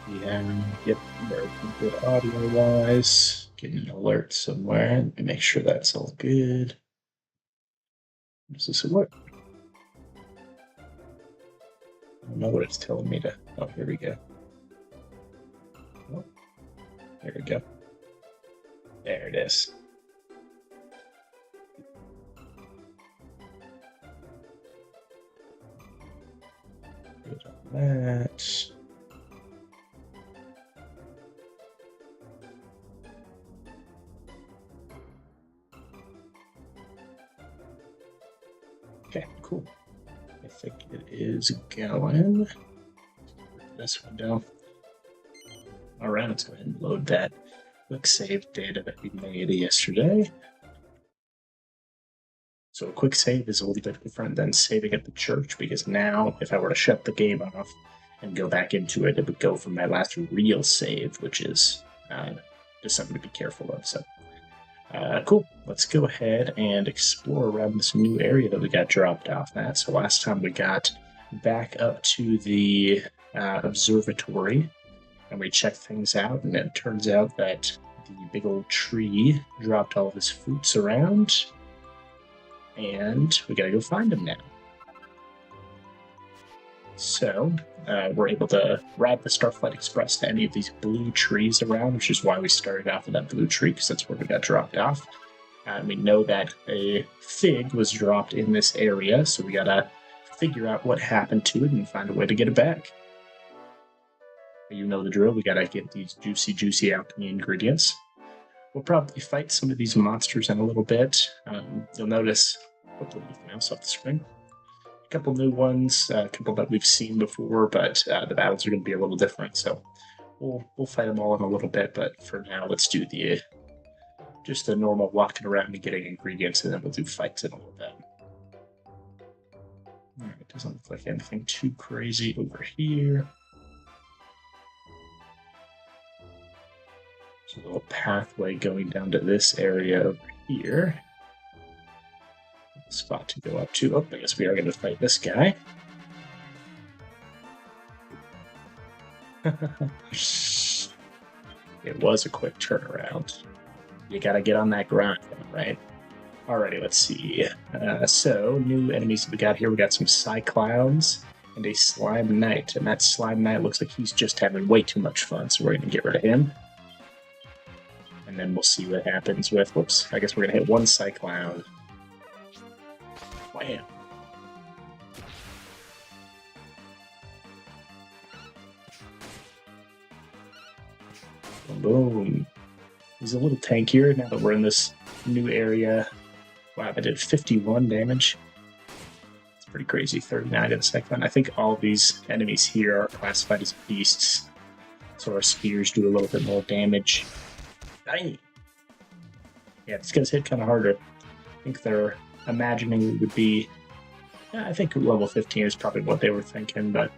Yep, very good audio-wise. Getting an alert somewhere. Let me make sure that's all good. Does this work? I don't know what it's telling me to. Oh, here we go. Oh, here we go. There it is. Good on that. Okay, cool. I think it is going. This window. All right, let's go ahead and load that quick save data that we made yesterday. So a quick save is a little bit different than saving at the church, because now if I were to shut the game off and go back into it, it would go from my last real save, which is just something to be careful of. So cool. Let's go ahead and explore around this new area that we got dropped off at. So last time we got back up to the observatory and we checked things out, and it turns out that the big old tree dropped all of his fruits around, and we gotta go find him now. So we're able to ride the Starflight Express to any of these blue trees around, which is why we started off with that blue tree, because that's where we got dropped off. We know that a fig was dropped in this area, so we gotta figure out what happened to it and find a way to get it back. You know the drill, we gotta get these juicy alchemy ingredients. We'll probably fight some of these monsters in a little bit. You'll notice, hopefully we can mouse off the screen. A couple new ones, a couple that we've seen before, but the battles are going to be a little different. So we'll fight them all in a little bit. But for now, let's do just the normal walking around and getting ingredients, and then we'll do fights in a little bit. All right, doesn't look like anything too crazy over here. There's a little pathway going down to this area over here. Spot to go up to. Oh, I guess we are going to fight this guy. It was a quick turnaround. You gotta get on that grind, right? Alrighty, let's see. So, new enemies that we got here. We got some Cyclowns and a Slime Knight. And that Slime Knight looks like he's just having way too much fun, so we're going to get rid of him. And then we'll see what happens with... Whoops, I guess we're going to hit one Cyclown. Wham. Boom. He's a little tankier now that we're in this new area. Wow, I did 51 damage. It's pretty crazy. 39 to the Cyclone. I think all these enemies here are classified as beasts, so our spears do a little bit more damage. Dang. Yeah, this guy's hit kind of harder. I think they're imagining it would be... Yeah, I think level 15 is probably what they were thinking, but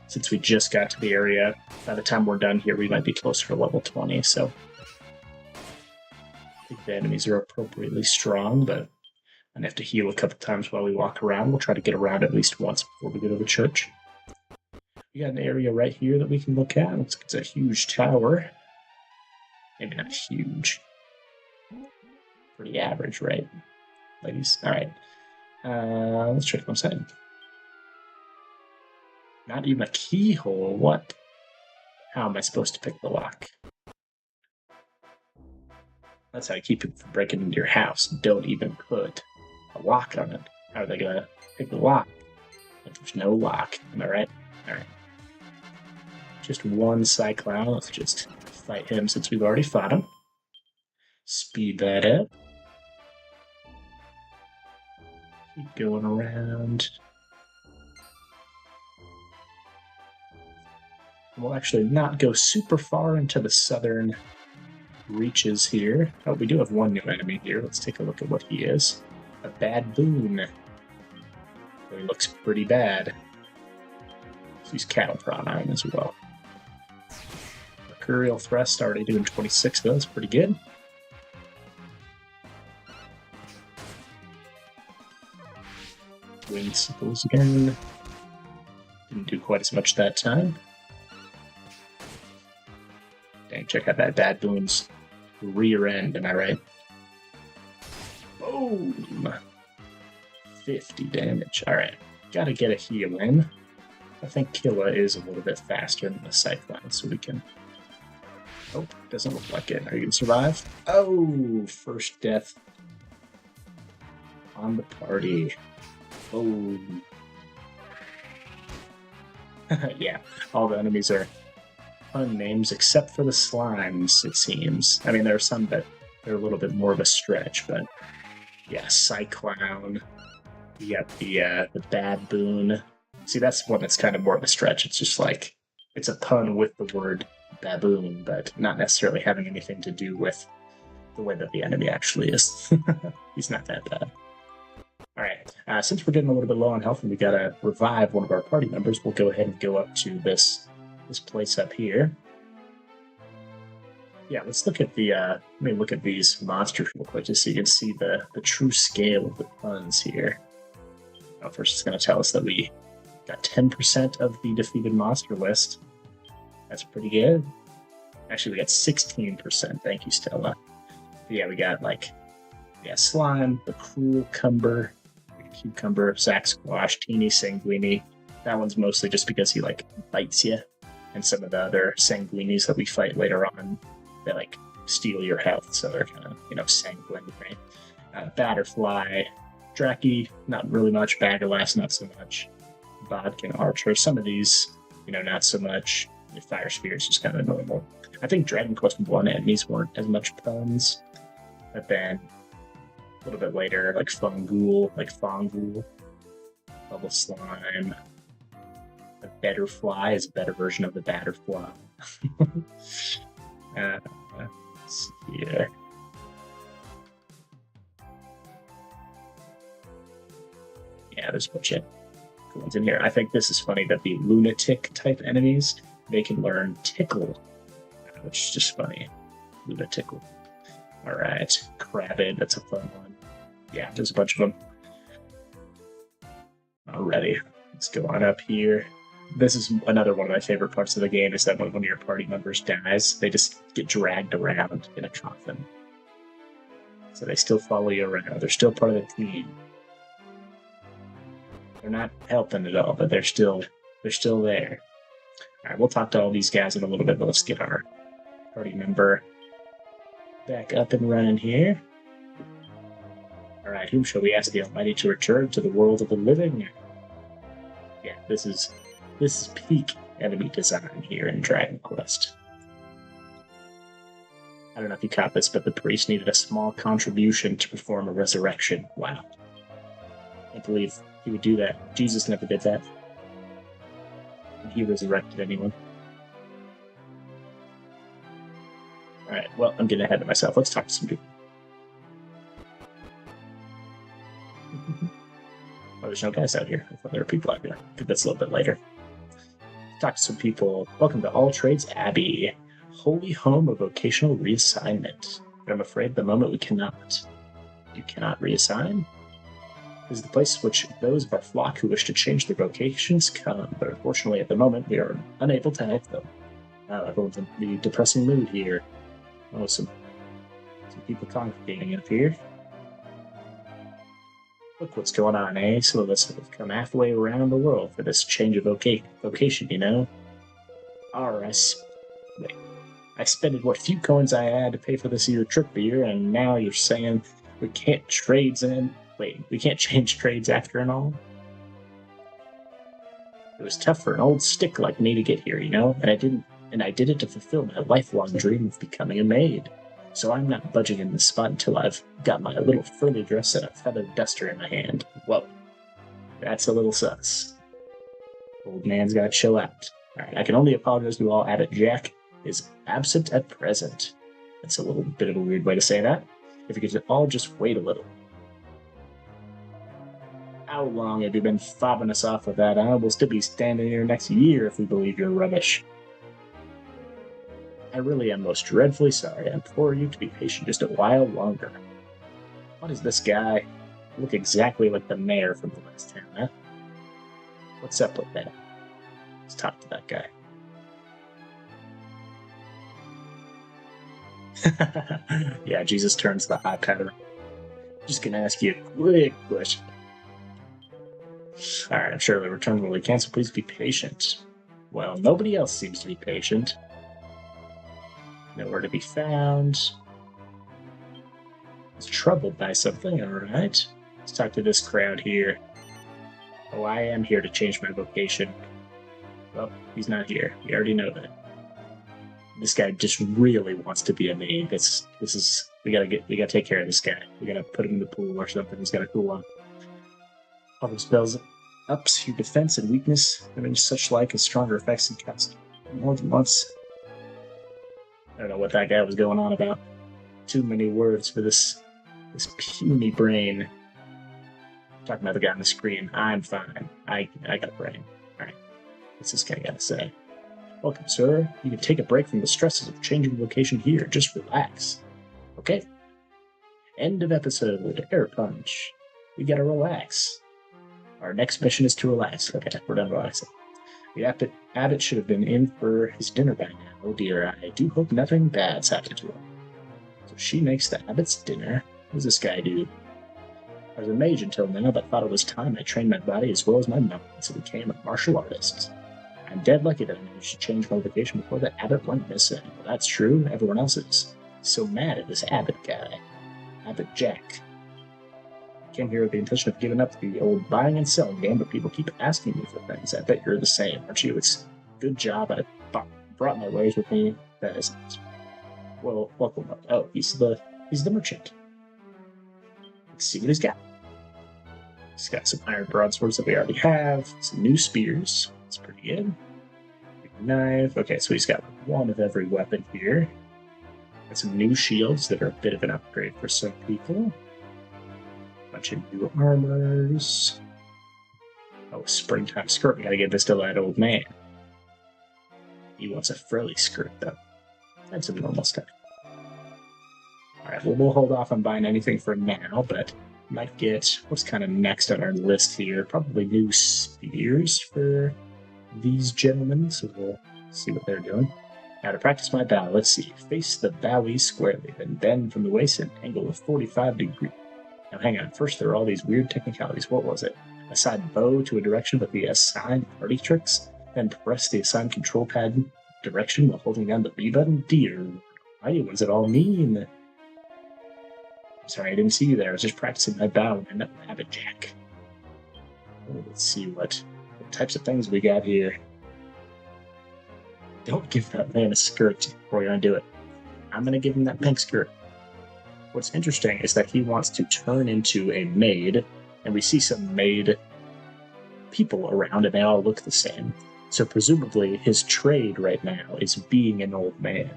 since we just got to the area, by the time we're done here, we might be closer to level 20, so... I think the enemies are appropriately strong, but I'm gonna have to heal a couple times while we walk around. We'll try to get around at least once before we go to the church. We got an area right here that we can look at. Looks like it's a huge tower. Maybe not huge. Pretty average, right, ladies? All right. Let's check one side. Not even a keyhole. What? How am I supposed to pick the lock? That's how you keep people from breaking into your house. Don't even put a lock on it. How are they gonna pick the lock if there's no lock? Am I right? All right. Just one Cyclown. Let's just fight him since we've already fought him. Speed that up. Keep going around. We'll actually not go super far into the southern reaches here. Oh, we do have one new enemy here. Let's take a look at what he is. A baboon. He looks pretty bad. He's cattle prawn on him as well. Mercurial Thrust already doing 26 though. That's pretty good. Winged Sickles again. Didn't do quite as much that time. Hey, check out that bad boom's rear end, am I right? Boom! 50 damage. Alright, gotta get a heal in. I think Killa is a little bit faster than the Cyclone, so we can... Oh, doesn't look like it. Are you gonna survive? Oh, first death on the party. Oh. Yeah, all the enemies are fun names except for the slimes, it seems. I mean, there are some that they're a little bit more of a stretch, but yeah, Cyclown. You got the baboon. See, that's one that's kind of more of a stretch. It's just like it's a pun with the word baboon, but not necessarily having anything to do with the way that the enemy actually is. He's not that bad. All right, since we're getting a little bit low on health and we gotta revive one of our party members, we'll go ahead and go up to this place up here. Yeah, let's look at the. Let me look at these monsters real quick just so you can see the true scale of the puns here. Oh, first, it's going to tell us that we got 10% of the defeated monster list. That's pretty good. Actually, we got 16%. Thank you, Stella. But yeah, we got slime, the cruel cumber, cucumber, sack squash, teeny sanguini. That one's mostly just because he bites you, and some of the other sanguinis that we fight later on, they steal your health, so they're kind of sanguine, right? Batterfly, Draki, not really much. Baggerlass, not so much. Bodkin, Archer, some of these, not so much. The Fire Spears just kind of normal. I think Dragon Quest 1 enemies weren't as much puns, but then a little bit later, Fongool, Bubble Slime. The Betterfly is a better version of the Batterfly. Let's see here. Yeah, there's a bunch of cool ones in here. I think this is funny that the lunatic type enemies, they can learn Tickle, which is just funny. Lunatickle. Alright, Crabbed, that's a fun one. Yeah, there's a bunch of them. Alrighty, let's go on up here. This is another one of my favorite parts of the game, is that when one of your party members dies, they just get dragged around in a coffin. So they still follow you around. They're still part of the team. They're not helping at all, but they're still there. Alright, we'll talk to all these guys in a little bit, but let's get our party member back up and running here. Alright, whom shall we ask the Almighty to return to the world of the living? Yeah, this is peak enemy design here in Dragon Quest. I don't know if you caught this, but the priest needed a small contribution to perform a resurrection. Wow. I can't believe he would do that. Jesus never did that. And he resurrected anyone. Alright, well, I'm getting ahead of myself. Let's talk to some people. Oh, there's no guys out here. I thought there were people out here. I think that's a little bit later. Talk to some people. Welcome to All Trades Abbey, holy home of vocational reassignment. But I'm afraid at the moment we cannot. You cannot reassign? This is the place which those of our flock who wish to change their vocations come, but unfortunately at the moment we are unable to help them. Everyone's in the depressing mood here. Oh, some people congregating up here. Look what's going on, eh? Some of us have come halfway around the world for this change of vocation, you know? Alright, I spent what few coins I had to pay for this year trip here, and now you're saying we can't we can't change trades after and all? It was tough for an old stick like me to get here, you know? And I did it to fulfill my lifelong dream of becoming a maid. So I'm not budging in this spot until I've got my little frilly dress and a feathered duster in my hand. Whoa. That's a little sus. Old man's gotta chill out. Alright, I can only apologize to all. Abbot Jack is absent at present. That's a little bit of a weird way to say that. If you could all just wait a little. How long have you been fobbing us off with that, huh? We'll still be standing here next year if we believe you're rubbish. I really am most dreadfully sorry. I implore you to be patient just a while longer. What is this guy? Look exactly like the mayor from the last town, huh? What's up with that? Let's talk to that guy. Yeah, Jesus turns the iPad around. Just gonna ask you a quick question. Alright, I'm sure the return will be canceled. Please be patient. Well, nobody else seems to be patient. Nowhere to be found. He's troubled by something, alright. Let's talk to this crowd here. Oh, I am here to change my vocation. Well, he's not here. We already know that. This guy just really wants to be a maid. This is we gotta take care of this guy. We gotta put him in the pool or something. He's gotta cool off. Other spells ups your defense and weakness, and such like as stronger effects and cast more than once. I don't know what that guy was going on about. Too many words for this puny brain. Talking about the guy on the screen. I'm fine. I got a brain. Alright. What's this guy gotta say? Welcome, sir. You can take a break from the stresses of changing location here. Just relax. Okay. End of episode. Air punch. We gotta relax. Our next mission is to relax. Okay, we're done relaxing. The Abbott should have been in for his dinner by now. Oh dear, I do hope nothing bad's happened to him. So she makes the Abbott's dinner. What does this guy do? I was a mage until now, but thought it was time I trained my body as well as my mind, so became a martial artist. I'm dead lucky that I managed to change my vocation before the Abbott went missing. Well, that's true. Everyone else is so mad at this Abbott guy. Abbott Jack. Came here with the intention of giving up the old buying and selling game, but people keep asking me for things. I bet you're the same, aren't you? It's a good job. I brought my wares with me. That isn't. Well, welcome. Oh, he's the merchant. Let's see what he's got. He's got some iron broadswords that we already have. Some new spears. That's pretty good. Big knife. Okay, so he's got one of every weapon here. Got some new shields that are a bit of an upgrade for some people. Bunch of new armors. Oh, springtime skirt. We gotta get this to that old man. He wants a frilly skirt, though. That's some normal stuff. Alright, well, we'll hold off on buying anything for now, but might get what's kind of next on our list here. Probably new spears for these gentlemen, so we'll see what they're doing. Now, to practice my bow, let's see. Face the bowie squarely, then bend from the waist at an angle of 45 degrees. Now, hang on. First, there are all these weird technicalities. What was it? Assign bow to a direction with the assigned party tricks, then press the assigned control pad direction while holding down the B button. Dear, what does it all mean? I'm sorry, I didn't see you there. I was just practicing my bow and that Abbott Jack. Let's see what types of things we got here. Don't give that man a skirt or you're gonna do it. I'm gonna give him that pink skirt. What's interesting is that he wants to turn into a maid, and we see some maid people around, and they all look the same. So presumably his trade right now is being an old man.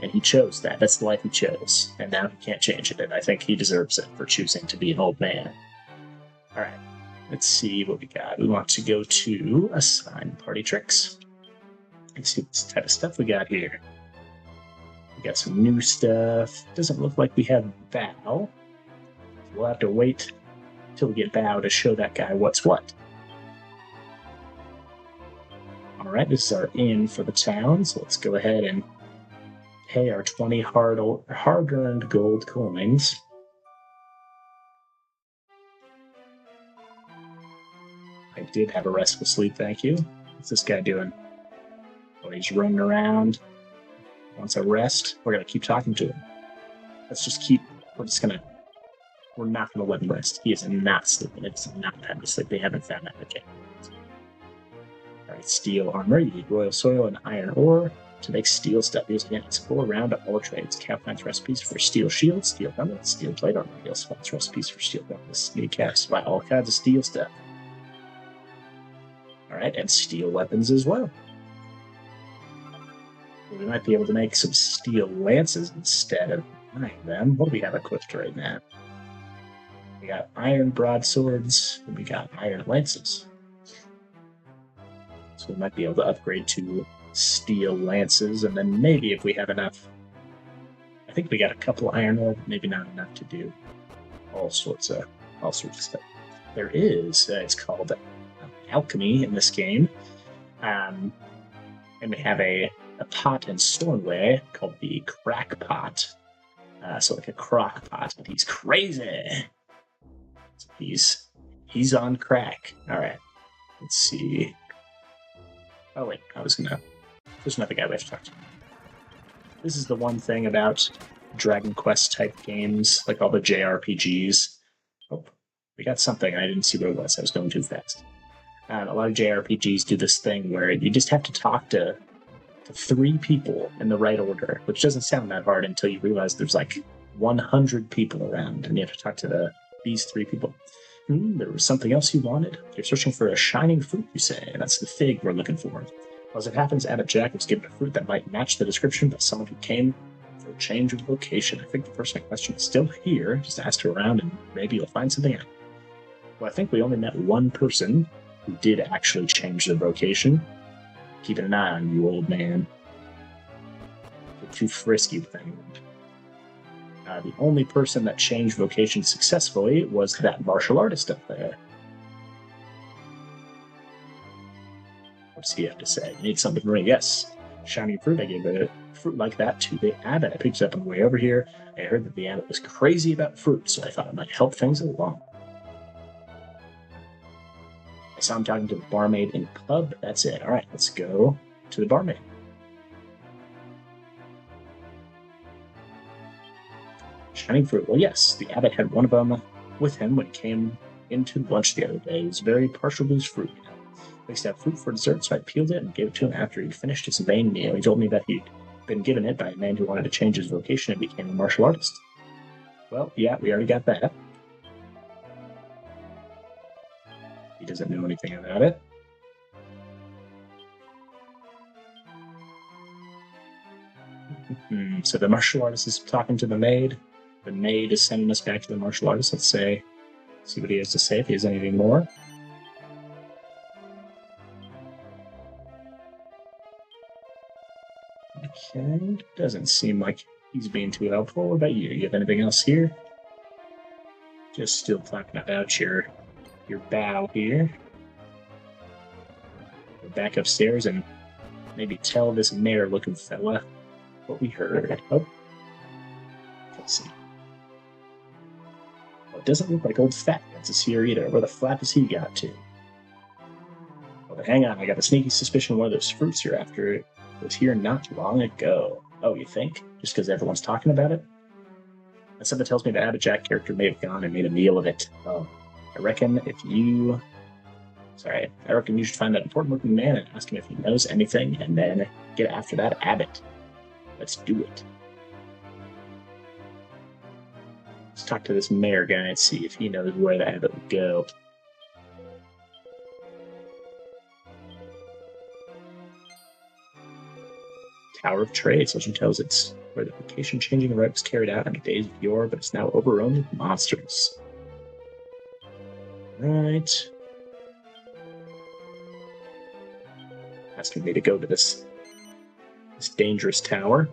And he chose that. That's the life he chose. And now he can't change it, and I think he deserves it for choosing to be an old man. Alright, let's see what we got. We want to go to assign party tricks. Let's see what type of stuff we got here. We got some new stuff. Doesn't look like we have bow. We'll have to wait till we get bow to show that guy what's what. Alright, this is our inn for the town, so let's go ahead and pay our 20 hard-earned gold coins. I did have a restful sleep, thank you. What's this guy doing? Oh, he's running around. Wants a rest. We're gonna keep talking to him. We're not gonna let him rest. He is not sleeping. It's not time to sleep. They haven't found that yet. Alright, steel armor. You need royal soil and iron ore to make steel stuff. Use again, explore around to all trades. Cap finds recipes for steel shields, steel helmets, steel plate armor. He also finds recipes for steel helmets, kneecaps, buy all kinds of steel stuff. Alright, and steel weapons as well. We might be able to make some steel lances instead of buying them. What do we have equipped right now? We got iron broadswords, and we got iron lances. So we might be able to upgrade to steel lances, and then maybe if we have enough, I think we got a couple iron ore, but maybe not enough to do all sorts of stuff. There is, it's called alchemy in this game. And we have a pot in Stornway called the Crack Pot. So like a crock pot, but he's crazy. So he's on crack. All right, let's see. Oh wait, there's another guy we have to talk to. This is the one thing about Dragon Quest type games, like all the JRPGs. Oh, we got something. I didn't see what it was. I was going too fast. A lot of JRPGs do this thing where you just have to talk to 3 people in the right order, which doesn't sound that hard until you realize there's like 100 people around, and you have to talk to these 3 people. There was something else you wanted? You're searching for a shining fruit, you say, and that's the fig we're looking for. Well, as it happens, Abbot Jack was given a fruit that might match the description by someone who came for a change of location. I think the person in question is still here. Just ask her around, and maybe you'll find something out. Well, I think we only met one person who did actually change their vocation. Keeping an eye on you, old man. You're too frisky with anyone. The only person that changed vocation successfully was that martial artist up there. What does he have to say? You need something to bring. Yes. Shining fruit. I gave a fruit like that to the abbot. I picked it up on the way over here. I heard that the abbot was crazy about fruit, so I thought it might help things along. I saw him talking to the barmaid in the pub. That's it. All right, let's go to the barmaid. Shining fruit. Well, yes, the abbot had one of them with him when he came into lunch the other day. He was very partial to his fruit. He likes to have fruit for dessert, so I peeled it and gave it to him after he'd finished his main meal. He told me that he'd been given it by a man who wanted to change his vocation and became a martial artist. Well, yeah, we already got that. He doesn't know anything about it. So the martial artist is talking to the maid. The maid is sending us back to the martial artist. Let's see what he has to say, if he has anything more. Okay, doesn't seem like he's being too helpful. What about you? You have anything else here? Just still talking about your bow here. Go back upstairs and maybe tell this mayor-looking fella what we heard. Oh, let's see. Well, it doesn't look like old Fat Guts is here either. Where the flap has he got to? Oh, but hang on, I got a sneaky suspicion one of those fruits you're after was here not long ago. Oh, you think? Just because everyone's talking about it? And something tells me the Abbot Jack character may have gone and made a meal of it. Oh, I reckon you should find that important-looking man and ask him if he knows anything, and then get after that abbot. Let's do it. Let's talk to this mayor guy and see if he knows where the abbot would go. Tower of Trade, legend tells it's where the vocation-changing rite was carried out in the days of yore, but it's now overrun with monsters. Right. Asking me to go to this dangerous tower.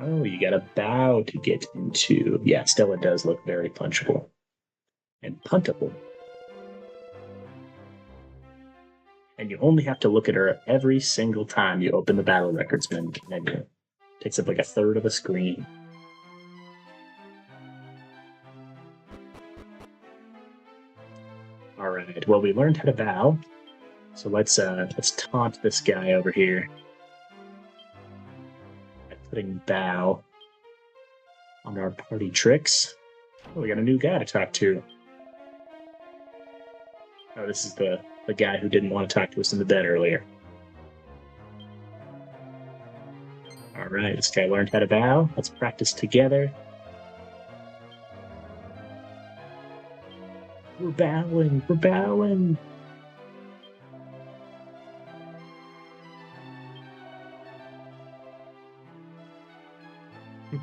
Oh, you got a bow to get into. Yeah, Stella does look very punchable. And puntable. And you only have to look at her every single time you open the battle records menu. It takes up like a third of the screen. Alright, well, we learned how to bow. So let's taunt this guy over here by putting bow on our party tricks. Oh, we got a new guy to talk to. Oh, this is the guy who didn't want to talk to us in the bed earlier. Alright, this guy learned how to bow. Let's practice together. We're bowing, we're bowing. He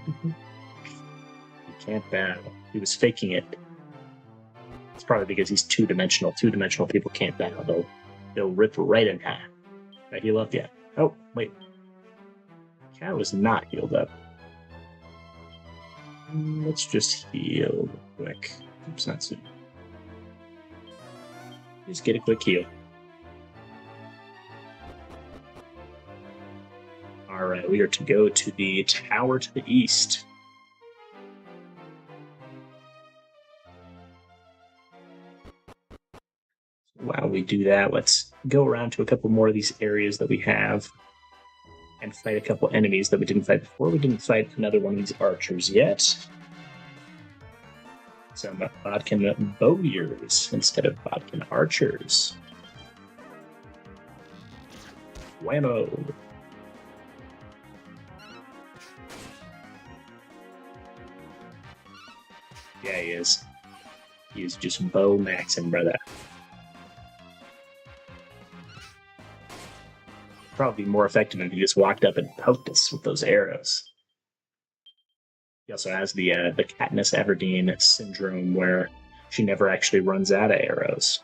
can't bow. He was faking it. It's probably because he's two-dimensional. Two-dimensional people can't bow. They'll rip right in half. Did I heal up yet? Oh, wait. Cat was not healed up. Let's just heal quick. Oops, not soon. Just get a quick heal. Alright, we are to go to the tower to the east. While we do that, let's go around to a couple more of these areas that we have and fight a couple enemies that we didn't fight before. We didn't fight another one of these archers yet. Some Bodkin bowyers instead of Bodkin archers. Whammo! Yeah, he is. He's just bow maxing, brother. Probably more effective if he just walked up and poked us with those arrows. He also has the Katniss Everdeen syndrome, where she never actually runs out of arrows.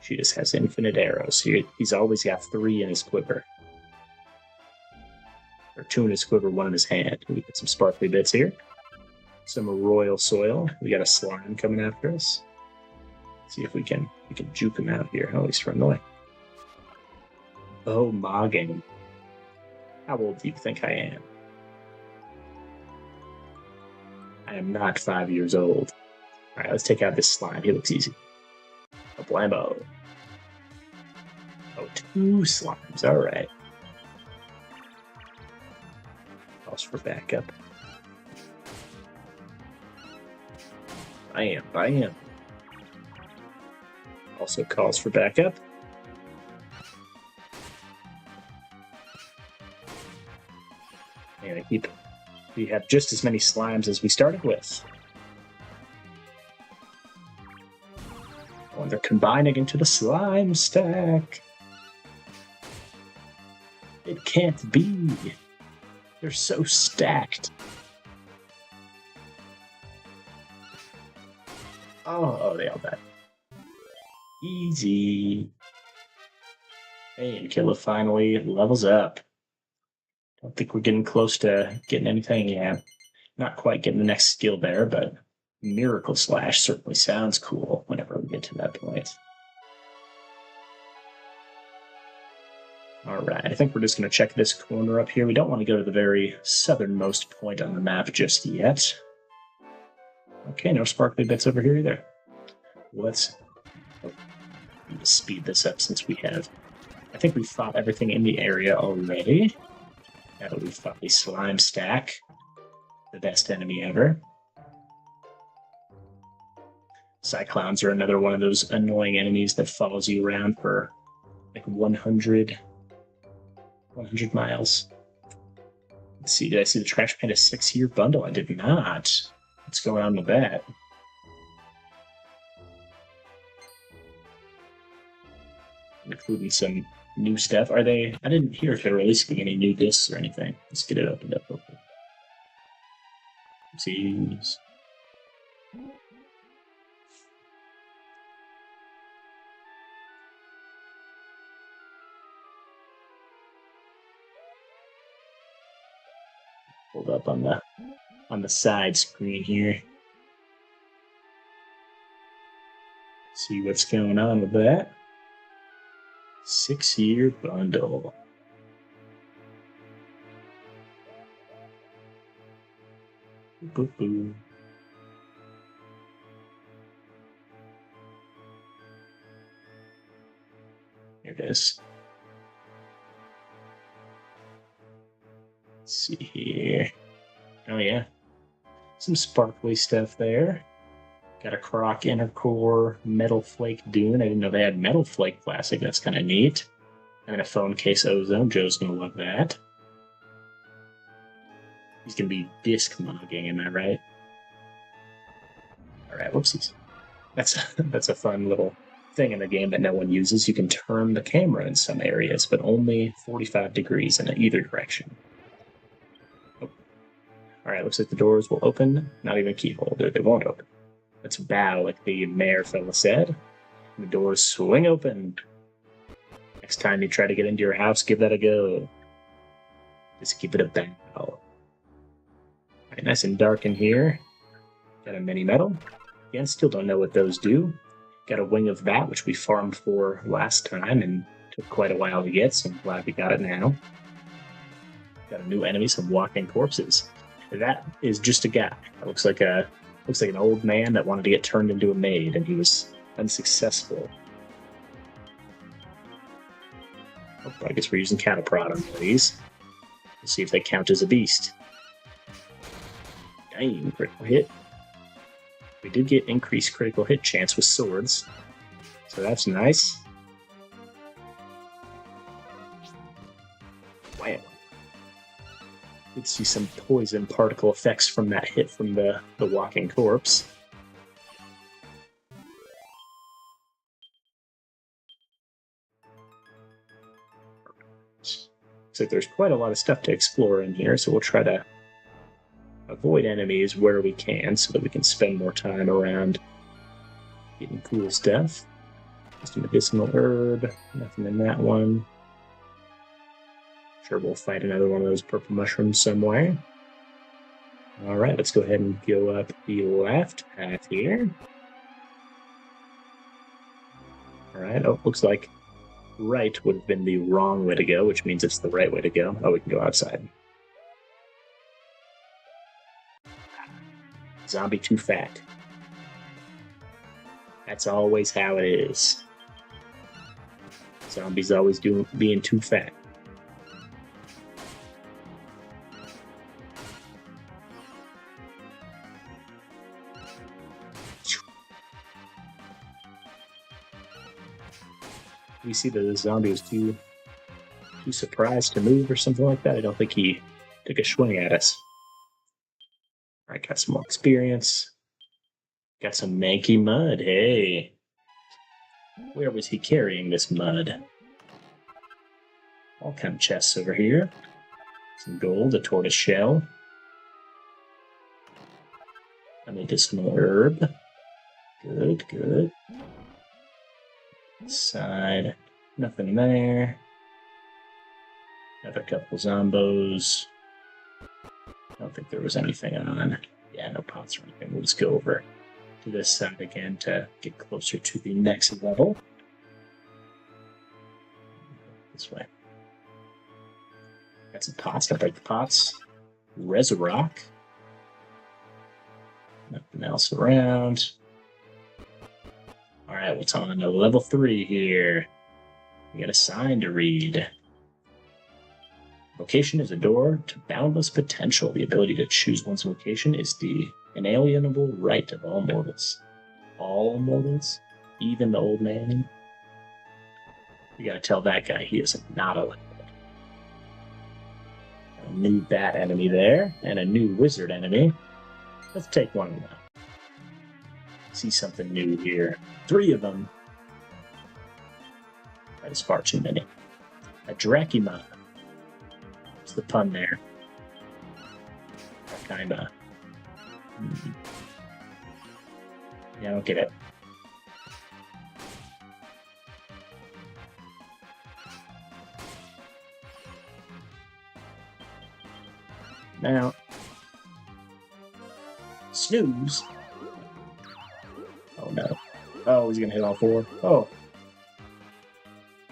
She just has infinite arrows. He's always got 3 in his quiver. Or 2 in his quiver, 1 in his hand. We get some sparkly bits here. Some royal soil. We got a slime coming after us. Let's see if we can juke him out here. Oh, he's running away. Oh, Mogging. How old do you think I am? I am not 5 years old. Alright, let's take out this slime. He looks easy. A blammo. Oh, 2 slimes. Alright. Calls for backup. Bam. Also calls for backup. And we have just as many slimes as we started with. Oh, and they're combining into the slime stack. It can't be. They're so stacked. Oh, they all died. Easy. Hey, and Killa finally levels up. Don't think we're getting close to getting anything yet. Not quite getting the next skill there, but Miracle Slash certainly sounds cool whenever we get to that point. Alright, I think we're just going to check this corner up here. We don't want to go to the very southernmost point on the map just yet. Okay, no sparkly bits over here either. Let's speed this up since we have... I think we fought everything in the area already. Now that we've fought the slime stack, the best enemy ever. Cyclones are another one of those annoying enemies that follows you around for like 100 miles. Let's see, did I see the Trash Panda 6-year bundle? I did not. What's going on with that? Including some new stuff. Are they? I didn't hear if they're releasing any new discs or anything. Let's get it opened up real quick. Oopsies. Pulled up on the side screen here. See what's going on with that. 6-year bundle. Boo-boo. Here it is. Let's see here. Oh yeah. Some sparkly stuff there. Got a Croc Inner Core Metal Flake Dune. I didn't know they had Metal Flake Plastic. That's kind of neat. And then a phone case Ozone. Joe's going to love that. He's going to be disc mogging, am I right? Alright, whoopsies. That's a fun little thing in the game that no one uses. You can turn the camera in some areas, but only 45 degrees in either direction. Oh. Alright, looks like the doors will open. Not even keyhole. They won't open. Let's bow, like the mayor fella said. The doors swing open. Next time you try to get into your house, give that a go. Just keep it a bow. Alright, nice and dark in here. Got a mini metal. Again, still don't know what those do. Got a wing of bat, which we farmed for last time and took quite a while to get, so I'm glad we got it now. Got a new enemy, some walking corpses. That is just a guy. It looks like an old man that wanted to get turned into a maid, and he was unsuccessful. Oh, I guess we're using Cataprod on these. Let's see if they count as a beast. Dang, critical hit. We did get increased critical hit chance with swords, so that's nice. Wow. You'd see some poison particle effects from that hit from the walking corpse. So there's quite a lot of stuff to explore in here, so we'll try to avoid enemies where we can so that we can spend more time around getting cool stuff. Just a medicinal herb, nothing in that one. Sure, we'll fight another one of those purple mushrooms somewhere. Alright, let's go ahead and go up the left path here. Alright, oh, looks like right would have been the wrong way to go, which means it's the right way to go. Oh, we can go outside. Zombie too fat. That's always how it is. Zombies always being too fat. We see that the zombie was too surprised to move or something like that. I don't think he took a swing at us. Alright, got some more experience. Got some manky mud. Hey. Where was he carrying this mud? All kind of chests over here. Some gold, a tortoise shell. A medicinal herb. Good, good. Side. Nothing there. Another couple zombos. I don't think there was anything on. Yeah, no pots or anything. We'll just go over to this side again to get closer to the next level. This way. Got some pots. Gotta break the pots. Resurrock. Nothing else around. Alright, what's on to level 3 here? We got a sign to read. Vocation is a door to boundless potential. The ability to choose one's vocation is the inalienable right of all mortals. All mortals? Even the old man? We gotta tell that guy he is not allowed. A new bat enemy there, and a new wizard enemy. Let's take one of them. See something new here. 3 of them. That is far too many. A Dracula. What's the pun there? Kinda. Yeah, I don't get it. Now, snooze. Oh no. Oh, he's gonna hit all 4. Oh.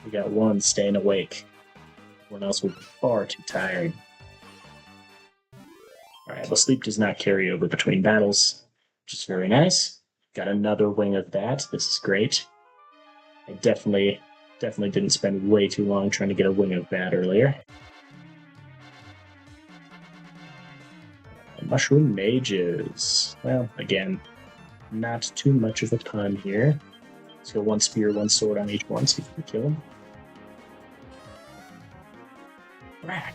We got one staying awake. Everyone else was far too tired. Alright, well, sleep does not carry over between battles, which is very nice. Got another wing of that. This is great. I definitely didn't spend way too long trying to get a wing of that earlier. Mushroom mages. Well, again, not too much of a pun here. Let's go 1 spear, 1 sword on each one, see if we can kill him. Crack.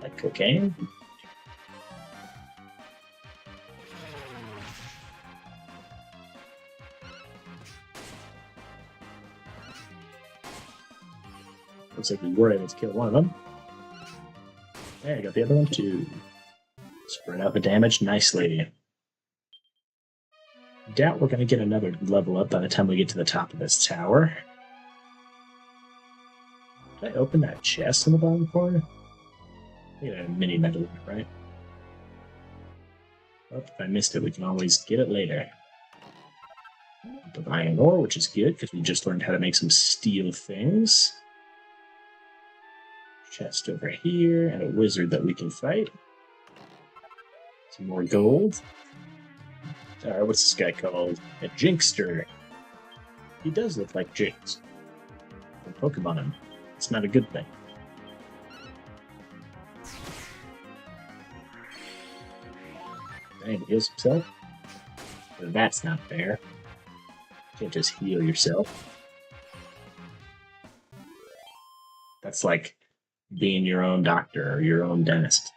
Like cocaine. Looks like we were able to kill one of them. There, you got the other one too. Spread out the damage nicely. Doubt we're going to get another level up by the time we get to the top of this tower. Did I open that chest in the bottom corner? I think I had a mini medal, right? Well, if I missed it, we can always get it later. Divine ore, which is good, because we just learned how to make some steel things. Chest over here, and a wizard that we can fight. Some more gold. Alright, what's this guy called? A Jinkster. He does look like Jinx. From Pokemon. It's not a good thing. Dang, he heals himself? That's not fair. You can't just heal yourself. That's like being your own doctor or your own dentist.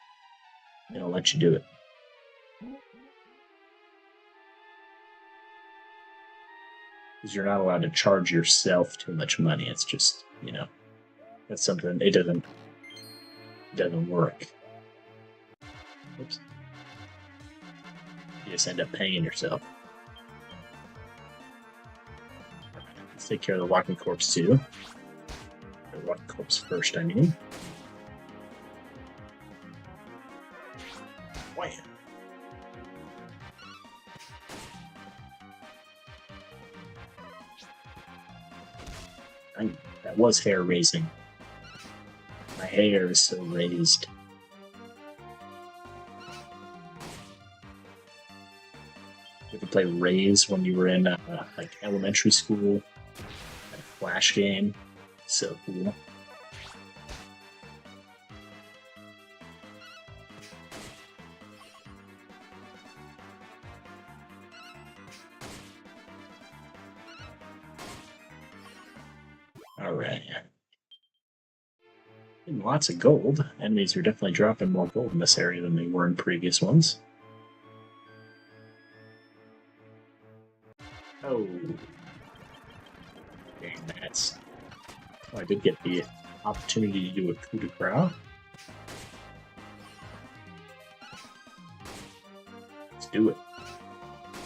They don't let you do it. Because you're not allowed to charge yourself too much money. It's just, you know, that's something, it doesn't work. Oops. You just end up paying yourself. Let's take care of the walking corpse too. The walking corpse first, I mean. Wham! That was hair raising. My hair is so raised. You ever play Raise when you were in like elementary school? A Flash game. So cool. Alright. Lots of gold. Enemies are definitely dropping more gold in this area than they were in previous ones. Oh. Dang, that's... Oh, I did get the opportunity to do a coup de grace. Let's do it.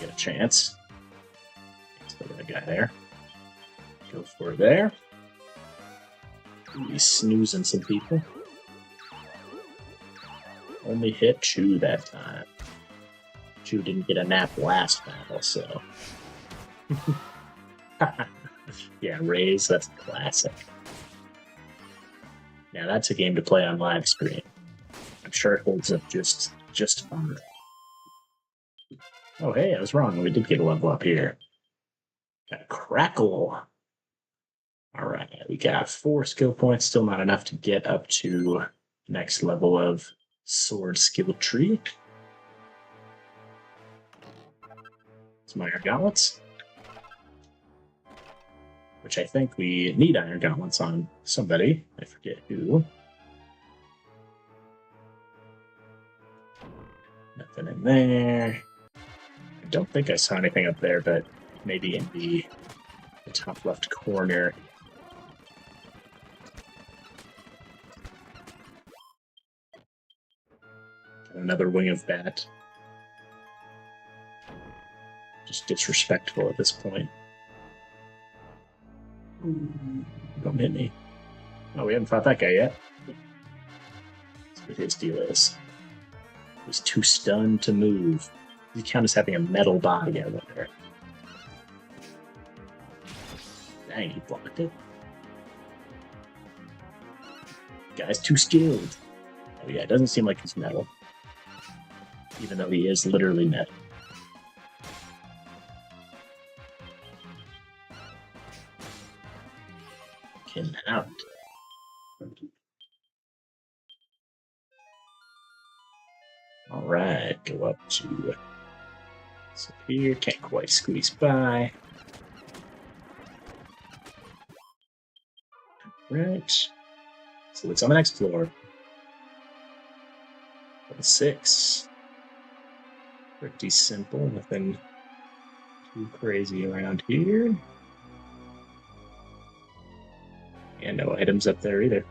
Get a chance. Still got a guy there. Go for it there. Ooh, he's snoozing some people. Only hit Chew that time. Chew didn't get a nap last battle, so... Yeah, Raise, that's a classic. Now that's a game to play on live stream. I'm sure it holds up just fine. Oh hey, I was wrong. We did get a level up here. Got a Crackle. Alright, we got 4 skill points, still not enough to get up to next level of sword skill tree. It's my Iron Gauntlets. Which I think we need Iron Gauntlets on somebody. I forget who. Nothing in there. I don't think I saw anything up there, but maybe in the top left corner. Another Wing of Bat. Just disrespectful at this point. Ooh, don't hit me. Oh, we haven't fought that guy yet. That's what his deal is. He's too stunned to move. You count as having a metal body out there. Dang, he blocked it. Guy's too skilled. Oh yeah, it doesn't seem like he's metal. Even though he is literally metal. Him out. Alright, go up to here, can't quite squeeze by. Right. So what's on the next floor? Level 6. Pretty simple, nothing too crazy around here. And no items up there either.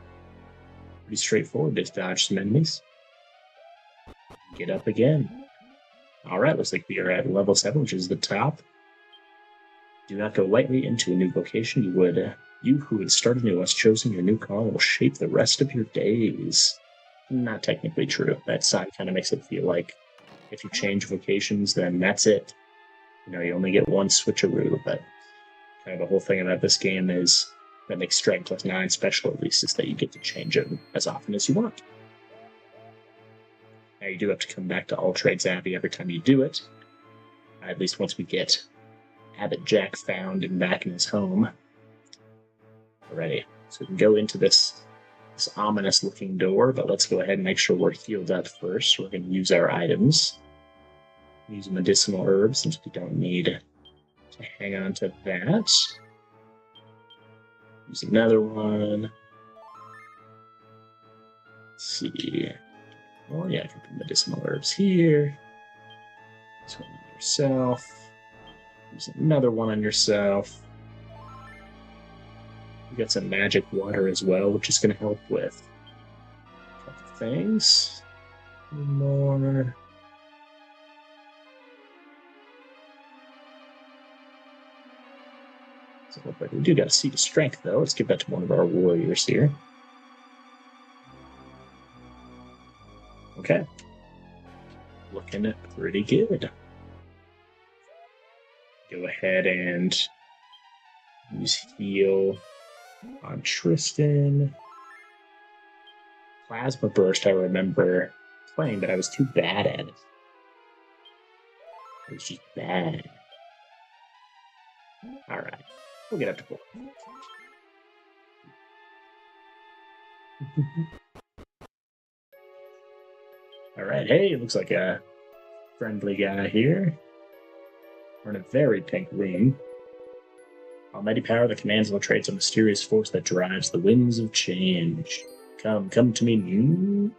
Pretty straightforward, just dodge some enemies. Get up again. Alright, looks like we are at level 7, which is the top. Do not go lightly into a new vocation. You who would start anew once chosen your new calling will shape the rest of your days. Not technically true. That side kind of makes it feel like if you change vocations, then that's it. You know, you only get one switcheroo, but kind of the whole thing about this game is That makes Strength +9 special, at least, is that you get to change them as often as you want. Now, you do have to come back to All Trades Abbey every time you do it. At least once we get Abbot Jack found and back in his home. Alrighty, so we can go into this ominous-looking door, but let's go ahead and make sure we're healed up first. We're going to use our items. Use medicinal herbs since we don't need to hang on to that. Use another one. Let's see. Oh yeah, I can put medicinal herbs here. This one on yourself. Use another one on yourself. We got some magic water as well, which is going to help with a couple things. One more. So look like we do got a seed of strength, though. Let's give that to one of our warriors here. Okay. Looking pretty good. Go ahead and use heal on Tristan. Plasma Burst, I remember playing, but I was too bad at it. It was just bad. Alright. We'll get up to 4. Alright, hey, it looks like a friendly guy here. We're in a very pink room. Almighty power that commands and illustrates a mysterious force that drives the winds of change. Come to me.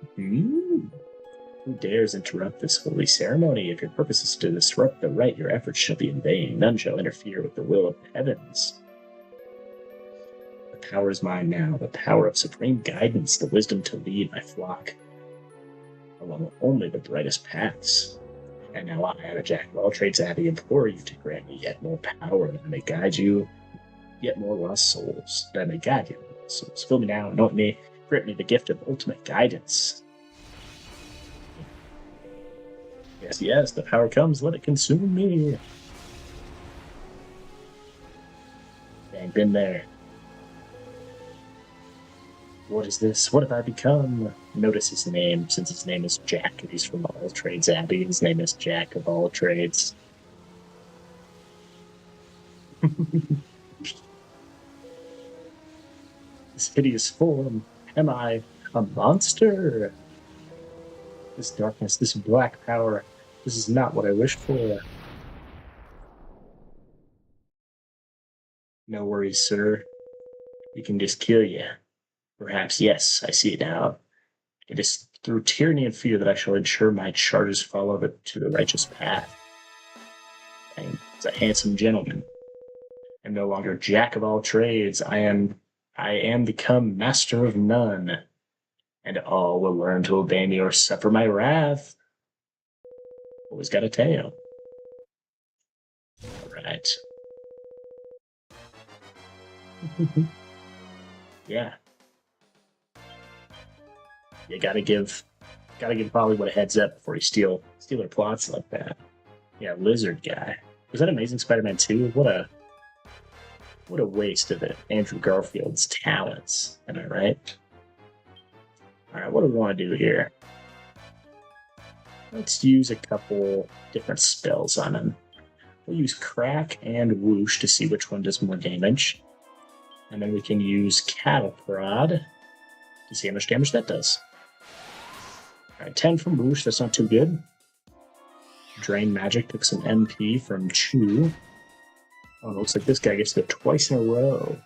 Who dares interrupt this holy ceremony? If your purpose is to disrupt the rite, your efforts shall be in vain. None shall interfere with the will of the heavens. The power is mine now, the power of supreme guidance, the wisdom to lead my flock along only the brightest paths. And now I, Abbot Jack of all trades Abbey, implore you to grant me yet more power, that I may guide you, yet more lost souls, that I may guide you. So fill me now, anoint me, grant me the gift of ultimate guidance. Yes, the power comes, let it consume me. Dang, been there. What is this? What have I become? Notice his name, since his name is Jack, and he's from All Trades Abbey. His name is Jack of all trades. This hideous form. Am I a monster? This darkness, this black power, this is not what I wished for. No worries, sir. We can just kill you. Perhaps, yes, I see it now. It is through tyranny and fear that I shall ensure my charges follow to the righteous path. I am a handsome gentleman. I am no longer Jack of all trades. I am become master of none, and all will learn to obey me or suffer my wrath. Always got a tail. All right. Yeah. You gotta give Bollywood a heads up before you steal her plots like that. Yeah, Lizard guy. Was that Amazing Spider-Man 2? What a waste of it. Andrew Garfield's talents. Am I right? Alright, what do we want to do here? Let's use a couple different spells on him. We'll use Crack and Whoosh to see which one does more damage. And then we can use Cattle Prod to see how much damage that does. Alright, 10 from Whoosh, that's not too good. Drain Magic took some MP from Chew. Oh, it looks like this guy gets to go twice in a row.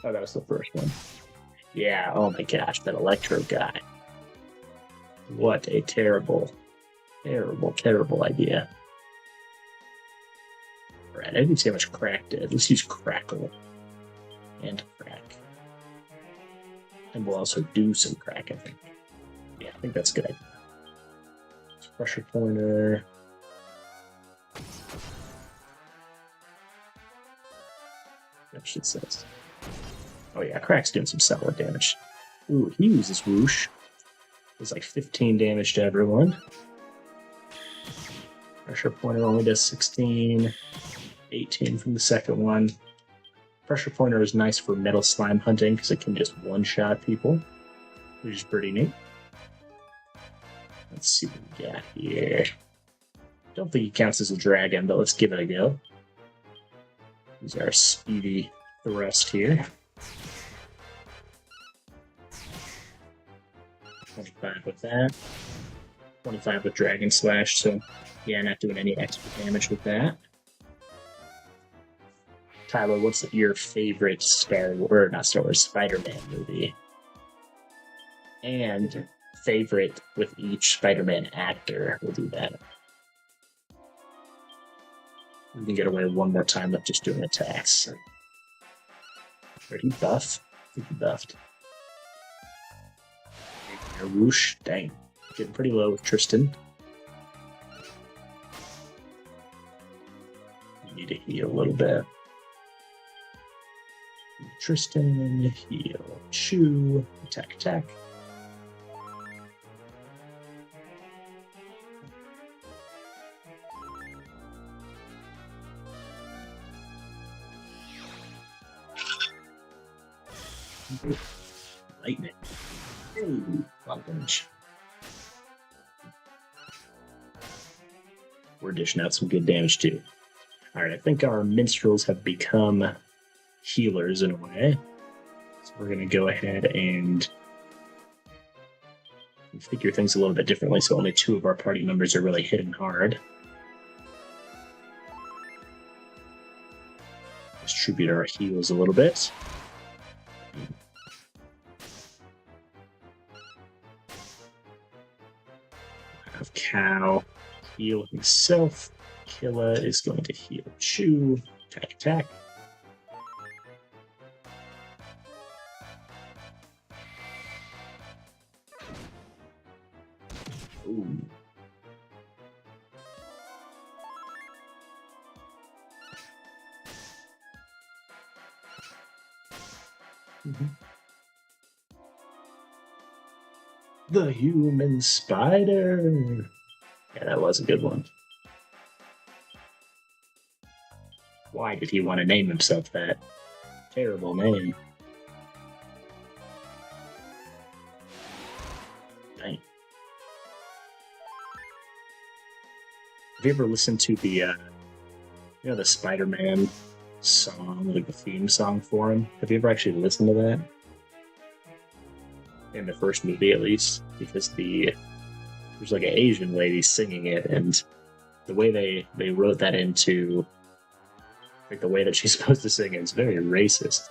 Oh, that was the first one. Yeah, oh my gosh, that Electro guy. What a terrible idea. Alright, I didn't see how much Crack did. Let's use Crackle. And Crack. And we'll also do some Crack, I think. Yeah, I think that's a good idea. Pressure Pointer. That shit says. Oh yeah, Crack's doing some solid damage. Ooh, he uses Whoosh. It's like 15 damage to everyone. Pressure Pointer only does 16. 18 from the second one. Pressure Pointer is nice for Metal Slime hunting because it can just one-shot people, which is pretty neat. Let's see what we got here. Don't think he counts as a dragon, but let's give it a go. These are speedy thrust here. 25 with that. 25 with Dragon Slash, so yeah, not doing any extra damage with that. Tyler, what's your favorite Spider-Man movie? And favorite with each Spider-Man actor. We'll do that. We can get away one more time with just doing attacks. Did he buff? I think he buffed. Whoosh, dang. Getting pretty low with Tristan. Need to heal a little bit. Tristan, heal, chew, attack, attack. Lightning. Ooh, a lot of damage. We're dishing out some good damage too. Alright, I think our minstrels have become healers in a way. So we're going to go ahead and figure things a little bit differently so only 2 of our party members are really hitting hard. Distribute our heals a little bit. Have Cow heal himself. Killa is going to heal Chew. Attack, attack. Ooh. Mm-hmm. The human spider. Yeah, that was a good one. Why did he want to name himself that? Terrible name. Dang. Have you ever listened to the, the Spider-Man song, like the theme song for him? Have you ever actually listened to that? In the first movie, at least, because there's like an Asian lady singing it, and the way they wrote that into like the way that she's supposed to sing it is very racist.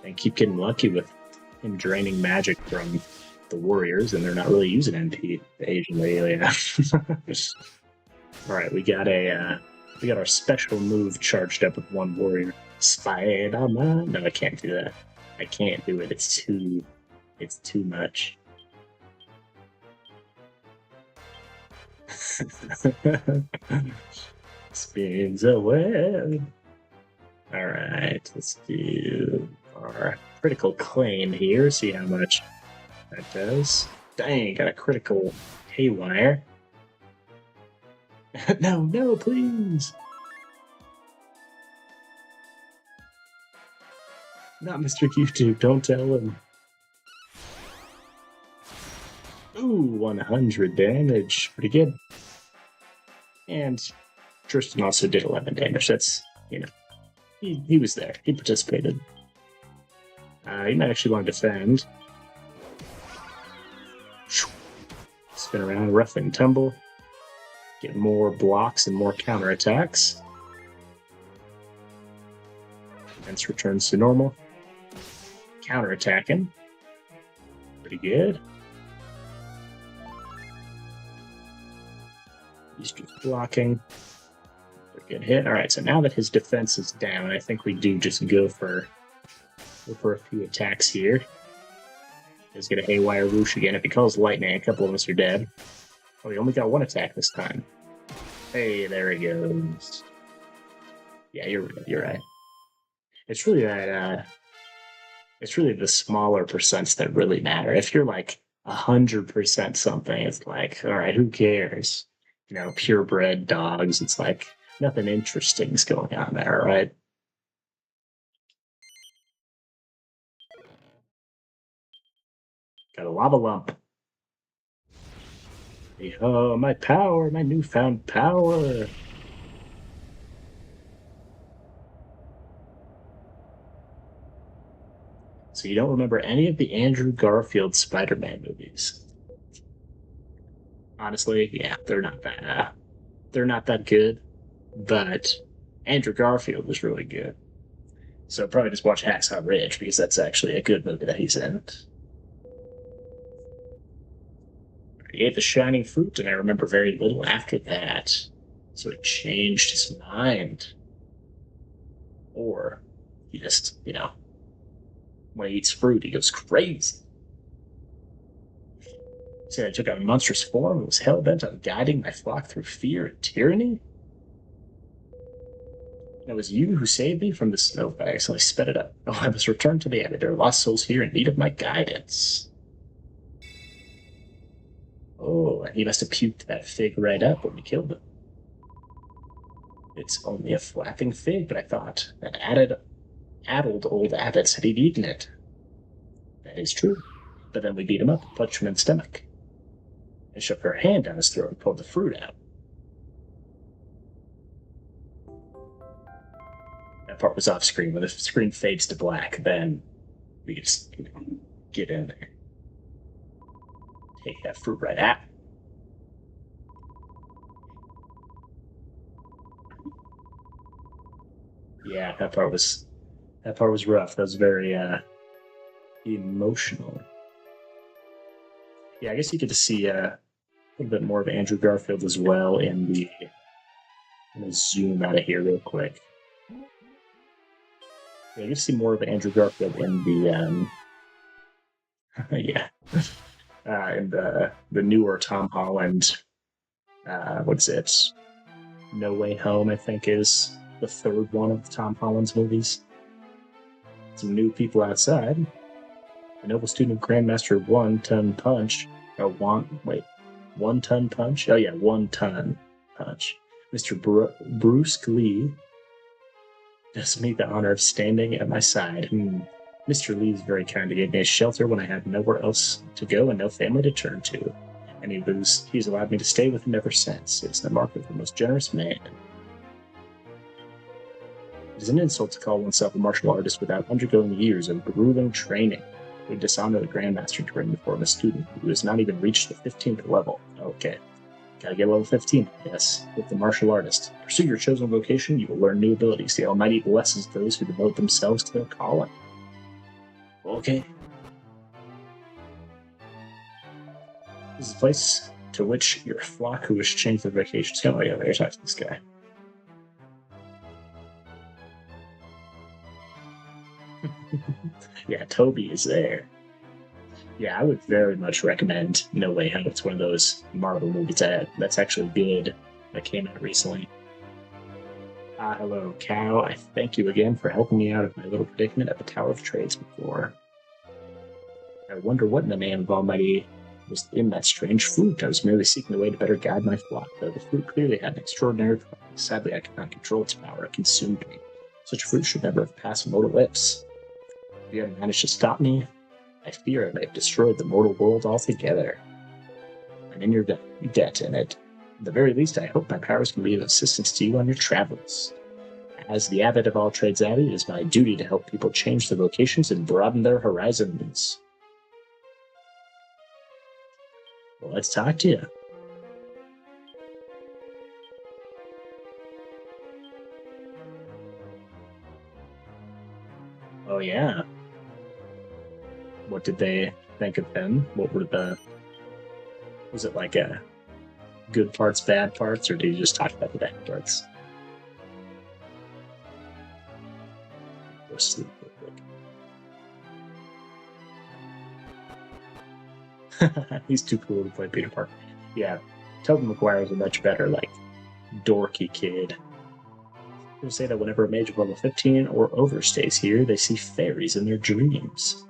And keep getting lucky with him draining magic from the warriors, and they're not really using MP, the Asian lady. Yeah. All right, we got our special move charged up with 1 warrior. Spider-Man. No, I can't do that. I can't do it. It's too much. Spins a web. Alright, let's do our critical claim here. See how much that does. Dang, got a critical haywire. No, please. Not Mr. YouTube, don't tell him. Ooh, 100 damage. Pretty good. And Tristan also did 11 damage. That's, he was there. He participated. He might actually want to defend. Spin around, rough and tumble. Get more blocks and more counterattacks. Defense returns to normal. Counterattacking. Pretty good. He's just blocking. Pretty good hit. Alright, so now that his defense is down, I think we do just go for a few attacks here. Let's get a haywire whoosh again. If he calls lightning, a couple of us are dead. Oh, he only got 1 attack this time. Hey, there he goes. Yeah, you're right. It's really that it's really the smaller percents that really matter. If you're like 100% something. It's like, all right, who cares? Purebred dogs. It's like nothing interesting's going on there, right? Got a lava lump. Oh, my power, my newfound power. So you don't remember any of the Andrew Garfield Spider-Man movies? Honestly, yeah, they're not that good, but Andrew Garfield was really good. So probably just watch Hacksaw Ridge because that's actually a good movie that he's in. He ate the shining fruit, and I remember very little after that. So he changed his mind. Or he just, when he eats fruit, he goes crazy. Said I took on monstrous form and was hell bent on guiding my flock through fear and tyranny? And it was you who saved me from the snowflake, so I sped it up. Oh, I must return to the abbey. There are lost souls here in need of my guidance. Oh, and he must have puked that fig right up when we killed him. It's only a flapping fig, but I thought that addled old abbot said he'd eaten it. That is true. But then we beat him up and punched him in the stomach. And shook her hand down his throat and pulled the fruit out. That part was off screen. When the screen fades to black, then we just get in there. Take that fruit right out. Yeah, that part was rough. That was very emotional. Yeah, I guess you get to see a little bit more of Andrew Garfield as well in the. I'm gonna zoom out of here real quick. Yeah, you get to see more of Andrew Garfield in the yeah, in the newer Tom Holland. What's it? No Way Home, I think, is the third one of Tom Holland's movies. Some new people outside. A noble student grandmaster one-ton punch. Oh, one-ton punch? Oh, yeah, one-ton punch. Mr. Bruce Lee does me the honor of standing at my side. Mr. Lee is very kind. He gave me a shelter when I had nowhere else to go and no family to turn to. And he's allowed me to stay with him ever since. It's the mark of the most generous man. It is an insult to call oneself a martial artist without undergoing years of grueling training. It would dishonor the Grandmaster to bring before him a student who has not even reached the 15th level. Okay. Gotta get level 15, yes, with the martial artist. Pursue your chosen vocation, you will learn new abilities. The Almighty blesses those who devote themselves to their calling. Okay. This is a place to which your flock who wish to change their vacations come. Oh yeah, there's talk to this guy. Yeah, Toby is there. Yeah, I would very much recommend No Way Home. It's one of those Marvel movies that's actually good that came out recently. Hello, Cow. I thank you again for helping me out of my little predicament at the Tower of Trades before. I wonder what in the name of Almighty was in that strange fruit. I was merely seeking a way to better guide my flock, though the fruit clearly had an extraordinary power. Sadly, I could not control its power. It consumed me. Such fruit should never have passed mortal lips. If you hadn't managed to stop me, I fear I may have destroyed the mortal world altogether. I'm in your debt, and at the very least, I hope my powers can be of assistance to you on your travels. As the abbot of all trades abbey, it is my duty to help people change their vocations and broaden their horizons. Well, let's talk to you. Oh, yeah. What did they think of him? Was it like a good parts, bad parts, or did you just talk about the bad parts? Go sleep real quick. He's too cool to play Peter Parker. Yeah, Tobey Maguire is a much better, dorky kid. People say that whenever a mage of level 15 or over stays here, they see fairies in their dreams.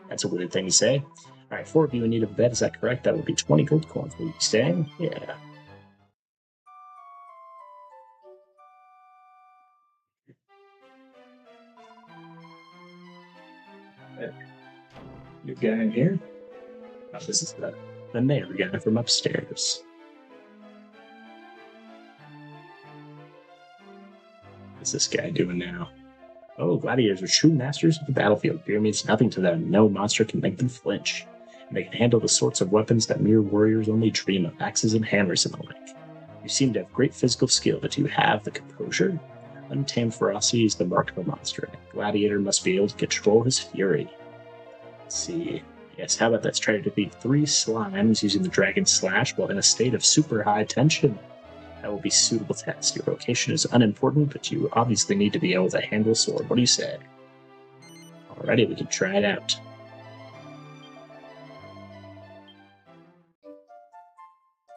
That's a weird thing to say. All right, 4 of you in need of a bed. Is that correct? That would be 20 gold coins. Will you be staying? Yeah. Your guy in here? Oh, this is the mayor guy from upstairs. What's this guy doing now? Oh, gladiators are true masters of the battlefield. Fear means nothing to them. No monster can make them flinch. And they can handle the sorts of weapons that mere warriors only dream of, axes and hammers and the like. You seem to have great physical skill, but do you have the composure? Untamed ferocity is the mark of a monster. A gladiator must be able to control his fury. Let's see. Yes, how about let's try to defeat 3 slimes using the Dragon Slash while in a state of super high tension. That will be suitable test. Your location is unimportant, but you obviously need to be able to handle a sword. What do you say? Alrighty, we can try it out.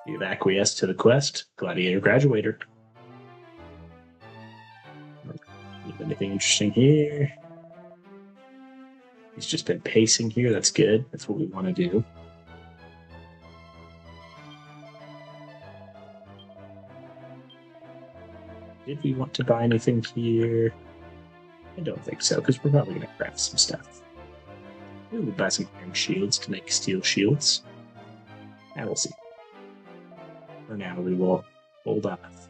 You've acquiesced to the quest. Gladiator Graduator. Anything interesting here? He's just been pacing here. That's good. That's what we want to do. Did we want to buy anything here? I don't think so, because we're probably going to craft some stuff. We'll buy some iron shields to make steel shields. And we'll see. For now, we will hold off.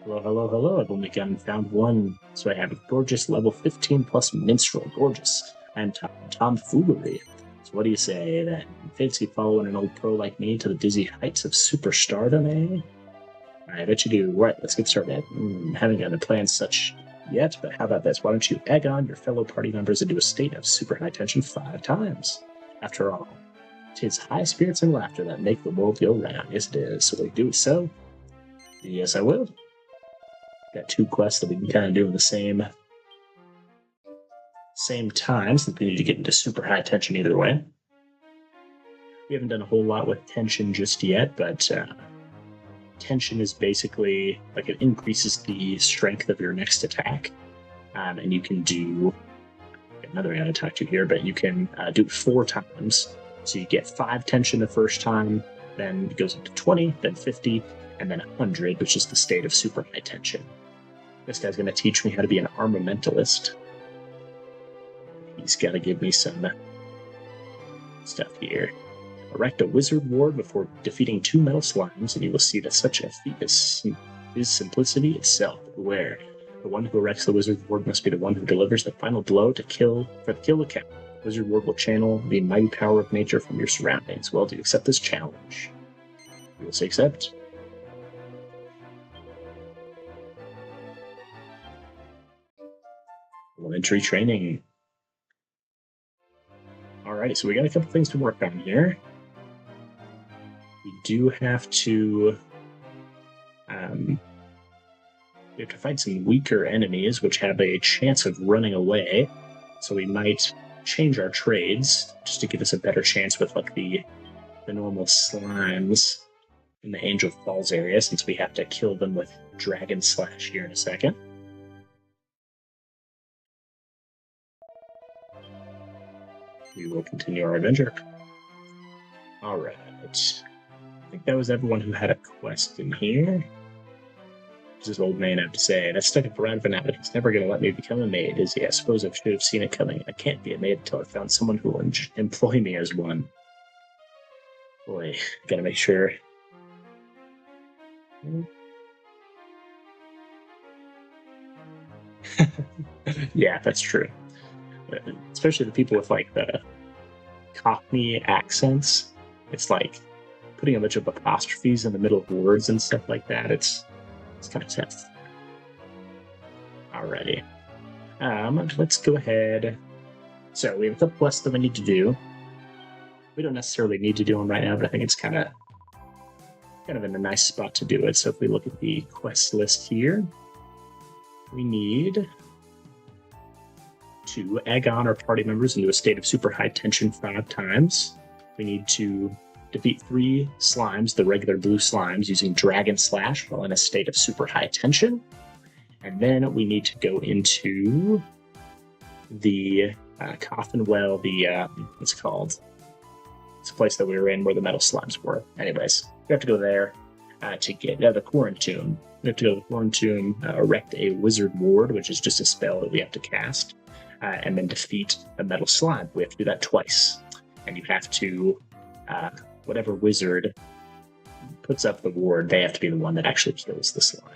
Hello, hello, hello. I've only found one. So I have a gorgeous level 15 plus minstrel. Gorgeous. And tomfoolery. So what do you say then? Fancy following an old pro like me to the dizzy heights of superstardom, eh? I bet you do. Right, let's get started. Haven't got a plan such yet, but how about this? Why don't you egg on your fellow party members into a state of super high tension 5 times? After all, 'tis high spirits and laughter that make the world go round. Yes, it is. So will you do it so? Yes, I will. Got 2 quests that we can kind of do in the same time, since we need to get into super high tension either way. We haven't done a whole lot with tension just yet, but tension is basically like it increases the strength of your next attack, and you can do another one I talked to here, but you can do it 4 times. So you get 5 tension the first time, then it goes up to 20, then 50, and then 100, which is the state of super high tension. This guy's going to teach me how to be an armamentalist. He's got to give me some stuff here. Erect a wizard ward before defeating 2 metal slimes, and you will see that such a feat is simplicity itself. Beware. The one who erects the wizard ward must be the one who delivers the final blow for the kill account. Wizard ward will channel the mighty power of nature from your surroundings. Well, do you accept this challenge? You will say accept. Elementary training. Alrighty, so we got a couple things to work on here. We do have to fight some weaker enemies, which have a chance of running away. So we might change our trades just to give us a better chance with like the normal slimes in the Angel Falls area, since we have to kill them with Dragon Slash here in a second. We will continue our adventure. Alright. I think that was everyone who had a quest in here. What's this old man have to say? That stuck up around for now, but he's never going to let me become a maid, is he? I suppose I should have seen it coming. I can't be a maid until I found someone who will employ me as one. Boy, gotta make sure. Yeah, that's true. Especially the people with like the Cockney accents. It's like putting a bunch of apostrophes in the middle of words and stuff like that. It's kind of tough. Alrighty. Let's go ahead. So we have a couple quests that we need to do. We don't necessarily need to do them right now, but I think it's kind of in a nice spot to do it. So if we look at the quest list here, we need to egg on our party members into a state of super high tension 5 times. We need to defeat 3 slimes, the regular blue slimes, using Dragon Slash while in a state of super high tension. And then we need to go into the Coffin Well, what's it called? It's a place that we were in where the metal slimes were. Anyways, we have to go there to get the quarantine. We have to go to the quarantine, erect a wizard ward, which is just a spell that we have to cast, and then defeat a metal slime. We have to do that twice. And you have to, whatever wizard puts up the ward, they have to be the one that actually kills the slime.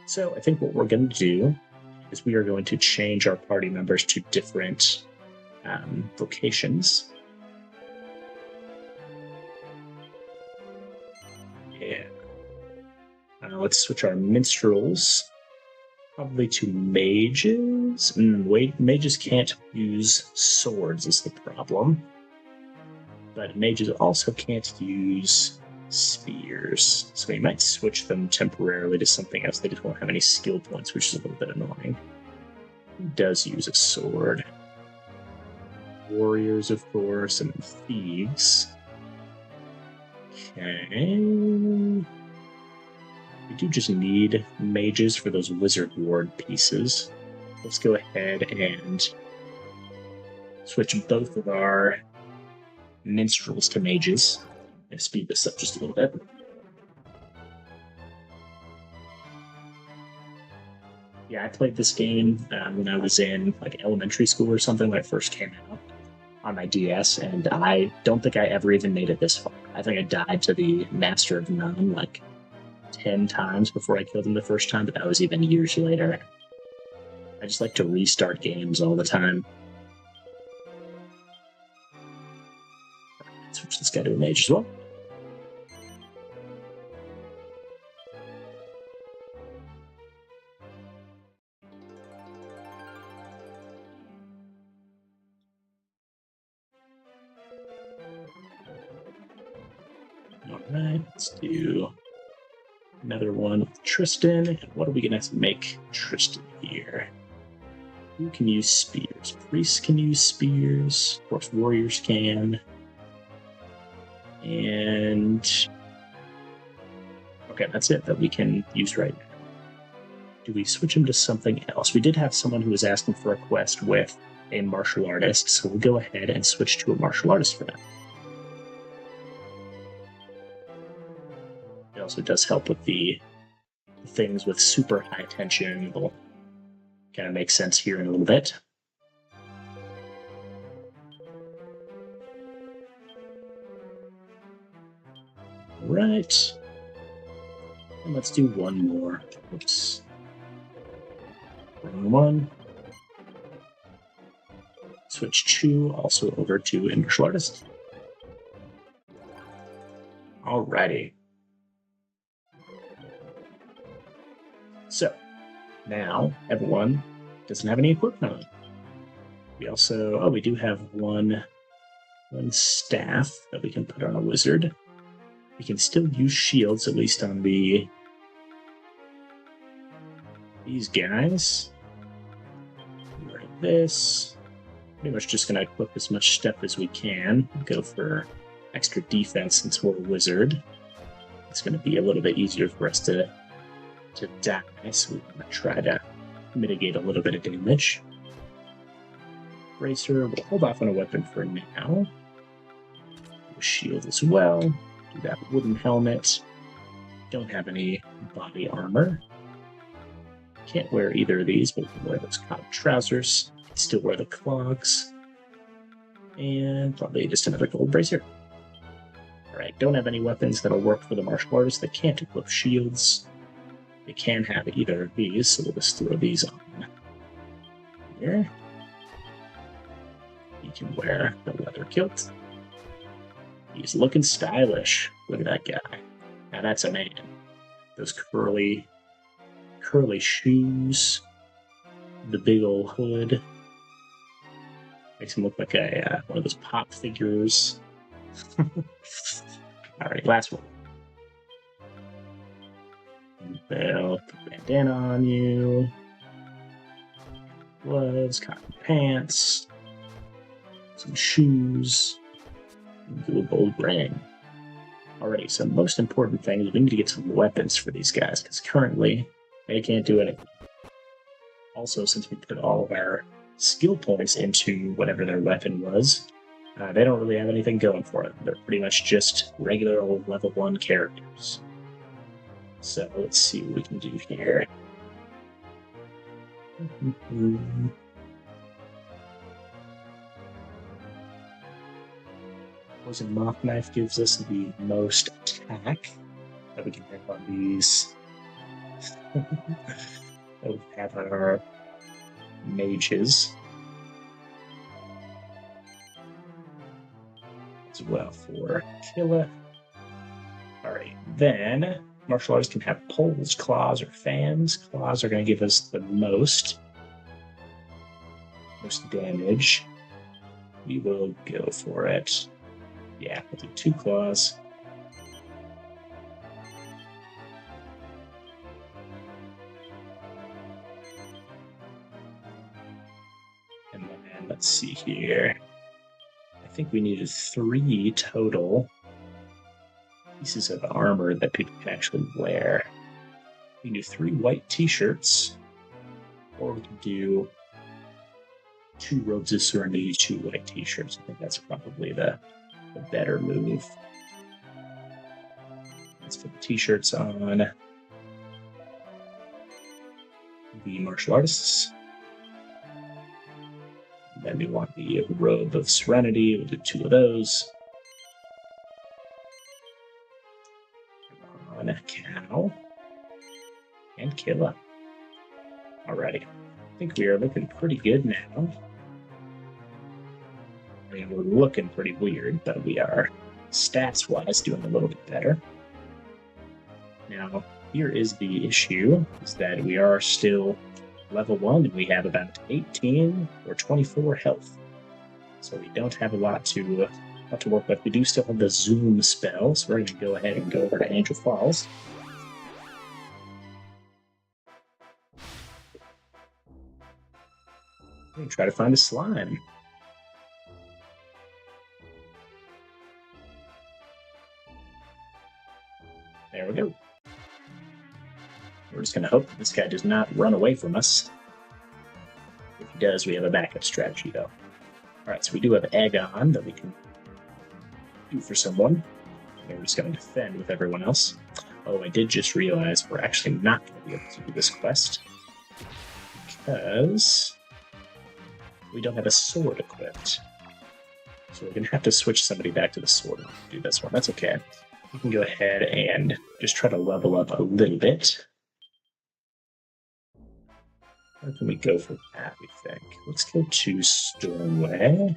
So I think what we're going to do is we are going to change our party members to different locations. Yeah. Let's switch our minstrels probably to mages. Wait, mages can't use swords is the problem. But mages also can't use spears. So we might switch them temporarily to something else. They just won't have any skill points, which is a little bit annoying. Who does use a sword? Warriors, of course, and thieves. Okay. We do just need mages for those wizard ward pieces. Let's go ahead and switch both of our minstrels to mages and speed this up just a little bit. Yeah, I played this game when I was in like elementary school or something when it first came out on my DS, and I don't think I ever even made it this far. I think I died to the Master of None like 10 times before I killed him the first time, but that was even years later. I just like to restart games all the time. Switch this guy to a mage as well. Alright, let's do another one with Tristan. And what are we going to make Tristan here? Who can use spears? Priests can use spears. Of course, warriors can. And okay, that's it that we can use right now. Do we switch him to something else? We did have someone who was asking for a quest with a martial artist, so we'll go ahead and switch to a martial artist for that. It also does help with the things with super high tension. It'll kind of make sense here in a little bit. Right. And let's do one more. Oops. Wrong one. Switch Chu also over to a martial artist. Alrighty. So, now everyone doesn't have any equipment on. We also, we do have one staff that we can put on a wizard. We can still use shields, at least on these guys. Right, this. Pretty much just going to equip as much stuff as we can. Go for extra defense since we're a wizard. It's going to be a little bit easier for us to die, so we're going to try to mitigate a little bit of damage. Bracer, we'll hold off on a weapon for now. Do a shield as well. Do that wooden helmet. Don't have any body armor. Can't wear either of these, but we can wear those cotton trousers. Still wear the clogs. And probably just another gold bracer. Alright, don't have any weapons that'll work for the martial artists. They can't equip shields. They can have either of these, so we'll just throw these on here. You can wear the leather kilt. He's looking stylish. Look at that guy. Now that's a man. Those curly shoes. The big old hood. Makes him look like one of those pop figures. Alright, last one. They'll put bandana on you. Gloves, cotton pants, some shoes, and do a gold ring. Alrighty, so most important thing is we need to get some weapons for these guys, because currently they can't do anything. Also, since we put all of our skill points into whatever their weapon was, They don't really have anything going for it. They're pretty much just regular old level 1 characters. So let's see what we can do here. Poison Moth Knife gives us the most attack that we can have on these. That we have on our mages. As well for Killa. Alright, then martial artists can have poles, claws, or fans. Claws are going to give us the most damage. We will go for it. Yeah, we'll do 2 claws. And then let's see here. I think we needed 3 total pieces of armor that people can actually wear. We can do 3 white t-shirts, or we can do 2 robes of serenity, 2 white t-shirts. I think that's probably the better move. Let's put the t-shirts on the martial artists. And then we want the robe of serenity. We'll do 2 of those. Come on, Cow. And Killa. Alrighty. I think we are looking pretty good now. I mean, we're looking pretty weird, but we are, stats-wise, doing a little bit better. Now, here is the issue, is that we are still level 1, and we have about 18 or 24 health. So we don't have a lot to work with. We do still have the Zoom spell, so we're going to go ahead and go over to Angel Falls. And try to find a slime. There we go. We're just going to hope that this guy does not run away from us. If he does, we have a backup strategy, though. Alright, so we do have Egg on that we can do for someone. And we're just going to defend with everyone else. Oh, I did just realize we're actually not going to be able to do this quest. Because we don't have a sword equipped. So we're going to have to switch somebody back to the sword to do this one. That's okay. We can go ahead and just try to level up a little bit. Where can we go for that, we think? Let's go to Stormway.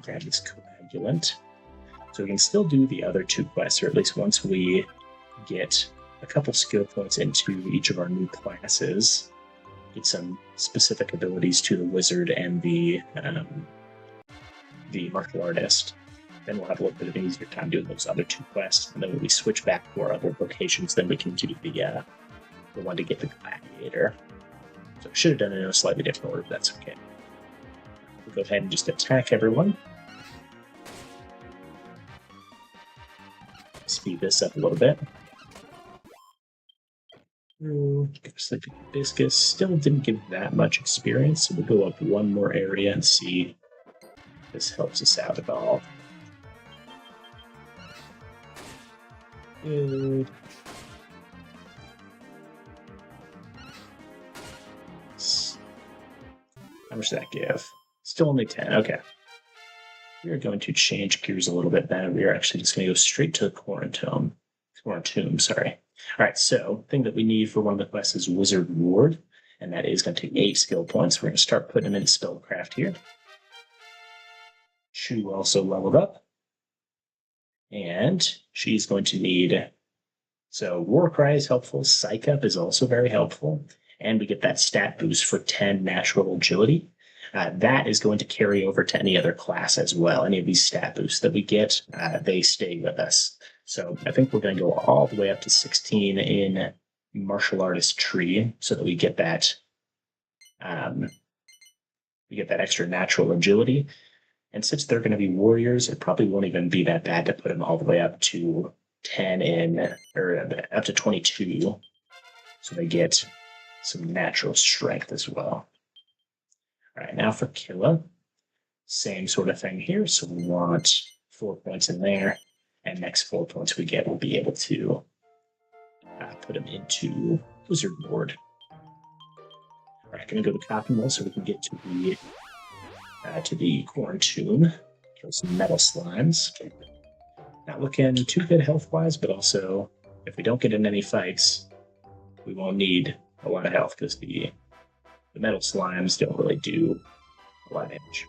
Grab this Coagulant. So we can still do the other 2 quests, or at least once we get a couple skill points into each of our new classes, get some specific abilities to the wizard and the martial artist, then we'll have a little bit of an easier time doing those other 2 quests. And then when we switch back to our other locations, then we can do the one to get the gladiator. So I should have done it in a slightly different order, but that's okay. We'll go ahead and just attack everyone. Speed this up a little bit. Sleeping Hibiscus still didn't give that much experience, so we'll go up 1 more area and see if this helps us out at all. Good. How much did that give? Still only 10. Okay. We are going to change gears a little bit then. We are actually just going to go straight to the Quarantine. Sorry. All right, so the thing that we need for one of the quests is Wizard Ward, and that is going to take 8 skill points. We're going to start putting them into Spellcraft here. Shu also leveled up. And she's going to need... So Warcry is helpful. Psych Up is also very helpful. And we get that stat boost for 10 natural agility. That is going to carry over to any other class as well. Any of these stat boosts that we get, they stay with us. So I think we're going to go all the way up to 16 in Martial Artist Tree so that we get that extra natural agility. And since they're going to be warriors, it probably won't even be that bad to put them all the way up to 10 or up to 22. So they get some natural strength as well. All right, now for Killa. Same sort of thing here. So we want 4 points in there. And next 4 points we get, we'll be able to put them into Wizard Board. All right, going to go to Cottonwool so we can get to the Corn Tomb. Kill some metal slimes. Not looking too good health-wise, but also if we don't get in any fights, we won't need a lot of health because the metal slimes don't really do a lot of damage.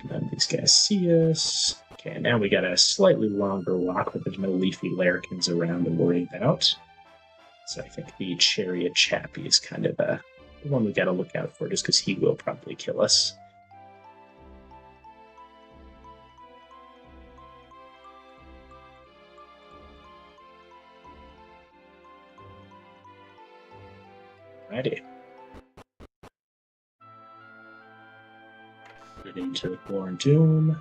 None of these guys see us. Okay, now we got a slightly longer walk, but there's no leafy larrikins around to worry about. So I think the Chariot Chappie is kind of the one we got to look out for, just because he will probably kill us. Alrighty. Get into the Corn Tomb.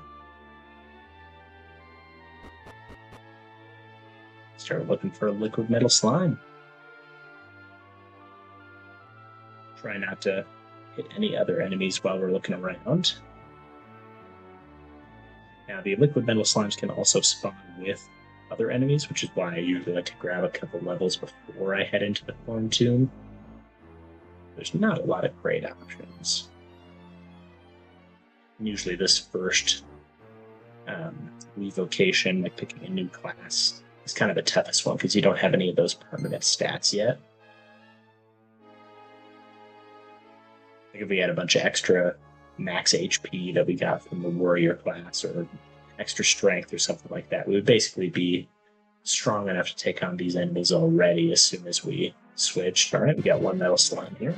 Start looking for a liquid metal slime. Try not to hit any other enemies while we're looking around. Now, the liquid metal slimes can also spawn with other enemies, which is why I usually like to grab a couple levels before I head into the Corn Tomb. There's not a lot of great options. Usually this first revocation, like picking a new class, is kind of the toughest one because you don't have any of those permanent stats yet. Like if we had a bunch of extra max HP that we got from the warrior class or extra strength or something like that, we would basically be strong enough to take on these enemies already as soon as we switched. All right, we got one metal slime here.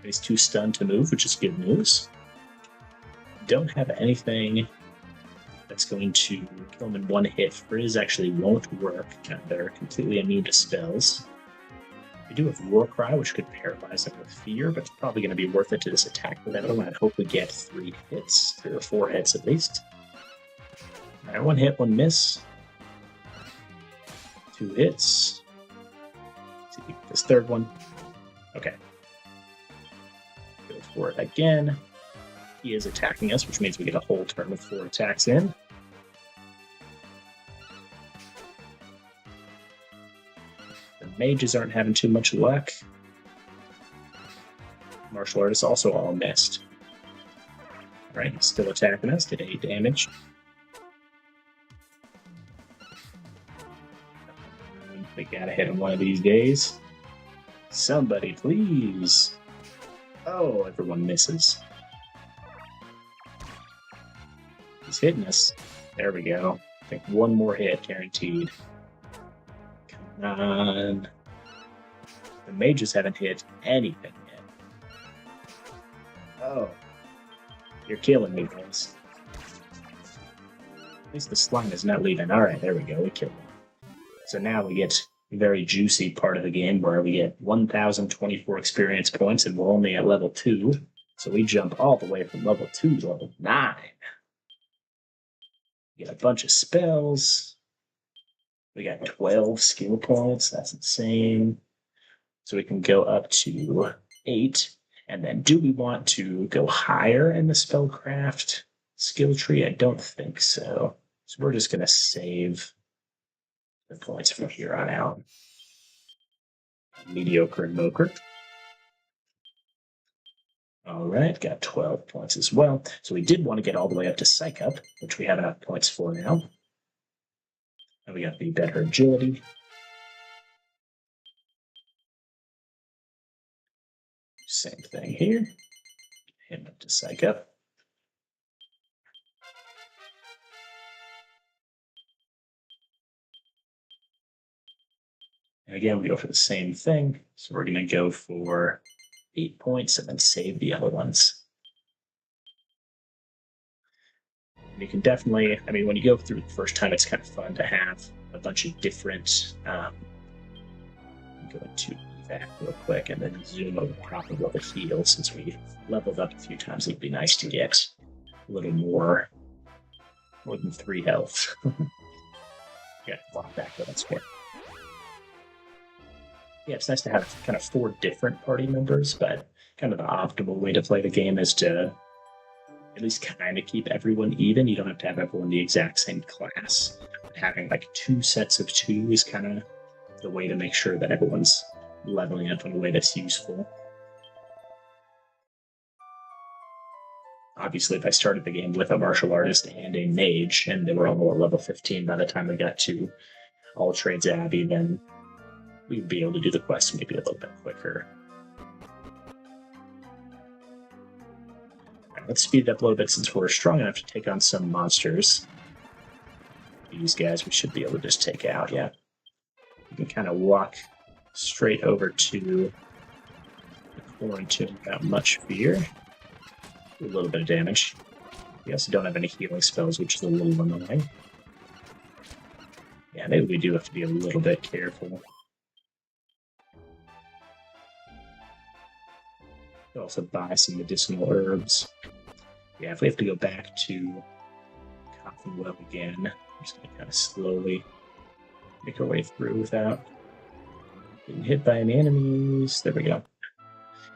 He's too stunned to move, which is good news. Don't have anything that's going to kill him in one hit. Frizz actually won't work. They're completely immune to spells. We do have War Cry, which could paralyze them with fear, but it's probably going to be worth it to just attack with them. I'd hope we get 3 or 4 hits at least. All right, 1 hit, 1 miss. 2 hits. Let's see, this third one. Okay. Go for it again. He is attacking us, which means we get a whole turn with 4 attacks in. The mages aren't having too much luck. Martial artists also all missed. Alright, he's still attacking us, did 8 damage. We gotta hit him one of these days. Somebody, please. Oh, everyone misses. He's hitting us. There we go. I think 1 more hit, guaranteed. Come on. The mages haven't hit anything yet. Oh. You're killing me, guys. At least the slime is not leaving. Alright, there we go. We killed him. So now we get a very juicy part of the game where we get 1,024 experience points and we're only at level 2. So we jump all the way from level 2 to level 9. We get a bunch of spells. We got 12 skill points. That's insane. So we can go up to 8. And then do we want to go higher in the spellcraft skill tree? I don't think so. So we're just going to save the points from here on out. Mediocre and Mocher. All right, got 12 points as well. So we did want to get all the way up to Psych Up, which we have enough points for now. And we got the better agility. Same thing here. Hit up to Psych Up. And again, we go for the same thing. So we're going to go for 8 points and then save the other ones. And you can definitely, I mean, when you go through the first time, it's kind of fun to have a bunch of different, I'm going to evac real quick and then zoom over probably the heal. Since we leveled up a few times, it'd be nice to get a little more than 3 health. Yeah, walk back, but that's good. Yeah, it's nice to have kind of 4 different party members, but kind of the optimal way to play the game is to at least kind of keep everyone even. You don't have to have everyone the exact same class. Having like 2 sets of 2 is kind of the way to make sure that everyone's leveling up in a way that's useful. Obviously, if I started the game with a martial artist and a mage, and they were all at level 15 by the time we got to All Trades Abbey, then we'd be able to do the quest maybe a little bit quicker. Right, let's speed it up a little bit since we're strong enough to take on some monsters. These guys we should be able to just take out, yeah. You can kind of walk straight over to the quarantine without much fear. A little bit of damage. We also don't have any healing spells, which is a little annoying. Yeah, maybe we do have to be a little bit careful. We'll also buy some medicinal herbs. Yeah, if we have to go back to Coffin Well again, I'm just going to kind of slowly make our way through without getting hit by any enemies. There we go.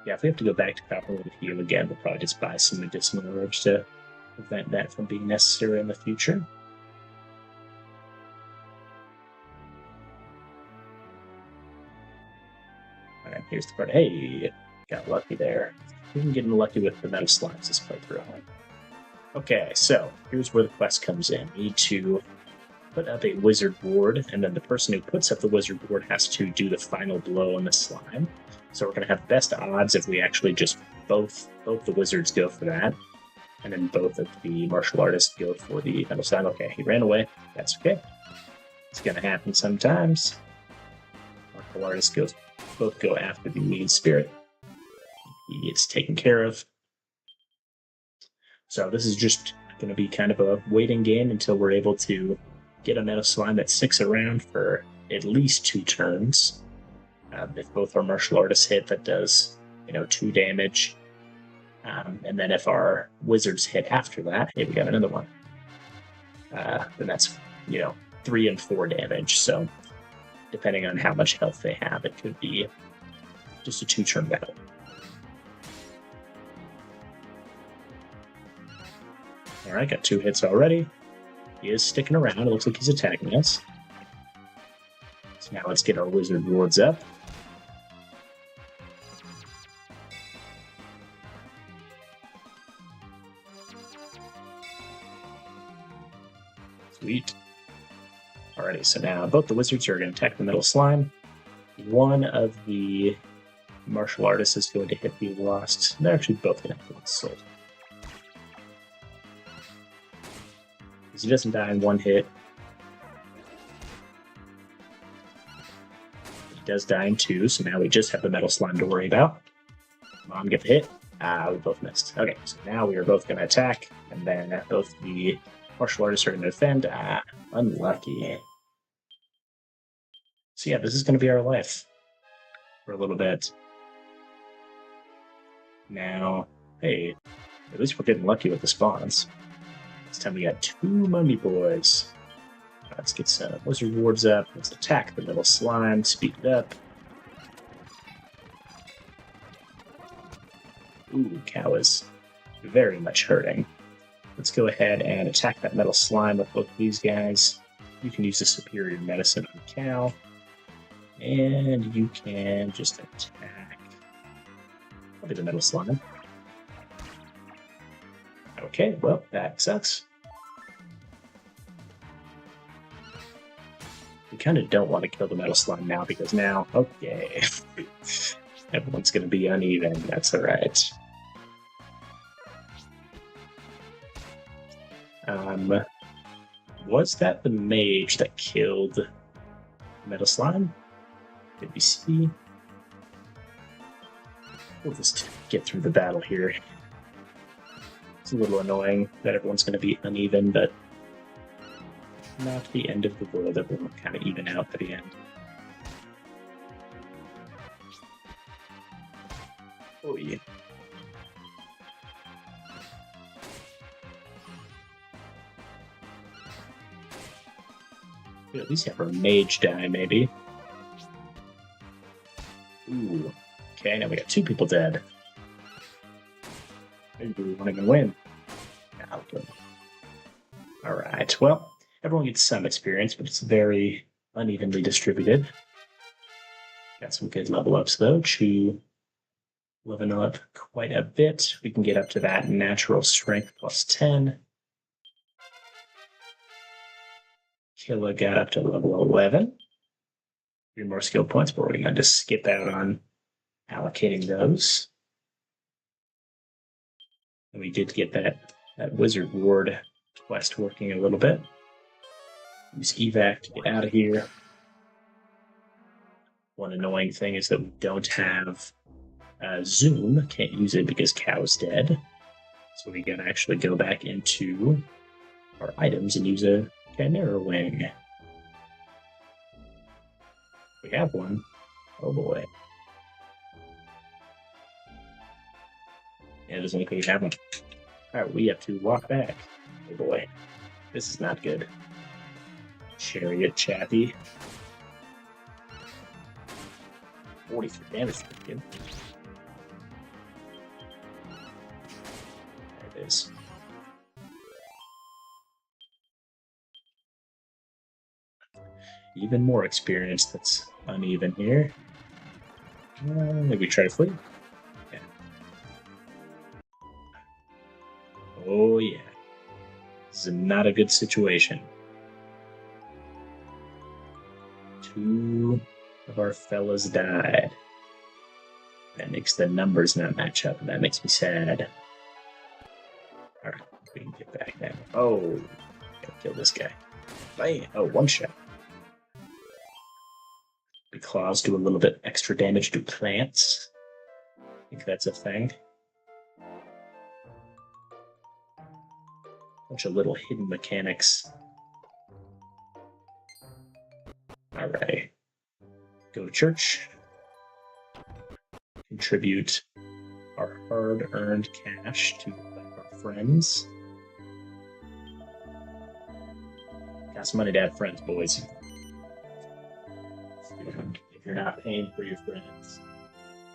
Yeah, if we have to go back to Coffin Well to heal again, we'll probably just buy some medicinal herbs to prevent that from being necessary in the future. Alright, here's the part. Hey, got lucky there. We've been getting lucky with the metal slimes this playthrough. Okay, so here's where the quest comes in. We need to put up a wizard board, and then the person who puts up the wizard board has to do the final blow on the slime. So we're going to have best odds if we actually just both the wizards go for that, and then both of the martial artists go for the metal slime. Okay, he ran away. That's okay. It's going to happen sometimes. Martial artists both go after the mean spirit. He gets taken care of. So this is just going to be kind of a waiting game until we're able to get a metal slime that sticks around for at least 2 turns. If both our martial artists hit, that does 2 damage. And then if our wizards hit after that, hey, we got another one. Then that's 3 and 4 damage. So depending on how much health they have, it could be just a 2-turn battle. Alright, got 2 hits already. He is sticking around. It looks like he's attacking us. So now let's get our wizard wards up. Sweet. Alrighty, so now both the wizards are going to attack the middle slime. One of the martial artists is going to hit the lost. They're actually both going to hit the lost soul. He doesn't die in 1 hit. He does die in 2, so now we just have the metal slime to worry about. Come on, get the hit. We both missed. Okay, so now we are both going to attack, and then both the martial artists are going to defend. Unlucky. So yeah, this is going to be our life for a little bit. Now, hey, at least we're getting lucky with the spawns. This time we got 2 mummy boys. Let's get some wizard wards up. Let's attack the middle slime. Speed it up. Ooh, cow is very much hurting. Let's go ahead and attack that metal slime with both of these guys. You can use the superior medicine on cow. And you can just attack probably the metal slime. Okay, well, that sucks. We kind of don't want to kill the metal slime now because now, okay, everyone's going to be uneven. That's all right. Was that the mage that killed metal slime? Did we see? We'll just get through the battle here. It's a little annoying that everyone's going to be uneven, but not the end of the world. Everyone will kind of even out at the end. Oh yeah. We'll at least have our mage die, maybe. Ooh. Okay, now we got 2 people dead. Maybe we won't even win. No, good. Alright, well, everyone gets some experience, but it's very unevenly distributed. Got some good level ups, though. Chu leveling up quite a bit. We can get up to that natural strength plus 10. Killa got up to level 11. 3 more skill points, but we're going to just skip out on allocating those. And we did get that wizard ward quest working a little bit. Use evac to get out of here. One annoying thing is that we don't have Zoom. Can't use it because Cow's dead. So we gotta actually go back into our items and use a Chimera Wing. We have one. Oh boy. Yeah, it doesn't look like we have one. Alright, we have to walk back. Oh boy. This is not good. Chariot Chappy. 43 damage. Good. There it is. Even more experience that's uneven here. Maybe try to flee. Yeah. Oh yeah. This is not a good situation. 2 of our fellas died. That makes the numbers not match up, and that makes me sad. Alright, we can get back now. Oh, gotta kill this guy. Bam! Oh, 1 shot. The claws do a little bit extra damage to plants. I think that's a thing. Bunch of little hidden mechanics. Alright. Go to church. Contribute our hard-earned cash to our friends. Got some money to have friends, boys. If you're not paying for your friends,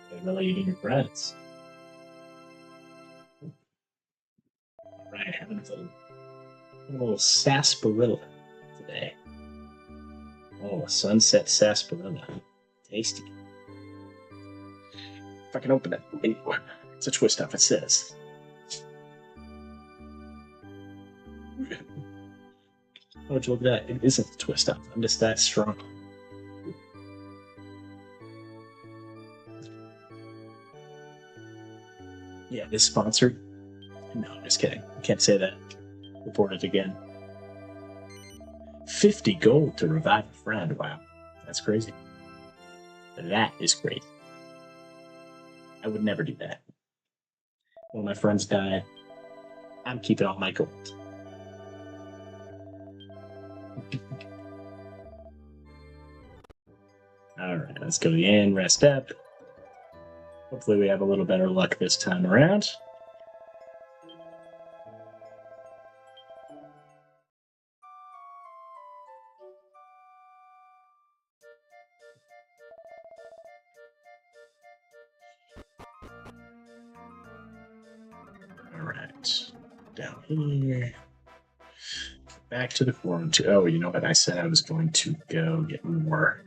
they're really eating your friends. Alright, having a little sarsaparilla today. Oh, sunset sarsaparilla. Tasty. If I can open it. It's a twist off, it says. Oh, look at that. It isn't a twist off. I'm just that strong. Yeah, it is sponsored. No, I'm just kidding. I can't say that. Report it again. 50 gold to revive a friend. Wow. That's crazy. That is crazy. I would never do that. When my friends die, I'm keeping all my gold. Alright, let's go to the inn, rest up. Hopefully we have a little better luck this time around. Alright, down here. Back to the quarantine. Oh, you know what? I said I was going to go get more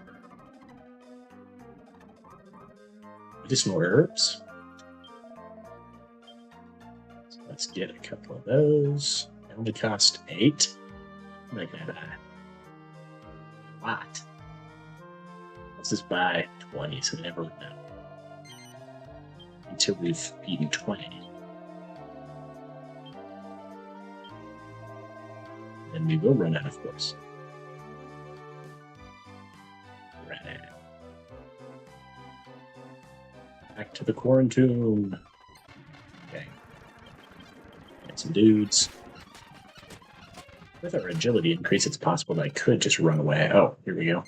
medicinal herbs. So let's get a couple of those. They only cost 8. Like that. A lot. Let's just buy 20, so we never know. Until we've eaten 20. Then we will run out, of course. Run out. Back to the quarantine. Okay. Get some dudes. With our agility increase, it's possible that I could just run away. Oh, here we go.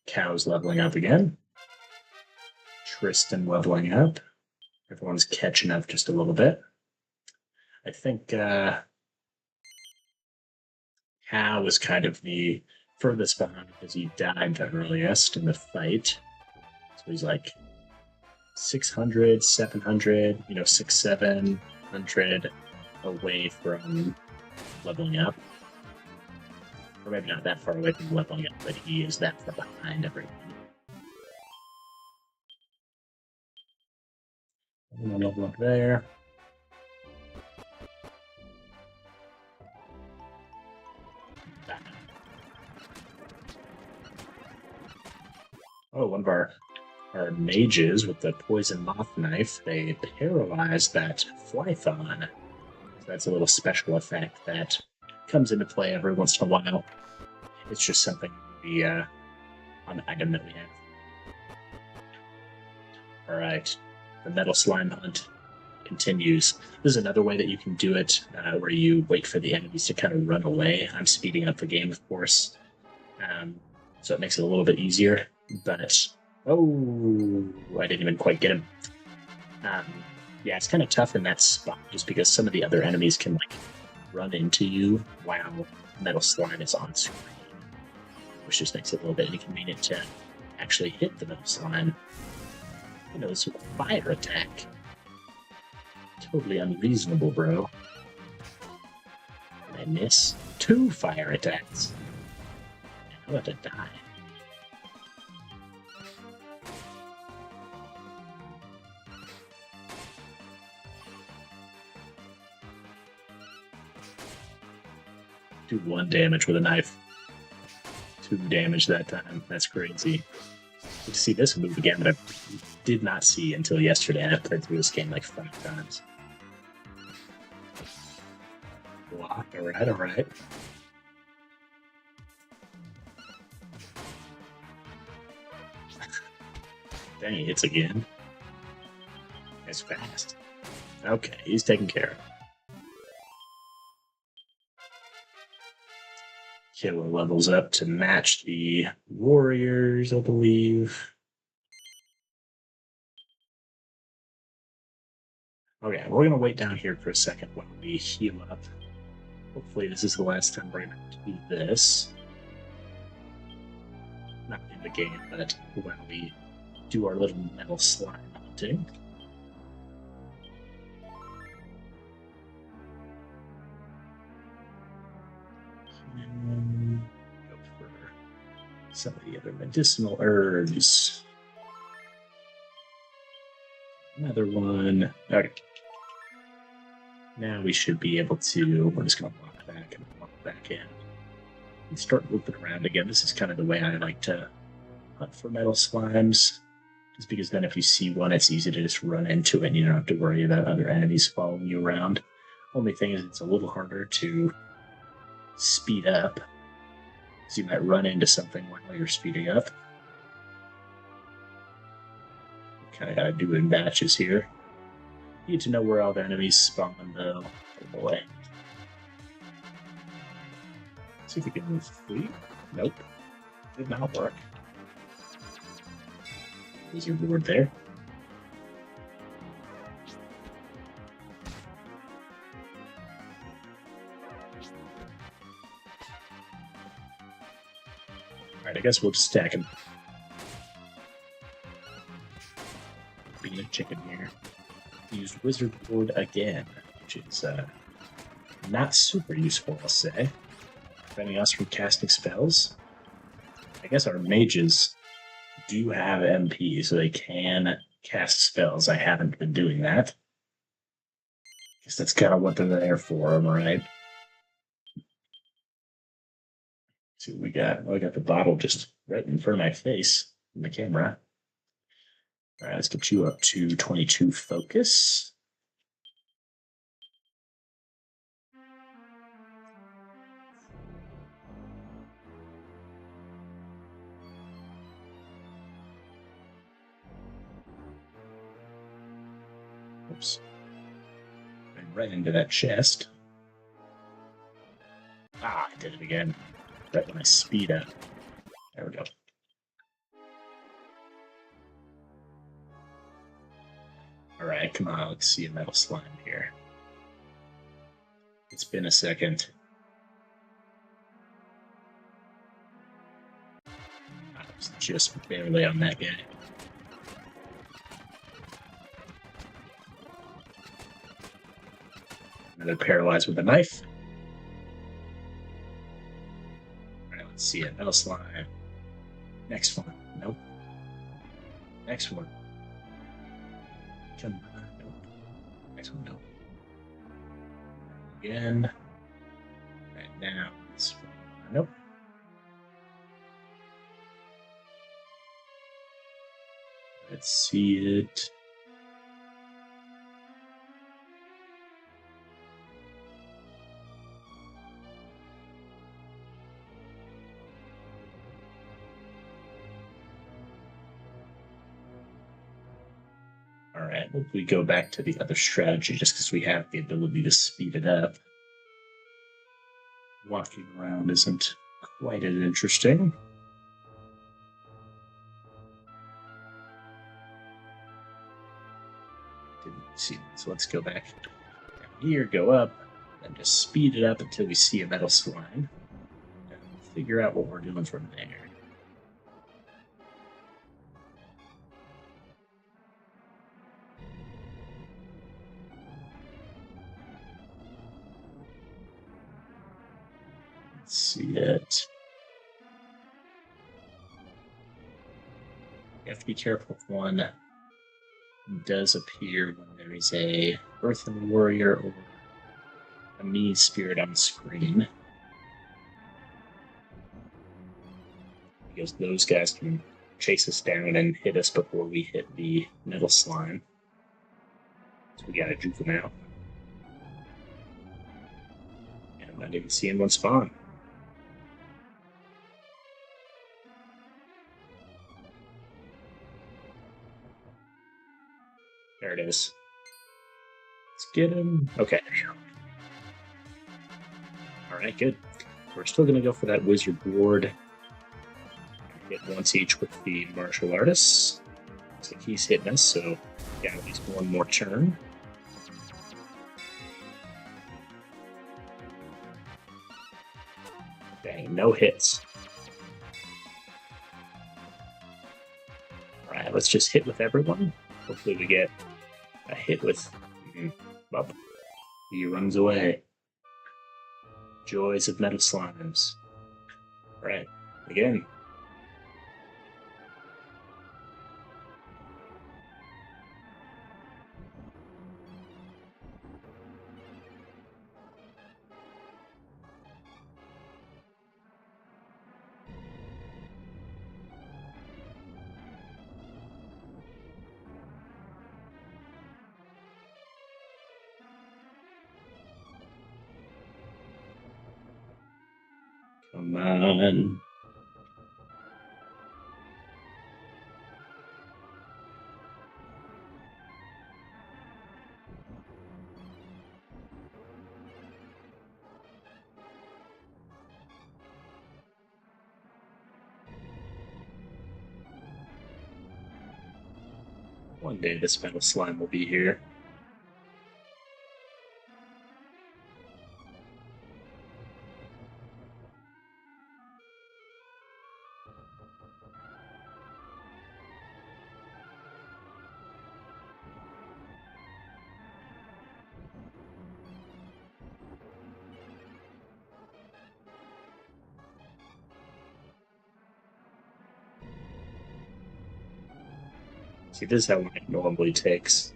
Cow's leveling up again. Tristan leveling up. Everyone's catching up just a little bit. I think Cow was kind of the furthest behind because he died the earliest in the fight. So he's like 600, 700, 700 away from leveling up. Or maybe not that far away from leveling up, but he is that far behind everyone. One level up there. Oh, one of our mages with the poison moth knife, they paralyzed that Flython. So that's a little special effect that comes into play every once in a while. It's just something we on the item that we have. Alright, the metal slime hunt continues. This is another way that you can do it, where you wait for the enemies to kind of run away. I'm speeding up the game, of course, so it makes it a little bit easier, but oh, I didn't even quite get him. Yeah, it's kind of tough in that spot, just because some of the other enemies can like run into you while metal slime is on screen, which just makes it a little bit inconvenient to actually hit the metal slime. This fire attack. Totally unreasonable, bro. Did I miss 2 fire attacks? I'm about to die. Do 1 damage with a knife. 2 damage that time. That's crazy. To see this move again that I did not see until yesterday. I played through this game like 5 times. Wow, alright. Dang, he hits again. It's fast. Okay, he's taken care of. Killer levels up to match the warriors, I believe. Okay, we're gonna wait down here for a second while we heal up. Hopefully this is the last time we're gonna do this. Not in the game, but while we do our little metal slime hunting. Go for some of the other medicinal herbs. Another one. Okay. Now we should be able to. We're just going to walk back and walk back in. And start looping around again. This is kind of the way I like to hunt for metal slimes. Just because then if you see one, it's easy to just run into it and you don't have to worry about other enemies following you around. Only thing is it's a little harder to speed up. So you might run into something while you're speeding up. Kind of gotta do it in batches here. You need to know where all the enemies spawn, though. Oh boy. See if we can move free. Nope. Did not work. There's your board there. Alright, I guess we'll just stack him. Being a chicken here. Used wizard board again, which is not super useful, I'll say. Preventing us from casting spells. I guess our mages do have MP, so they can cast spells. I haven't been doing that. I guess that's kind of what they're there for, am I right? See what we got. Oh, I got the bottle just right in front of my face in the camera. All right, let's get you up to 22 focus. Oops. And right into that chest. Ah, I did it again. Right when I speed up. There we go. Alright, come on, let's see a metal slime here. It's been a second. I was just barely on that guy. Another paralyzed with a knife. Alright, let's see it. Metal slime. Next one. Nope. Next one. Come on. Nope. Next one. Nope. Again. Right now. This one. Nope. Let's see it. Alright, we go back to the other strategy just because we have the ability to speed it up. Walking around isn't quite as interesting. Didn't see it, so let's go back down here, go up, and just speed it up until we see a metal slime. And figure out what we're doing from there. Let's see it. You have to be careful if one does appear when there is a earthen warrior or a me spirit on the screen. Because those guys can chase us down and hit us before we hit the metal slime. So we gotta juke them out. And I'm not even seeing one spawn. There it is. Let's get him. Okay. Alright, good. We're still going to go for that wizard ward. Hit once each with the martial artists. Looks like he's hitting us, so got at least one more turn. Dang, no hits. Alright, let's just hit with everyone. Hopefully we get a hit with... Well, he runs away. Joys of metal slimes. Right, again. Come on. One day this metal slime will be here. See, this is how long it normally takes.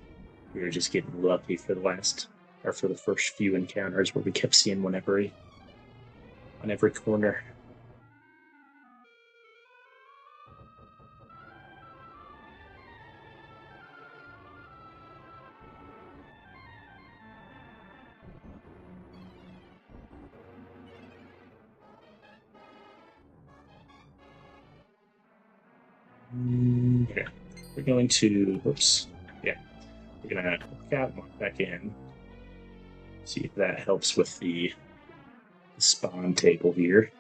We were just getting lucky for the first few encounters where we kept seeing one on every corner. Okay. We're going to, whoops, yeah, we're gonna walk back in, see if that helps with the spawn table here.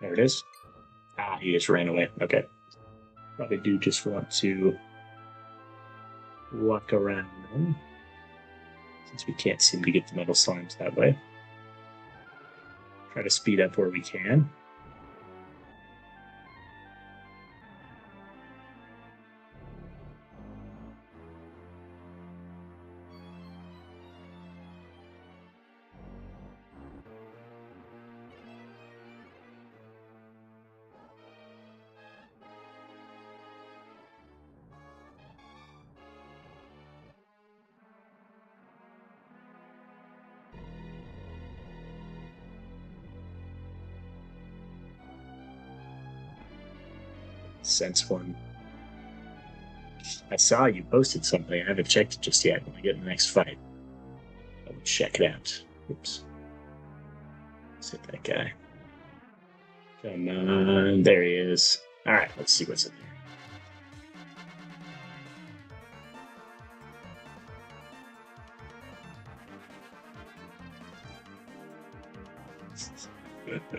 There it is. Ah, he just ran away. Okay. Probably do just want to walk around them, since we can't seem to get the metal slimes that way. Try to speed up where we can. Sense one. I saw you posted something. I haven't checked it just yet. When I get in the next fight, I'll check it out. Oops. Let's hit that guy. Come on. There he is. Alright, let's see what's in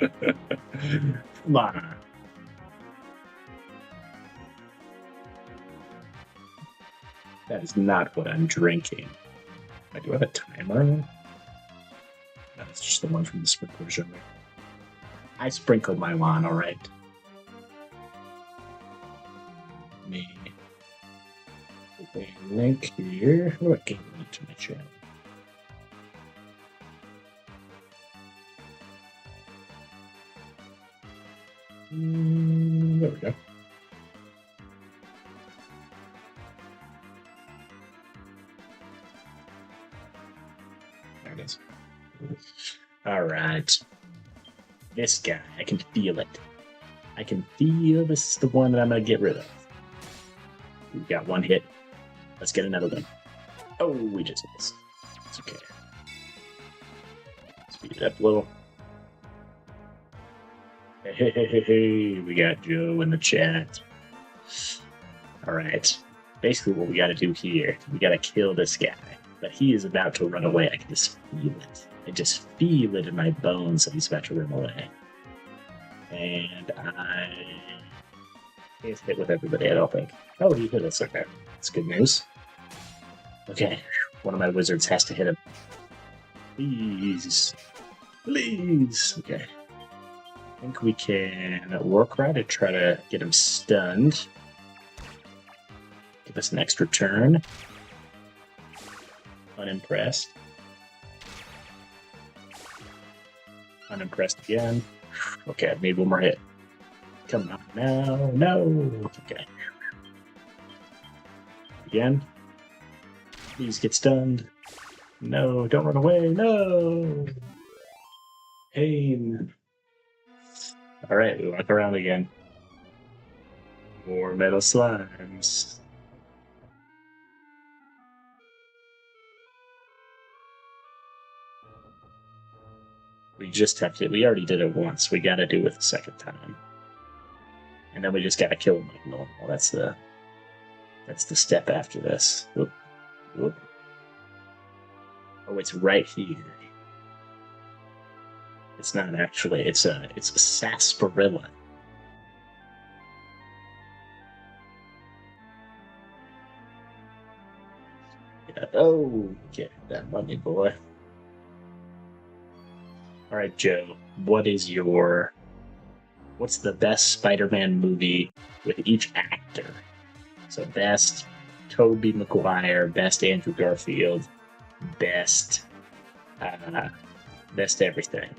there. Come on. That is not what I'm drinking. I do have a timer. No, it's just the one from the sprinkler jar. I sprinkled my lawn, alright. Me. Link here. How do I get a link to my channel? There we go. There it is. Alright. This guy, I can feel it. I can feel this is the one that I'm going to get rid of. We've got one hit. Let's get another one. Oh, we just missed. It's okay. Speed it up a little. Hey, we got Joe in the chat. Alright. Basically what we gotta do here, we gotta kill this guy. But he is about to run away. I can just feel it. I just feel it in my bones that he's about to run away. And I can't hit with everybody, I don't think. Oh, he hit us. Okay. That's good news. Okay. One of my wizards has to hit him. Please. Please. Okay. I think we can work right to try to get him stunned. Give us an extra turn. Unimpressed. Unimpressed again. Okay, I need one more hit. Come on now. No. Okay. Again. Please get stunned. No, don't run away. No. Pain. Alright, we walk around again. More metal slimes. We just have to, we already did it once. We gotta do it the second time. And then we just gotta kill them like normal. That's the step after this. Whoop. Whoop. Oh, it's right here. It's not actually, it's a sarsaparilla. Yeah. Oh, get that mummy boy. Alright, Joe, what's the best Spider-Man movie with each actor? So best Tobey Maguire, best Andrew Garfield, best everything.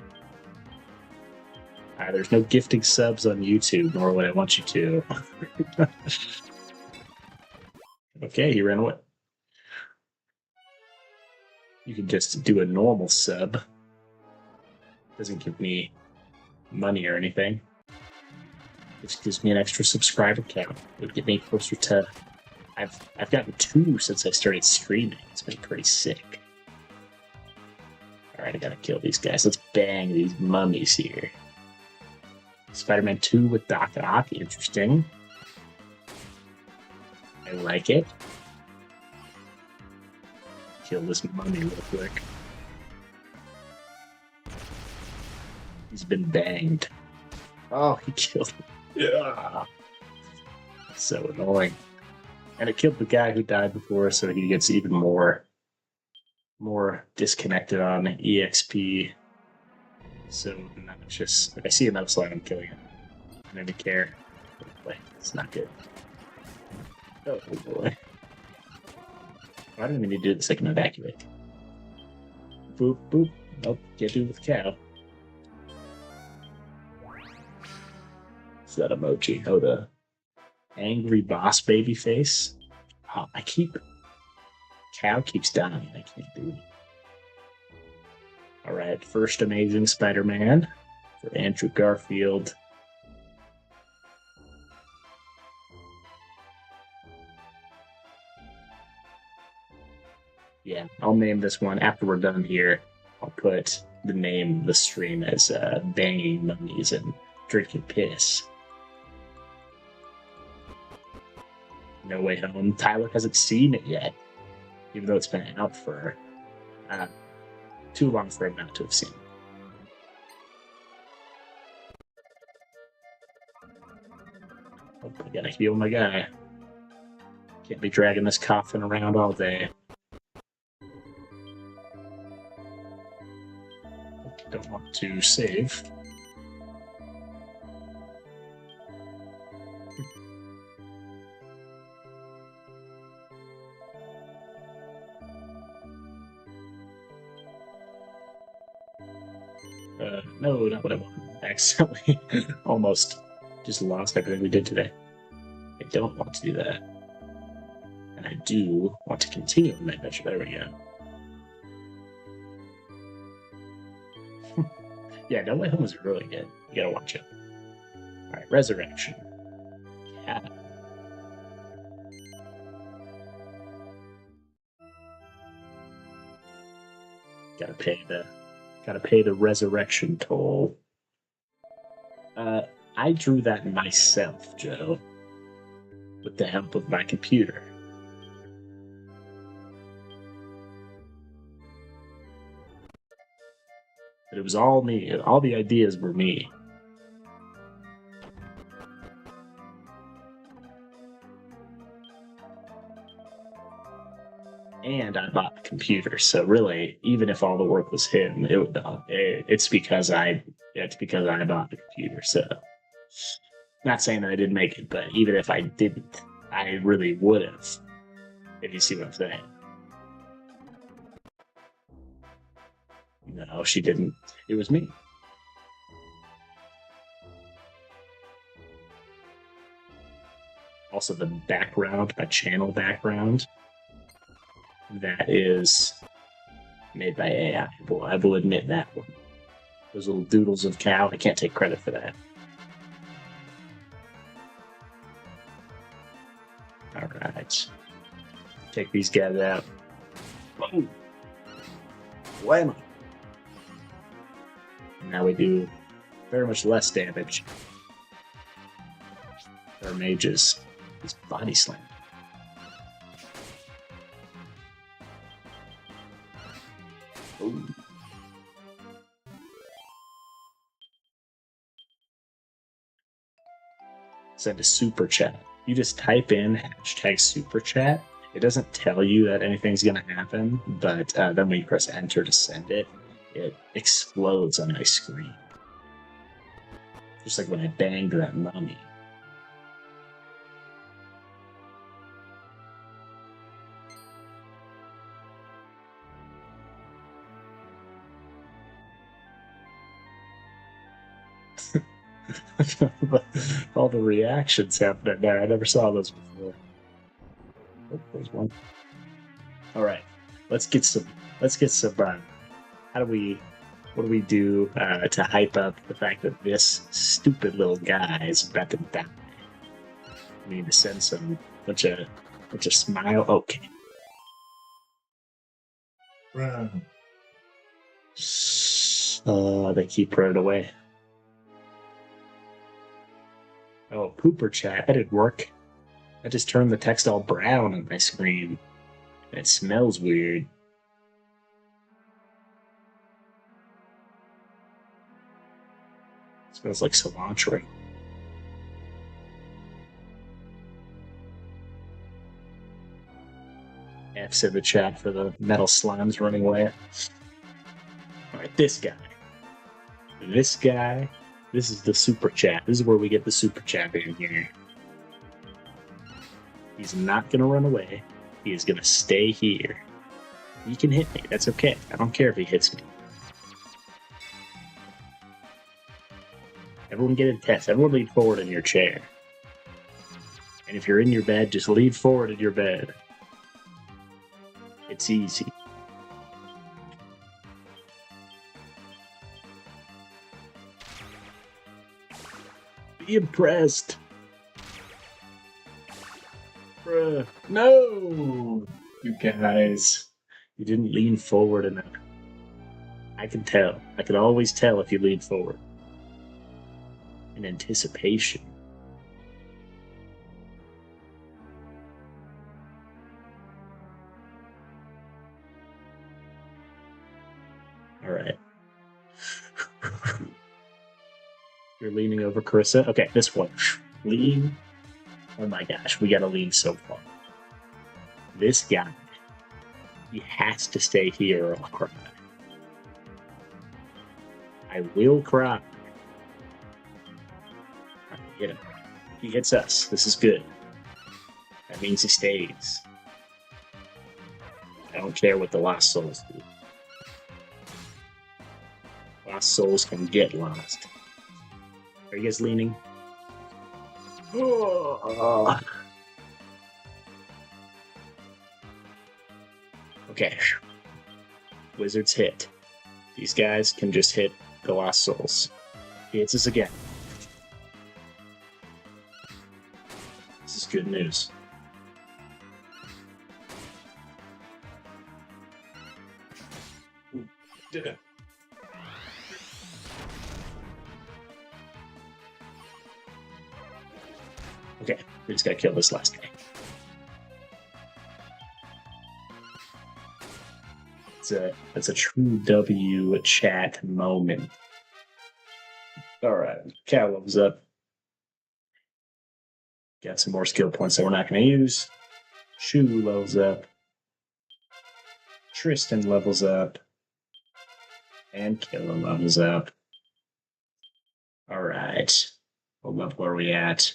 There's no gifting subs on YouTube, nor would I want you to. Okay, he ran away. You can just do a normal sub. Doesn't give me money or anything. It just gives me an extra subscriber count. It would get me closer to... I've gotten 2 since I started streaming. It's been pretty sick. Alright, I gotta kill these guys. Let's bang these mummies here. Spider-Man 2 with Doc Ock. Interesting. I like it. Kill this mummy real quick. He's been banged. Oh, he killed him. Yeah. So annoying. And it killed the guy who died before, so he gets even more disconnected on EXP. So now it's just, if I see another slide, I'm killing it. I don't even care. Boy, it's not good. Oh boy. I don't even need to do this, I can evacuate. Boop, boop. Nope, can't do it with cow. What's that emoji? Oh, the angry boss baby face. Oh, cow keeps dying. I can't do it. Alright, first Amazing Spider-Man for Andrew Garfield. Yeah, I'll name this one after we're done here. I'll put the name of the stream as Banging Mummies and Drinking Piss. No Way Home. Tyler hasn't seen it yet, even though it's been out for too long for him not to have seen it. Oh, I gotta heal my guy. Can't be dragging this coffin around all day. Don't want to save. No, not what I want. Accidentally almost just lost everything we did today. I don't want to do that. And I do want to continue on my adventure. There we go. Yeah, No Way Home is really good. You gotta watch it. Alright, Resurrection. Yeah. Gotta pay the resurrection toll. I drew that myself, Joe, with the help of my computer. But it was all me. All the ideas were me. And I bought the computer, so really, even if all the work was him, it's because I bought the computer. So, not saying that I didn't make it, but even if I didn't, I really would have. If you see what I'm saying. No, she didn't. It was me. Also, the background, my channel background, that is made by AI. I will admit that one. Those little doodles of cow, I can't take credit for that. Alright. Take these guys out. Boom! Wham! Now we do very much less damage. Our mages. He's body slam. Ooh. Send a super chat. You just type in hashtag super chat. It doesn't tell you that anything's going to happen, but then when you press enter to send it, it explodes on my screen. Just like when I banged that mummy. All the reactions happening there. I never saw those before. Oh, there's one. All right, let's get some. What do we do to hype up the fact that this stupid little guy is about to die? We need to send some bunch of smile. Okay. Run. They keep running away. Oh, pooper chat. That didn't work. I just turned the text all brown on my screen. And it smells weird. It smells like cilantro. F's in the chat for the metal slimes running away. Alright, this guy. This is the super chat. This is where we get the super chat in here. He's not going to run away. He is going to stay here. He can hit me. That's okay. I don't care if he hits me. Everyone get a test. Everyone lean forward in your chair. And if you're in your bed, just lean forward in your bed. It's easy. Be impressed. Bruh. No! You guys. You didn't lean forward enough. I can tell. I could always tell if you leaned forward. In anticipation. All right. You're leaning over Carissa. Okay, this one. Lean. Oh my gosh, we gotta lean so far. This guy, he has to stay here or I'll cry. I will cry. Hit him. He hits us. This is good. That means he stays. I don't care what the lost souls do. Lost souls can get lost. Are you guys leaning? Oh. Okay. Wizards hit. These guys can just hit the lost souls. He hits us again. This is good news. Did it. Okay, we just gotta kill this last guy. That's a true W chat moment. Alright, Cal levels up. Got some more skill points that we're not gonna use. Shu levels up. Tristan levels up. And Killa levels up. Alright. What level are we at?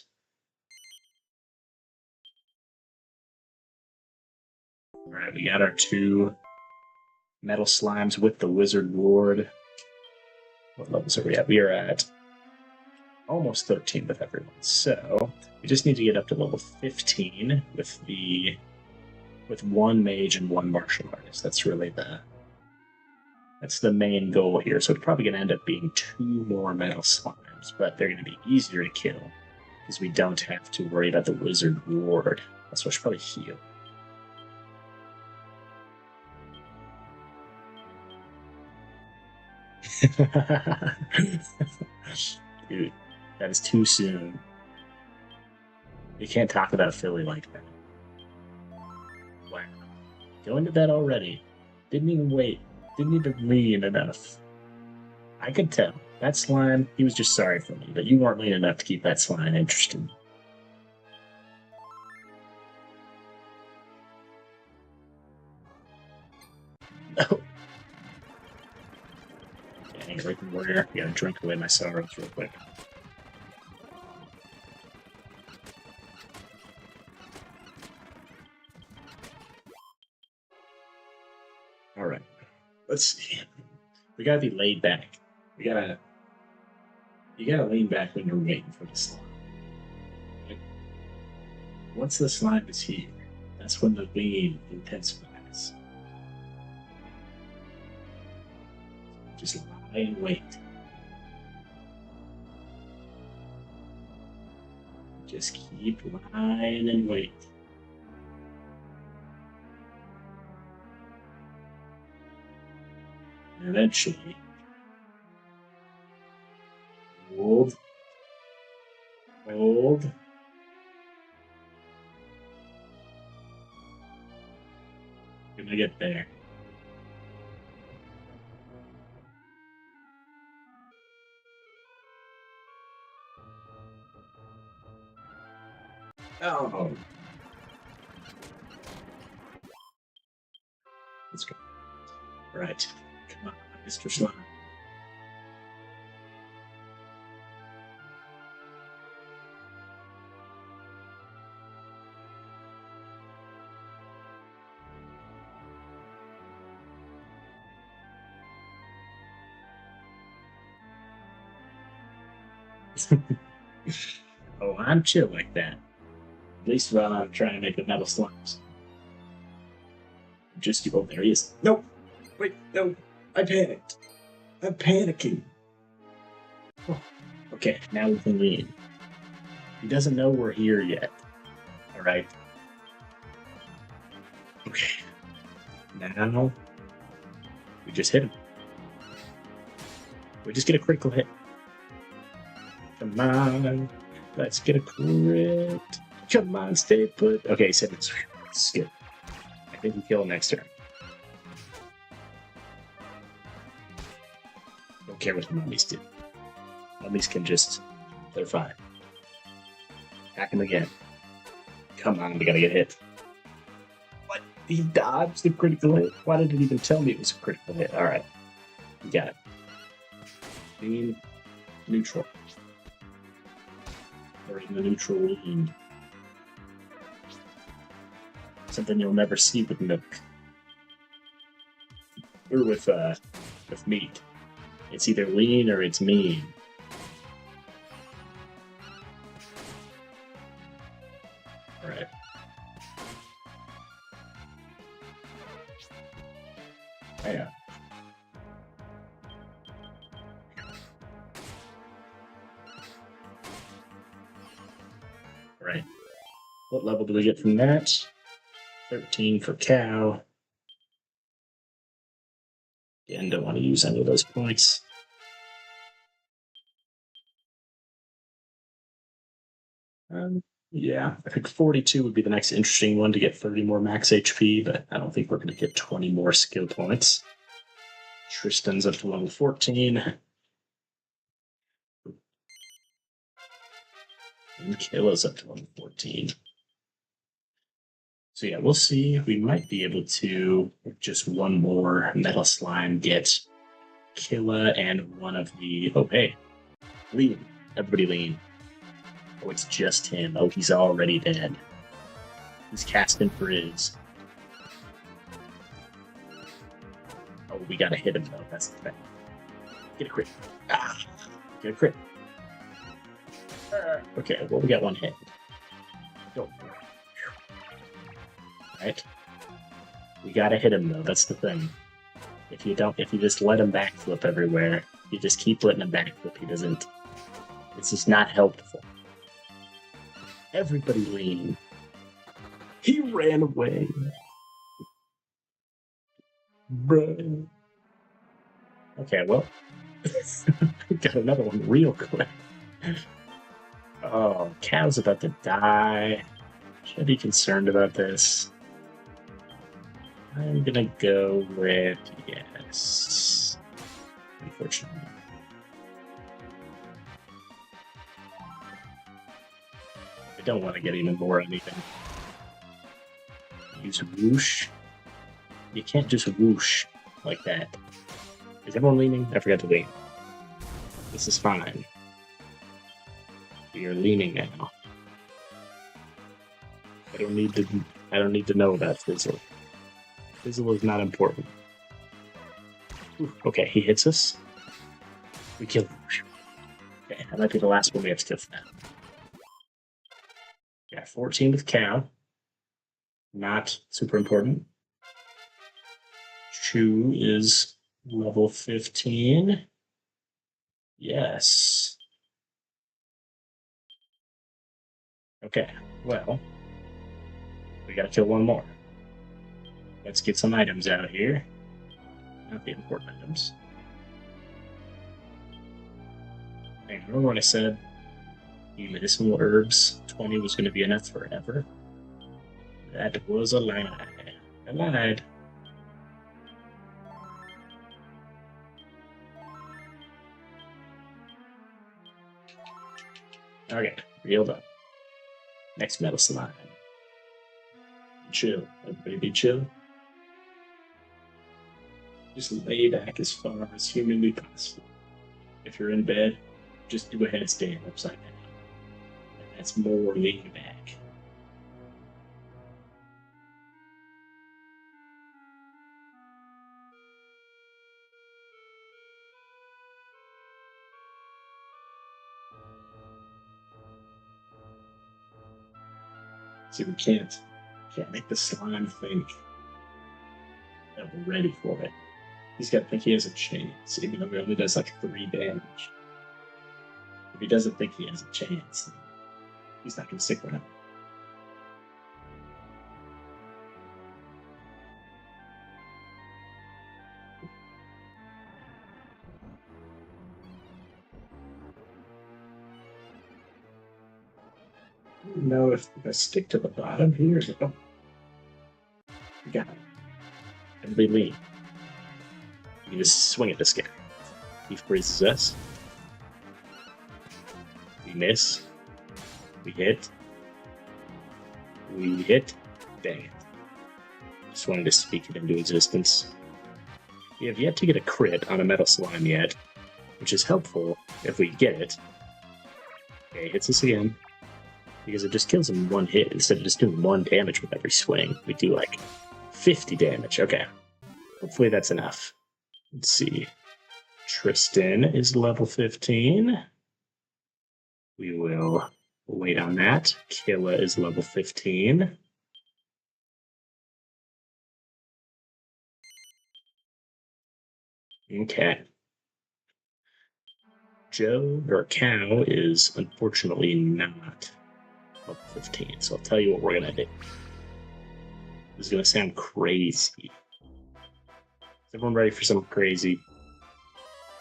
Alright, we got our 2 metal slimes with the wizard ward. What levels are we at? We are at almost 13 with everyone. So we just need to get up to level 15 with 1 mage and 1 martial artist. That's really that's the main goal here. So it's probably going to end up being 2 more metal slimes, but they're going to be easier to kill because we don't have to worry about the wizard ward. That's why I should probably heal. Dude, that is too soon. You can't talk about Philly like that. Wow. Going to bed already. Didn't even wait. Didn't even lean enough. I could tell. That slime, he was just sorry for me, but you weren't lean enough to keep that slime interested. No. Dang, warrior. I gotta drink away my sorrows real quick. Alright. Let's see. We gotta be laid back. You gotta lean back when you're waiting for the slime. Once the slime is here, that's when the lean intensifies. Just lie and wait. Just keep lying and wait. And eventually, hold. Gonna get there. Oh. Let's go. Right. Come on, Mr. Slime. Oh, I'm chill like that. At least while I'm trying to make the metal slimes. Just oh, there he is. Nope. Wait, no. I panicked. I'm panicking. Oh, okay, now we can lean. He doesn't know we're here yet. Alright. Okay. now we just hit him. We just get a critical hit. Come on. Let's get a crit. Come on, stay put. Okay, 7. It's good. I think we kill him next turn. Don't care what the mummies do. Mummies can just... They're fine. Attack him again. Come on, we gotta get hit. What? He dodged the critical hit? Why did it even tell me it was a critical hit? Alright. We got it. Lean. Neutral. Or in the neutral lean. Something you'll never see with milk. Or with meat. It's either lean or it's mean. Alright. Yeah. Right. What level do we get from that? 13 for cow. Again, don't want to use any of those points. Yeah, I think 42 would be the next interesting one to get 30 more max HP, but I don't think we're going to get 20 more skill points. Tristan's up to level 14. And Kayla's up to level 14. So yeah, we'll see. We might be able to, just one more metal slime, get Kayla and one of the... Oh, hey. Lean. Everybody lean. Oh, it's just him. Oh, he's already dead. He's casting for his. Oh, we gotta hit him, though. That's the thing. Get a crit. Ah! Get a crit. Okay, well, we got one hit. Go. Right? We gotta hit him, though. That's the thing. If you just let him backflip everywhere, you just keep letting him backflip, he doesn't... It's just not helpful. Everybody lean. He ran away. Bruh. Okay, well. Got another one real quick. Oh, Cow's about to die. Should I be concerned about this? I'm gonna go with yes. Unfortunately. I don't want to get even more anything. Use whoosh. You can't just whoosh like that. Is everyone leaning? I forgot to lean. This is fine. We are leaning now. I don't need to know about Fizzle. Fizzle is not important. Ooh, okay, he hits us. We kill him. Okay, that might be the last one we have to kill for now. Yeah, 14 with cow. Not super important. Chu is level 15. Yes. Okay, well, we gotta kill one more. Let's get some items out here. Not the important items. Hey, remember when I said the medicinal herbs 20 was going to be enough forever? That was a lie. I lied. Okay, reeled up. Next metal slime. Chill. Everybody be chill. Just lay back as far as humanly possible. If you're in bed, just do a headstand upside down. And that's more leaning back. See, we can't make the slime think that we're ready for it. He's got to think he has a chance, even though he only does like 3 damage. If he doesn't think he has a chance, he's not going to stick around. I don't know if I stick to the bottom here. Oh, we got it. Everybody lean. You can just swing at this guy. He freezes us. We miss. We hit. We hit. Dang it. Just wanted to speak it into existence. We have yet to get a crit on a metal slime yet, which is helpful if we get it. Okay, hits us again. Because it just kills him in one hit instead of just doing 1 damage with every swing. We do like 50 damage. Okay. Hopefully that's enough. Let's see. Tristan is level 15. We will wait on that. Killa is level 15. Okay. Joe, or Cow, is unfortunately not level 15, so I'll tell you what we're going to do. This is going to sound crazy. Is everyone ready for something crazy?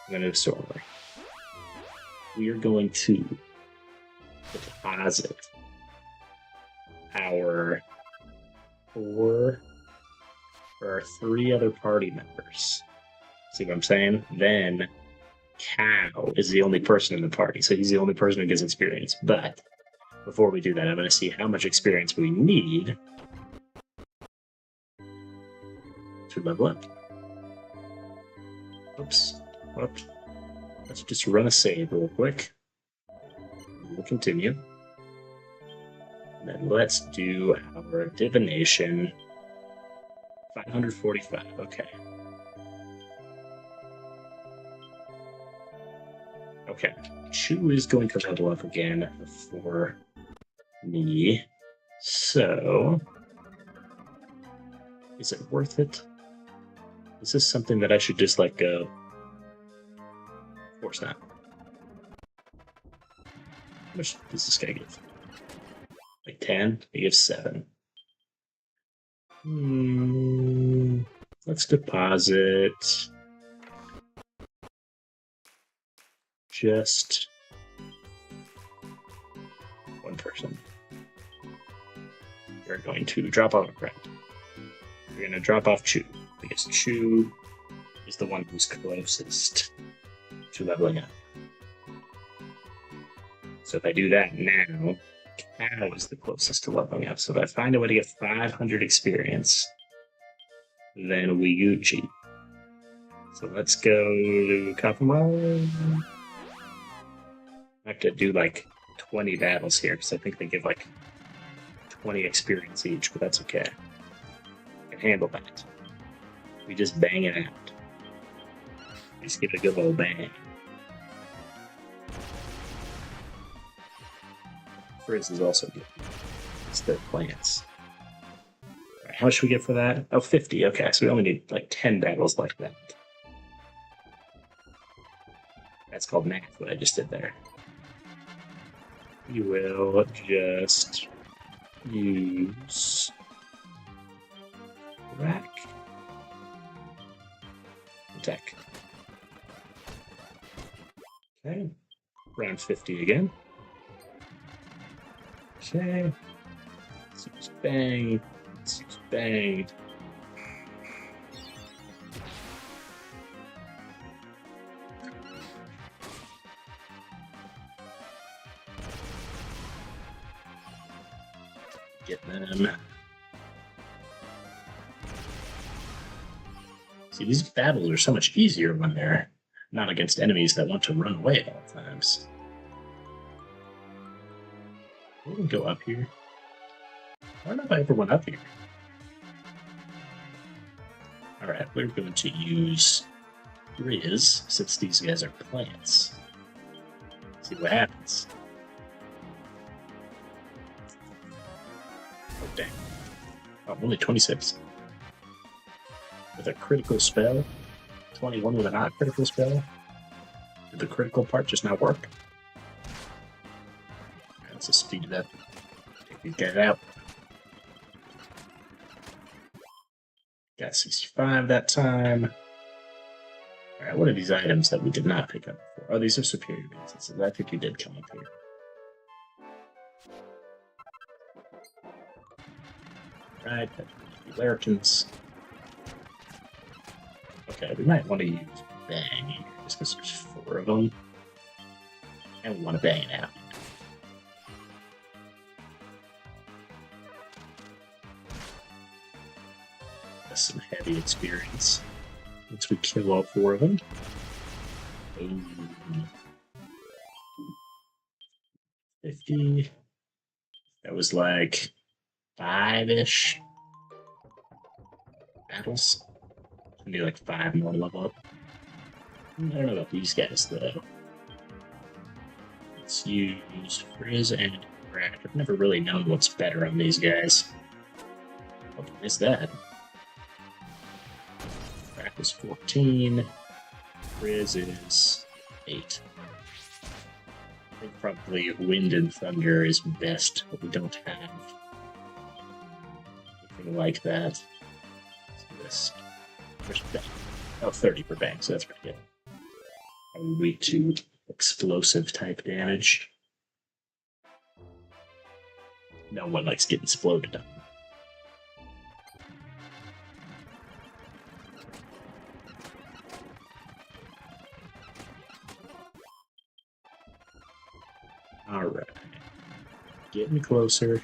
I'm going to do a story. We are going to deposit our 4 or our 3 other party members. See what I'm saying? Then Cow is the only person in the party, so he's the only person who gets experience. But before we do that, I'm going to see how much experience we need to level up. Oops. Whoops. Let's just run a save real quick. We'll continue. And then let's do our divination. 545. Okay. Okay. Chu is going to level up again for me. So, is it worth it? Is this something that I should just let go? Of course not. How much does this guy give? Like 10? He gives 7. Let's deposit just 1 person. We're going to drop off a friend. We're going to drop off Chu, because Chu is the one who's closest to leveling up. So if I do that now, Cow is the closest to leveling up. So if I find a way to get 500 experience, then we Gucci. So let's go to Katamari. I have to do like 20 battles here, because I think they give like 20 experience each, but that's okay. I can handle that. We just bang it out. Just give it a good old bang. Frizz is also good. It's the plants. Right, how much should we get for that? Oh, 50. Okay, so we only need like 10 battles like that. That's called math, what I just did there. You will just use rack attack. Okay, round 50 again. Okay, let's use bang. Let's use bang. Get them. See, these battles are so much easier when they're not against enemies that want to run away at all times. We can go up here. I don't know if I ever went up here. Alright, we're going to use Riz, since these guys are plants. See what happens. Oh, dang. Oh, only 26. With a critical spell. 21 with a not critical spell. Did the critical part just not work? Right, let's just speed it up. Take these guys out. Got 65 that time. Alright, what are these items that we did not pick up before? Oh, these are superior instances. I think you did come up here. Right, Larrikins. Okay, we might want to use Bang here, just because there's 4 of them. And we want to bang it out. That's some heavy experience. Once we kill all 4 of them. Ooh. 50. That was like 5-ish battles. Maybe like 5 more level up. I don't know about these guys though. Let's use Frizz and Crack. I've never really known what's better on these guys. What is that? Crack is 14. Frizz is 8. I think probably Wind and Thunder is best, but we don't have anything like that. Let's do this. First bang. Oh, 30 per bang, so that's pretty good. Probably weak to explosive type damage. No one likes getting exploded on. Alright. Getting closer.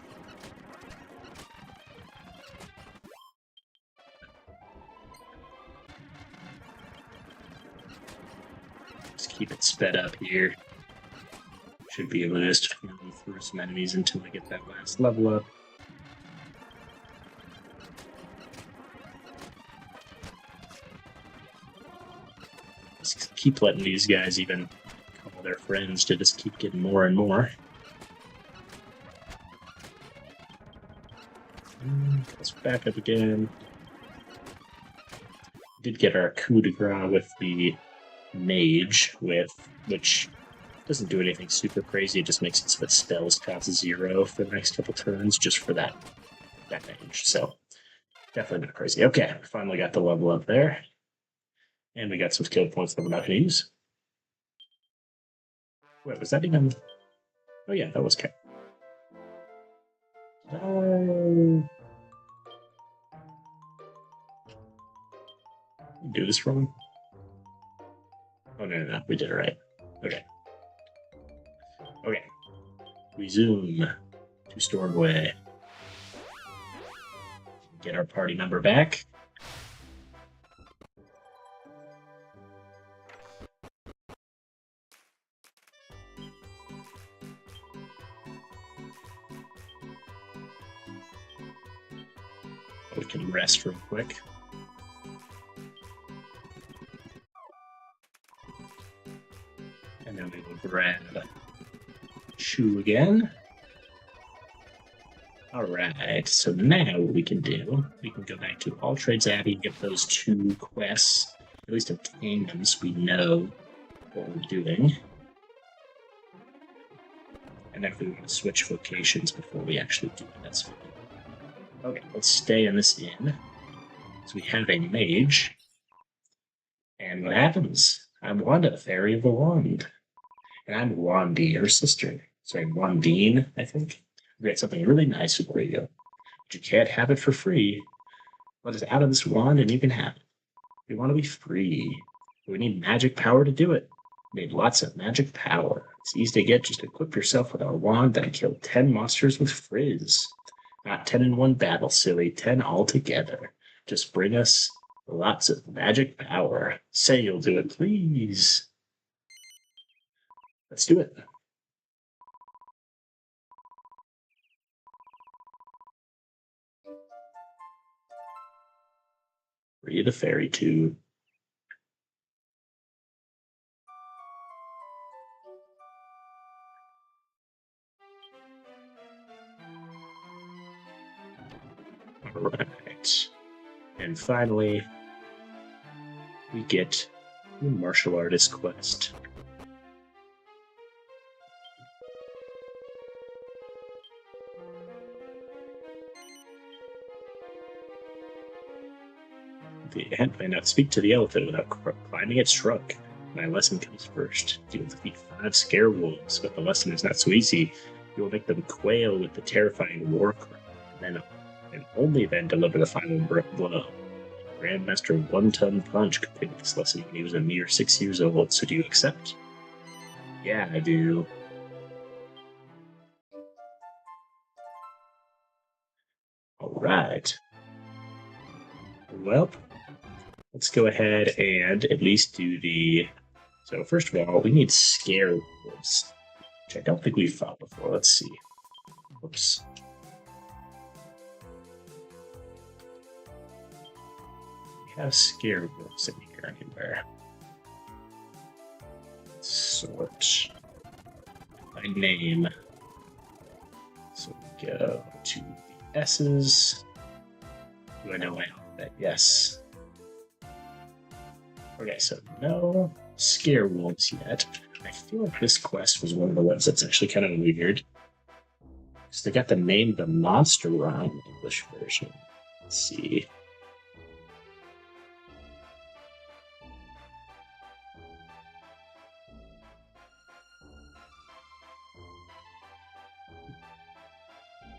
Just keep it sped up here. Should be able to just farm through some enemies until I get that last level up. Just keep letting these guys even call their friends to just keep getting more and more. Let's back up again. Did get our coup de grace with the mage, which doesn't do anything super crazy. It just makes it so that spells cost 0 for the next couple turns, just for that mage. So definitely not crazy. Okay, finally got the level up there, and we got some skill points that we're not going to use. Wait, was that even? Oh yeah, that was okay. Do this wrong? Oh no, we did it right. Okay. Okay. We zoom to Stormway. Get our party member back. We can rest real quick. And then we will grab Chew again. Alright, so now what we can do, we can go back to All Trades Abbey and get those 2 quests, at least obtain them so we know what we're doing. And then if we want to switch locations before we actually do it, that's fine. Okay, let's stay in this inn. So we have a mage. And what happens? I'm Wanda, Fairy of the Wand. And I'm Wandi, her sister. Sorry, Wandine, I think. We got something really nice for you. But you can't have it for free. Let us out of this wand and you can have it. We want to be free. But we need magic power to do it. We need lots of magic power. It's easy to get. Just equip yourself with our wand and kill 10 monsters with Frizz. Not 10 in one battle, silly. 10 altogether. Just bring us lots of magic power. Say you'll do it, please. Let's do it. Free the fairy too. Alright. And finally, we get the martial artist quest. The ant may not speak to the elephant without climbing its trunk. My lesson comes first. You will defeat 5 scare wolves, but the lesson is not so easy. You will make them quail with the terrifying war cry. Then And only then deliver the final blow. Grandmaster One-Ton Punch completed this lesson when he was a mere 6 years old, so do you accept? Yeah, I do. Alright. Well, let's go ahead and at least do the... So first of all, we need Scare Wolves, which I don't think we've fought before. Let's see. Whoops. We have Scare Wolves in here anywhere. Sort by name. So we go to the S's. Do I know my alphabet? Yes. Okay, so no Scare Wolves yet. I feel like this quest was one of the ones that's actually kind of weird. Because they got the name the Monster Rhyme English version. Let's see.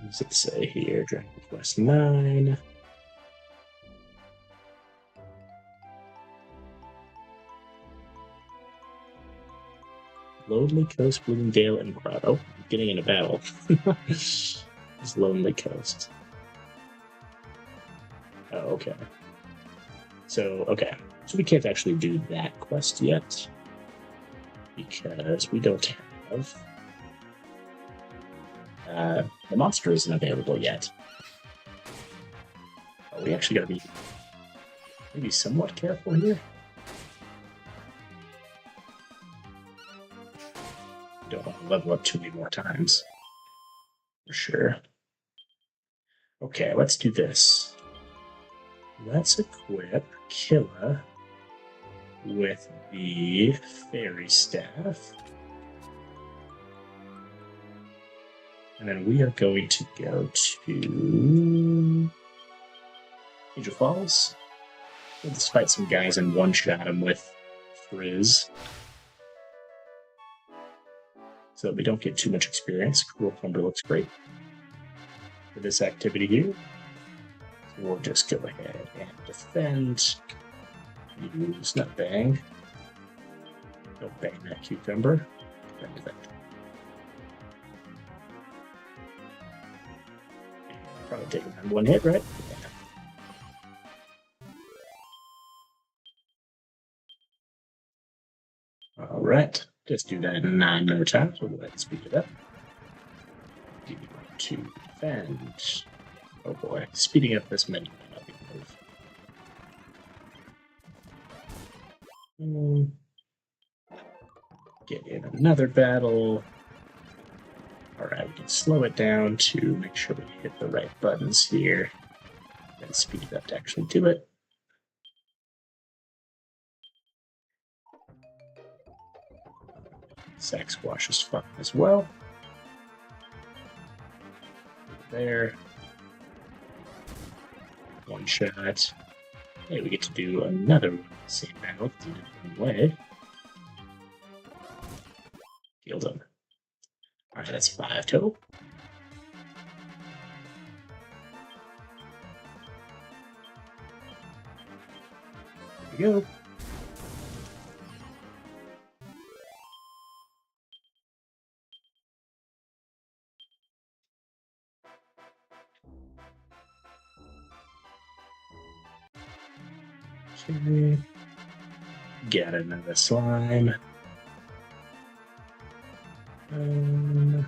What does it say here? Dragon Quest 9. Lonely Coast, Bloomingdale, and Grotto. I'm getting in a battle. It's Lonely Coast. Oh, okay. So, okay. So we can't actually do that quest yet. Because we don't have... the monster isn't available yet. Oh, we actually gotta be maybe somewhat careful here. Don't want to level up too many more times. For sure. Okay, let's do this. Let's equip Killa with the Fairy Staff. And then we are going to go to Angel Falls. We'll just fight some guys and one-shot them with Frizz. So that we don't get too much experience. Cruel Thunder looks great for this activity here. So we'll just go ahead and defend. Use not bang. Don't bang that cucumber. Defend. Probably take him on one hit, right? Yeah. All right. Just do that 9 more times. We'll go ahead and speed it up. To defend. Oh boy. Speeding up this menu might not be the move. Get in another battle. Alright, we can slow it down to make sure we hit the right buttons here. Then speed it up to actually do it. Sack Squash is fun as well. There. One shot. Hey, we get to do another same battle in a different way. Killed him. Alright, that's 5 total. There we go. Okay. Get another slime. I don't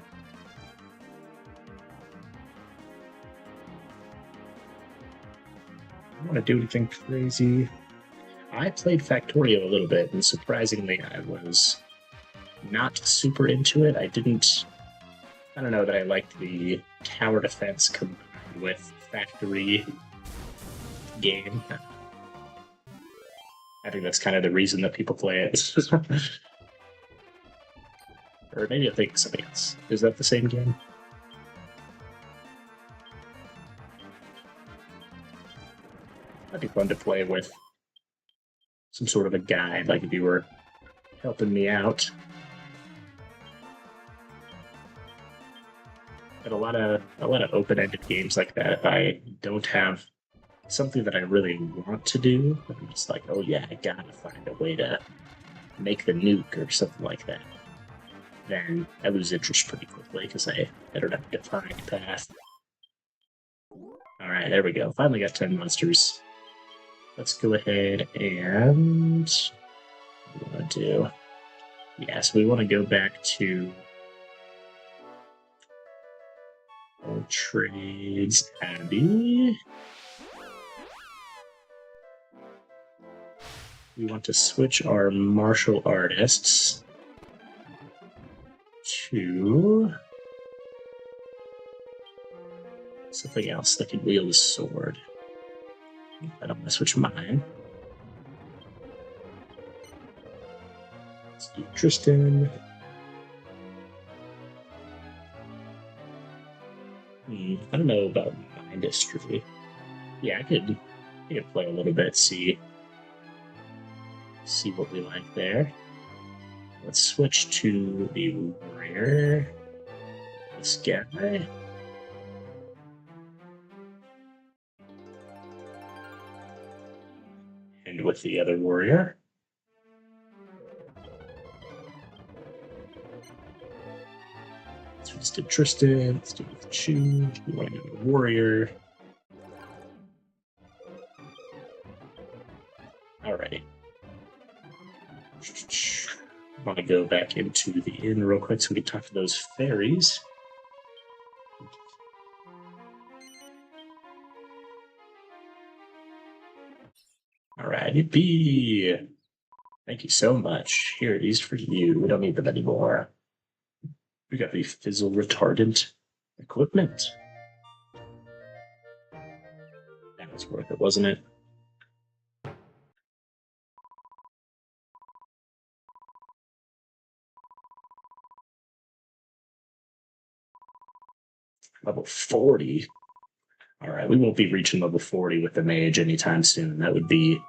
want to do anything crazy. I played Factorio a little bit, and surprisingly, I was not super into it. I don't know that I liked the tower defense combined with factory game. I think that's kind of the reason that people play it. Or maybe I think something else. Is that the same game? That'd be fun to play with some sort of a guide, like if you were helping me out. But a lot of open-ended games like that, if I don't have something that I really want to do, I'm just like, oh yeah, I gotta find a way to make the nuke or something like that. Then I lose interest pretty quickly because I don't have a defined path. Alright, there we go. Finally got 10 monsters. Let's go ahead and what do we want to do? Yeah, so we want to go back to Old Trades Abbey. We want to switch our martial artists to something else that can wield a sword. I don't want to switch mine. Let's do Tristan. I don't know about my industry. Yeah, I could play a little bit, see what we like there. Let's switch to the warrior. This guy. And with the other warrior. So let's do Tristan. Let's do with Chu. We want to go to the warrior. Alrighty. I want to go back into the inn real quick so we can talk to those fairies. Alrighty, B. Thank you so much. Here, these for you. We don't need them anymore. We got the fizzle retardant equipment. That was worth it, wasn't it? Level 40. Alright, we won't be reaching level 40 with the mage anytime soon. That would be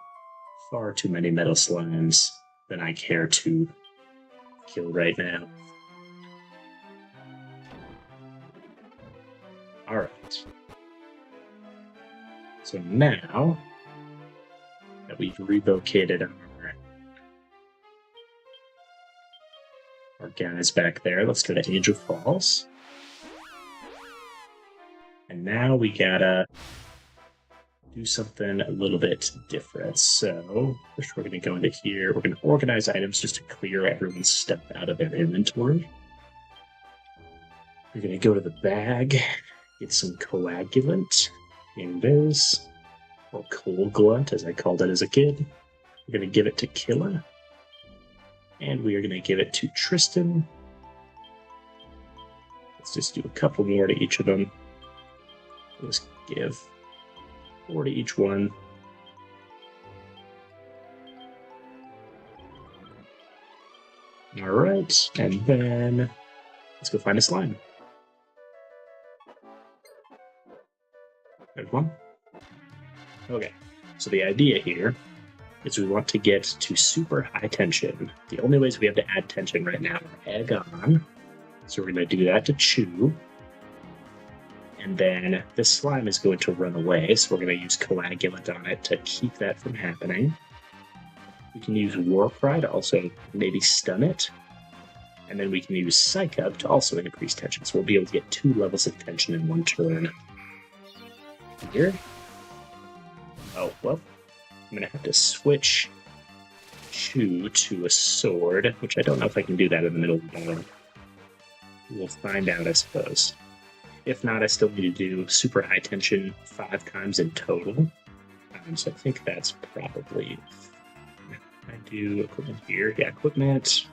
far too many metal slimes than I care to kill right now. Alright. So now that we've relocated our guys back there, let's go to Angel Falls. And now we gotta do something a little bit different. So first we're gonna go into here. We're gonna organize items just to clear everyone's stuff out of their inventory. We're gonna go to the bag, get some coagulant in this, or coal glut as I called it as a kid. We're gonna give it to Killa. And we are gonna give it to Tristan. Let's just do a couple more to each of them. Let's give 4 to each one. All right, and then let's go find a slime. There's one. Okay, so the idea here is we want to get to super high tension. The only ways we have to add tension right now are egg on. So we're going to do that to Chew. And then this slime is going to run away, so we're going to use coagulant on it to keep that from happening. We can use War Cry to also maybe stun it. And then we can use Psych Up to also increase tension. So we'll be able to get 2 levels of tension in one turn. Here. Oh, well. I'm going to have to switch Chew to a sword, which I don't know if I can do that in the middle of the game. We'll find out, I suppose. If not, I still need to do super high tension 5 times in total. So I think that's probably... I do equipment here. Yeah, equipment,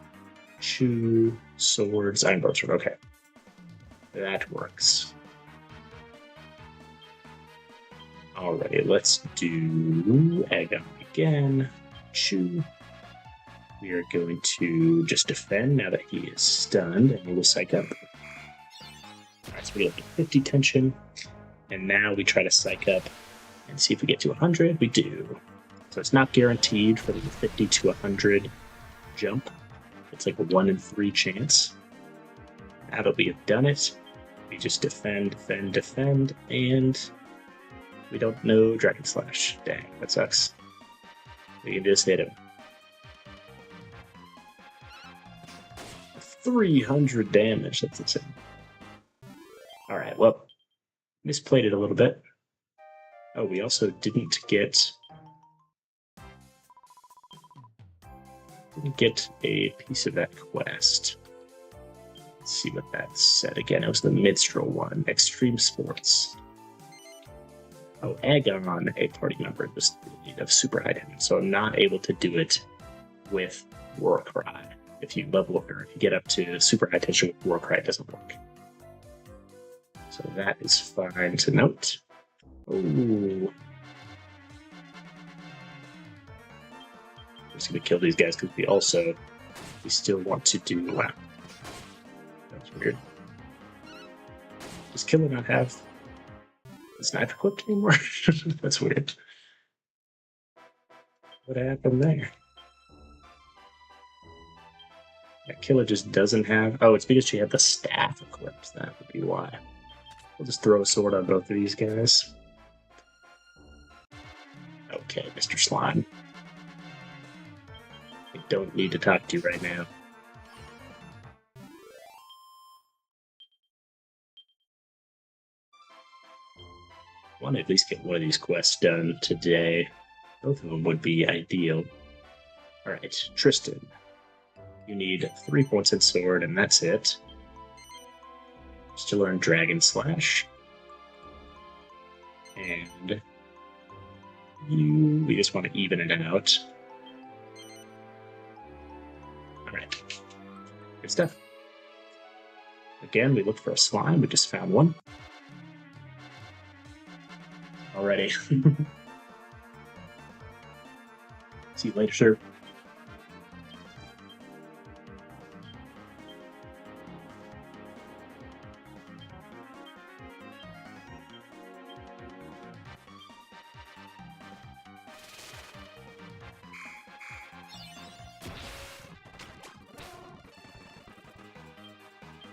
Chew, swords, iron bow sword. Okay. That works. Alrighty, let's do egg on again. Chew. We are going to just defend now that he is stunned, and we will psych up. Alright, so we get 50 tension, and now we try to psych up and see if we get to 100. We do. So it's not guaranteed for the 50 to 100 jump. It's like a 1 in 3 chance. Now that we have done it, We just defend, defend, defend, and we don't know Dragon Slash. Dang, that sucks. We can just hit him. 300 damage, that's insane. Alright, well, misplayed it a little bit. Oh, we also didn't get a piece of that quest. Let's see what that said again. It was the minstrel one, Extreme Sports. Oh, Agon, a party member, was in need of super high damage, so I'm not able to do it with Warcry. If you level or if you get up to super high tension with Warcry, it doesn't work. So that is fine to note. Ooh. I'm just gonna kill these guys because we still want to do. Wow, that's weird. Does Killer not have the sniper equipped anymore? That's weird. What happened there? That Killer just doesn't have. Oh, it's because she had the staff equipped. That would be why. We'll just throw a sword on both of these guys. Okay, Mr. Slime. I don't need to talk to you right now. I want to at least get one of these quests done today. Both of them would be ideal. Alright, Tristan. You need 3 points in sword, and that's it. Just to learn Dragon Slash. And we just want to even it out. Alright. Good stuff. Again, we looked for a slime, we just found one. Already. See you later, sir.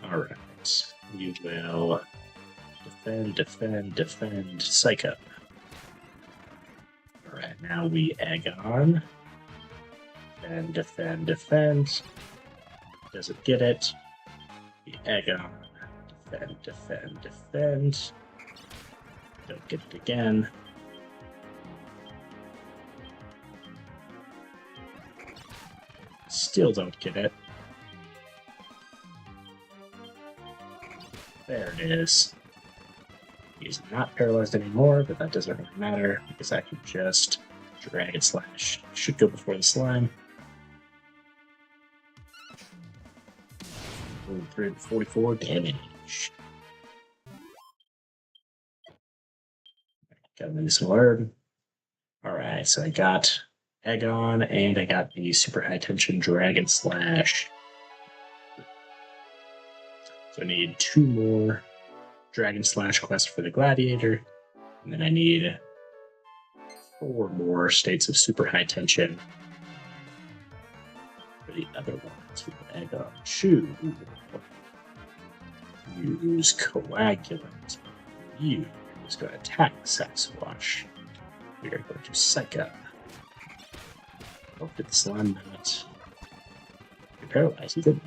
Alright, you will defend, defend, defend, Psycho. Alright, now we Agon. Defend, defend, defend. Doesn't get it. We Agon. Defend, defend, defend. Don't get it again. Still don't get it. There it is. He's not paralyzed anymore, but that doesn't really matter because I can just Dragon Slash. Should go before the slime. 344 damage. Got a nice alert. Alright, so I got Agon and I got the super high tension Dragon Slash. So I need 2 more Dragon Slash quests for the Gladiator, and then I need 4 more states of super high tension for the other ones. Agon Chew. Use Coagulant. You is going to attack Sasquatch. We are going to Psycho. Hope that the slime not be paralyzed. He didn't.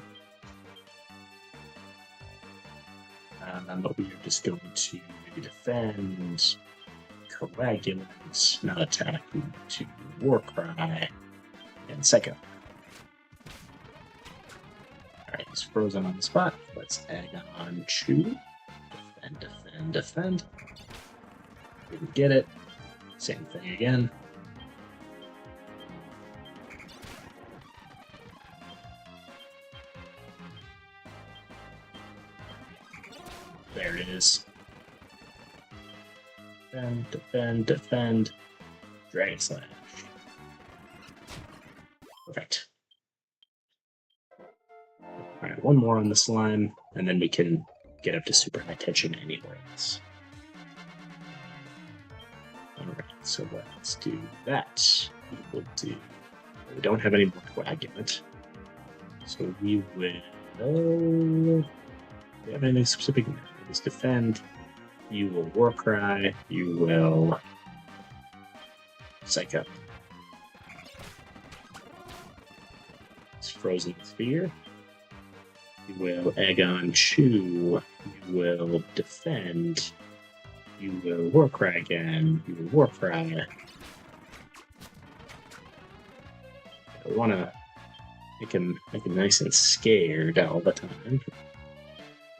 But we are just going to defend, Coagulant, not attack, to Warcry, and Psycho. Alright, he's frozen on the spot. Let's Agon Chew. Defend, defend, defend. Didn't get it. Same thing again. There it is. Defend, defend, defend. Dragon Slash. Perfect. Alright, 1 more on the slime, and then we can get up to super high tension anywhere else. Alright, so let's do that. We will do. We don't have any more Coagulant. So we will. Do we have anything specific? Please defend. You will Warcry. You will Psych Up. It's Frozen Sphere. You will Egg on Chew. You will defend. You will Warcry again. You will Warcry. I want to make him nice and scared all the time.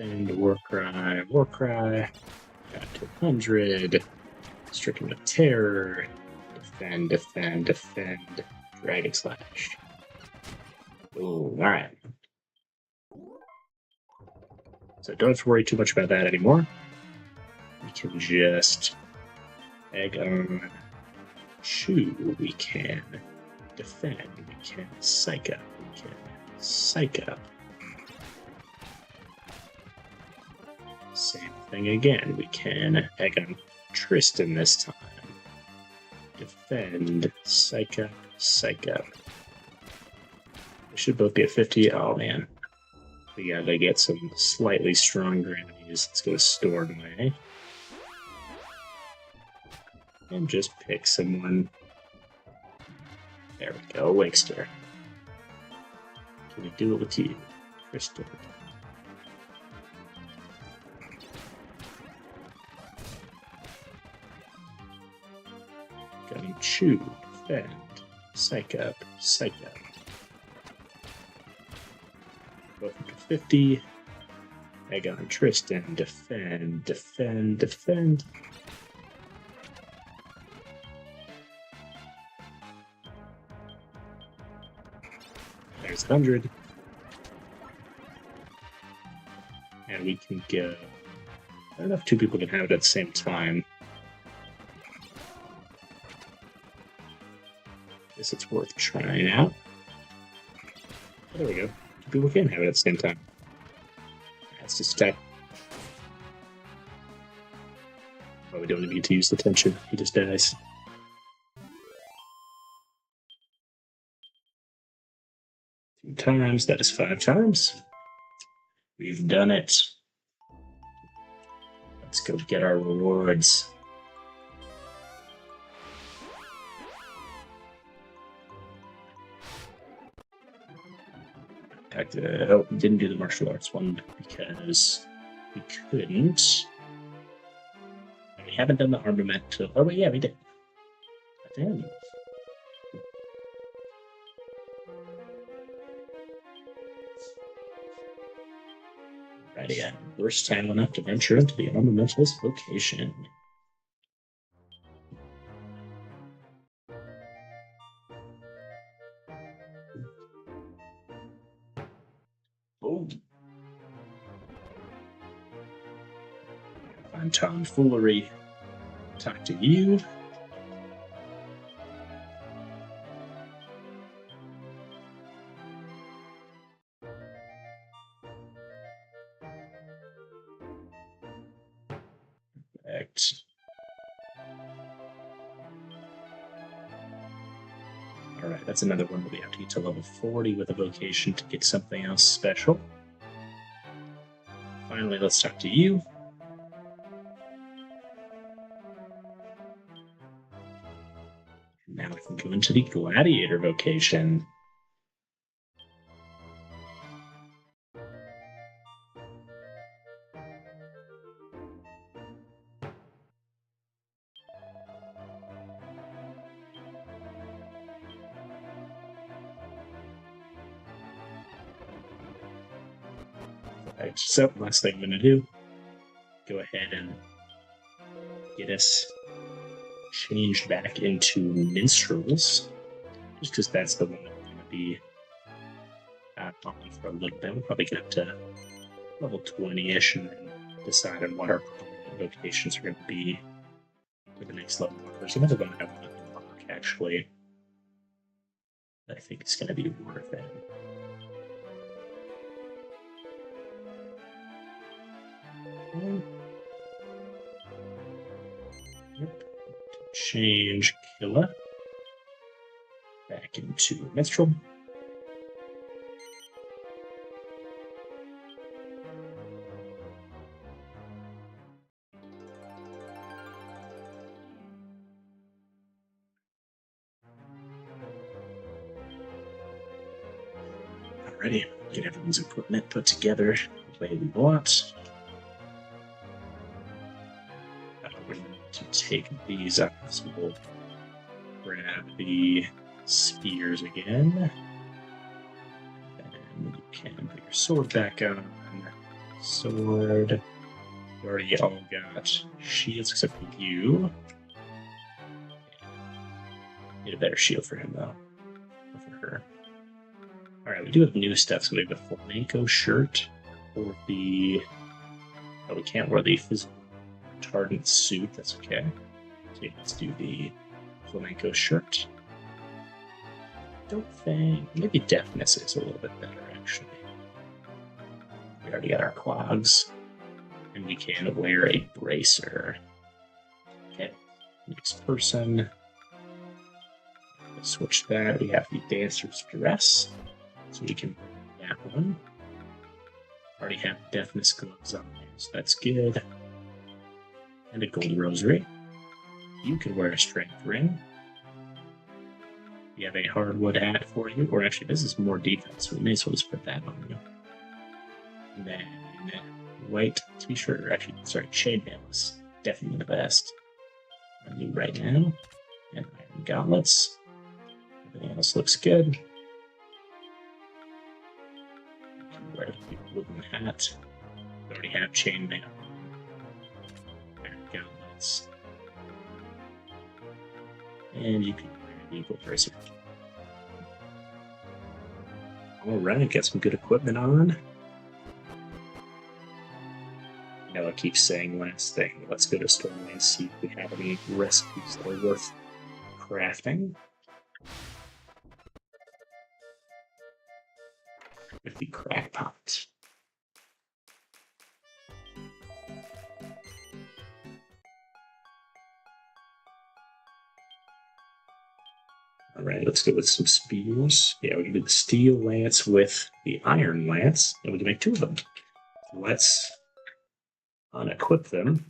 And Warcry, Warcry. Got to 100. Stricken with Terror. Defend, defend, defend. Dragon Slash. Ooh, alright. So don't have to worry too much about that anymore. We can just Egg on Chew. We can defend. We can Psych Up. We can Psych Up. Same thing again. We can Egg on Tristan this time. Defend. Psych Up. Psych Up. They should both be at 50. Oh man. We gotta get some slightly stronger enemies. Let's go to Stormway. And just pick someone. There we go, Winkster. Can we do it with you, Crystal? Gonna Chew, defend, Psych Up, Psych Up. Both up to 50. Egg on Tristan, defend, defend, defend. There's 100. And we can go. I don't know if two people can have it at the same time. Guess it's worth trying out. Oh, there we go. Two people can have it at the same time. That's just attack. Oh, we don't need to use the tension. He just dies. Two times. That is 5 times. We've done it. Let's go get our rewards. Oh, we didn't do the martial arts one because we couldn't. We haven't done the armament. Oh, wait, yeah, we did. Damn. Righty, first time enough to venture into the armamentalist vocation. Oh. Find tomfoolery. Talk to you. Perfect. Alright, that's another one where we have to get to level 40 with a vocation to get something else special. Finally, let's talk to you. Now we can go into the gladiator vocation. Right, so last thing I'm going to do, go ahead and get us changed back into minstrels, just because that's the one that we're going to be on for a little bit. We'll probably get up to level 20-ish and then decide on what our vocations are going to be for the next level. There's another one that I want to unlock, actually, that I think is going to be worth it. Yep. Change Killa back into Minstrel. Alrighty, get everyone's equipment put together the way we want. We need to take these up, so we'll grab the spears again. And you can put your sword back on. Sword. We already all got shields except for you. Need a better shield for him, though. Or for her. Alright, we do have new stuff, so we have the flamenco shirt. Or the... Oh, we can't wear the physical retardant suit, that's okay. So yeah, let's do the flamenco shirt. Don't think... Maybe deafness is a little bit better, actually. We already got our clogs. And we can wear a bracer. Okay, next person. We'll switch that. We have the dancer's dress. So we can wear that one. Already have deafness gloves on there, so that's good. And a gold rosary. You can wear a strength ring. We have a hardwood hat for you, or actually this is more defense, so we may as well just put that on you. And then white t-shirt, or actually, sorry, chainmail is definitely the best. On you right now. And iron gauntlets. Everything else looks good. Wear the wooden hat. We already have chainmail. Iron gauntlets. And you can wear the eagle bracer. Alright, got some good equipment on. Now I keep saying last thing. Let's go to Stormway and see if we have any recipes that are worth crafting. With the crackpot. Alright, let's go with some spears. Yeah, we can do the steel lance with the iron lance, and we can make two of them. Let's unequip them.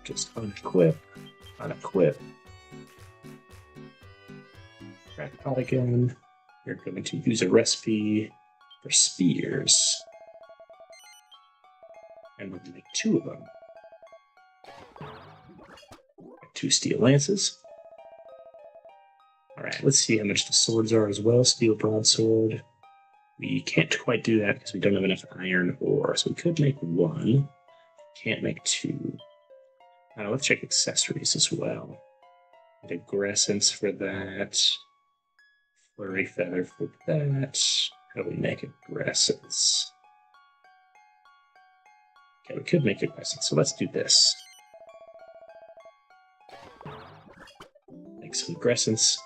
Just unequip, unequip. Crackpot again. You're going to use a recipe for spears. And we're going to make two of them. Two steel lances. Alright, let's see how much the swords are as well. Steel broadsword. We can't quite do that because we don't have enough iron ore, so we could make one. Can't make two. Let's check accessories as well. Aggressance for that. Flurry feather for that. How do we make aggressance? Okay, we could make aggressance, so let's do this. Make some aggressance.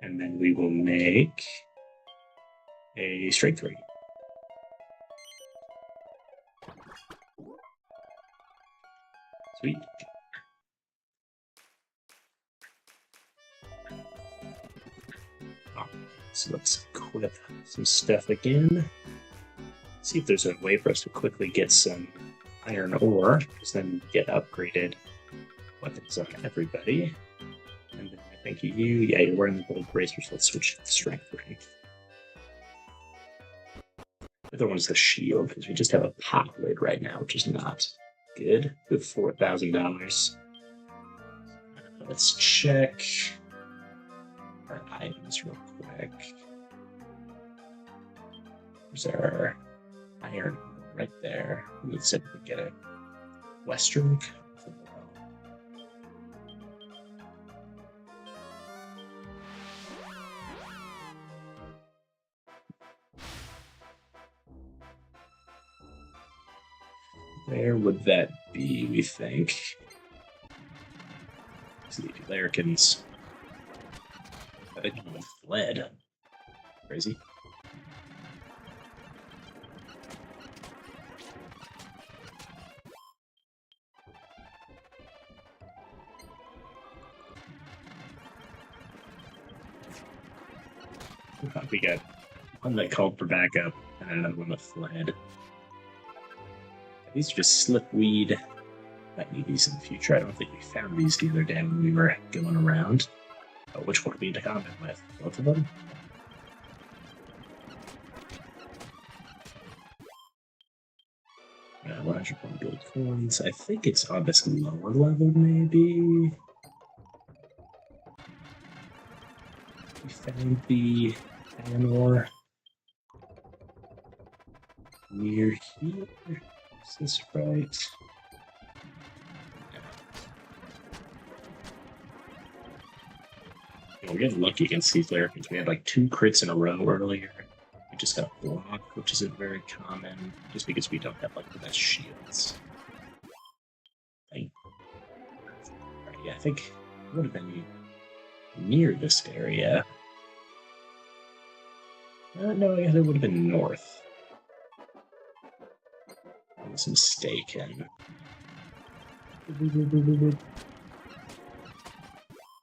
And then we will make a strength ring. Sweet. So let's equip some stuff again. See if there's a way for us to quickly get some iron ore, because then we get upgraded weapons on everybody. And then I think you're wearing the gold bracer, so let's switch to the strength ring. The other one's the shield, because we just have a pot lid right now, which is not good. With $4,000. Let's check our items real quick. There's our iron right there. We said we get a western. Where would that be, we think? See the Americans. I think we fled. Crazy. We got one that called for backup and another one that fled. These are just slipweed. Might need these in the future. I don't think we found these the other day when we were going around. Oh, which one do we need to comment with? Both of them? 101 gold coins. I think it's on this lower level, maybe. We found the iron near here. Is this right? Yeah, we're getting lucky against these Larrikins. We had like 2 crits in a row earlier. We just got blocked, which isn't very common, just because we don't have like the best shields. Right, yeah, I think it would have been near this area. No, I guess it would have been north. I was mistaken.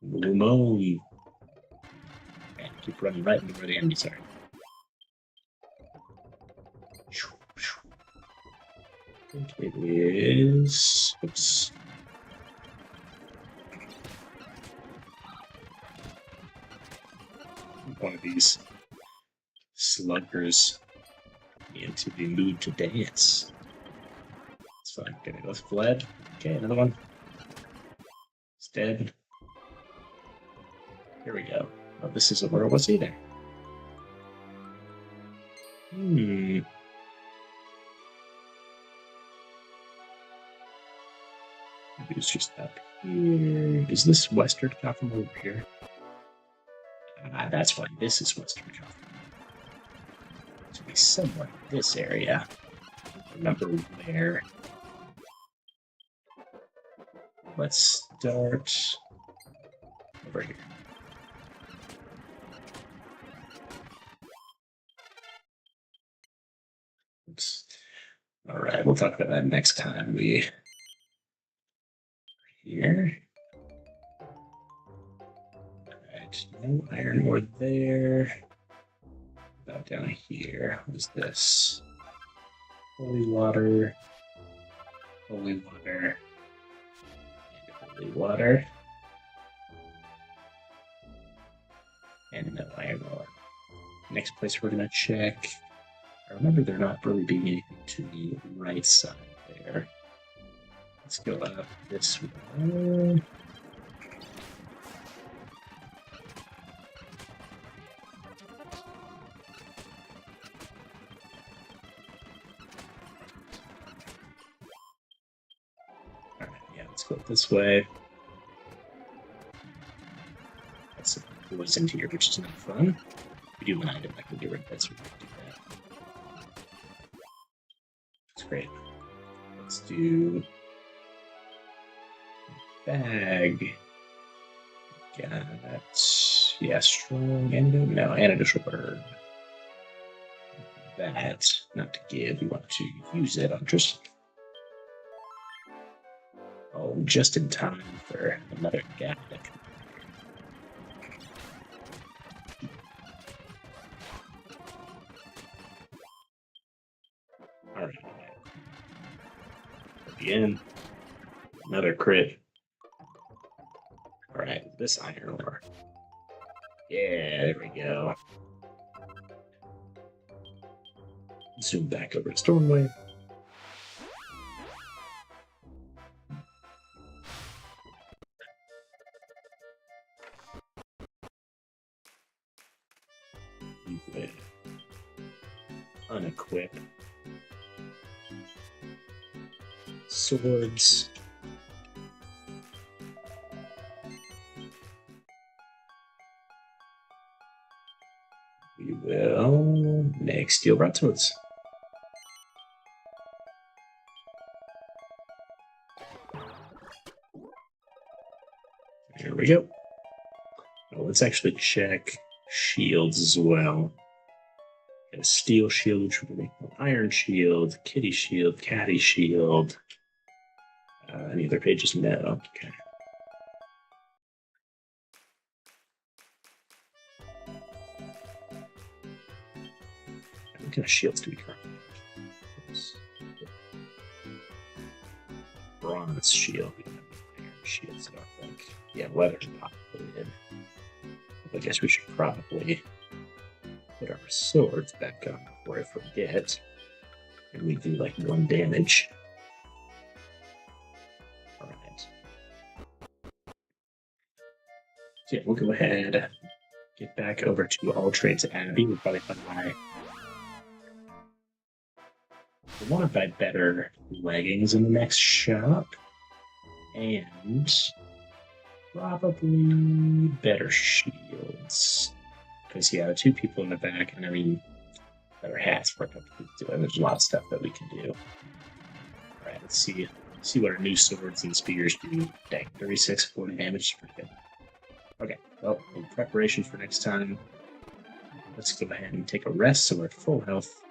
Blue moly. And keep running right into where the enemies are. I think it is. Oops. One of these sluggers into the mood to dance. It's fine. Okay, let's fled. Okay, another one. It's dead. Here we go. Oh, this isn't where it was either. Maybe it's just up here. Is this Western Gotham over here? That's why this is Western Gotham. To be somewhere in this area. Remember where. Let's start over here. Oops. All right, we'll talk about that next time we here. All right, no iron ore there. About down here. What is this? Holy water. Holy water. And holy water. And no iron ore. Next place we're gonna check. I remember there not really being anything to the right side there. Let's go up this way. Alright, yeah, let's go this way. That's some poison here, which is not fun. We do an item that can get rid of that, so we're gonna do that. That's great. Let's do bag. Got, yeah, strong antidote. No, antidote burn. That, not to give, we want to use it on just. Oh, just in time for another guy that can. Alright. Again, another crit. Alright, this iron ore. Yeah, there we go. Zoom back over to Stormwave. Unequip. Swords. We will make steel broadswords. There we go. Well, let's actually check shields as well. Got a steel shield, which would make an iron shield, kitty shield, catty shield. Any other pages? No. Okay. What kind of shields do we currently have? bronze shield. We don't have iron shields, I don't think. Yeah, leather probably did. I guess we should probably put our swords back on before I forget. And we do like 1 damage. Alright. So yeah, we'll go ahead, get back over to All Trades Abbey. We'll probably buy. I want to buy better leggings in the next shop. And probably better shields. Because, yeah, 2 people in the back, and I mean, better hats for a couple people doing. There's a lot of stuff that we can do. Alright, let's see what our new swords and spears do. Dang, 36, 40 damage. Pretty good. Okay, well, in preparation for next time, let's go ahead and take a rest so we're at full health.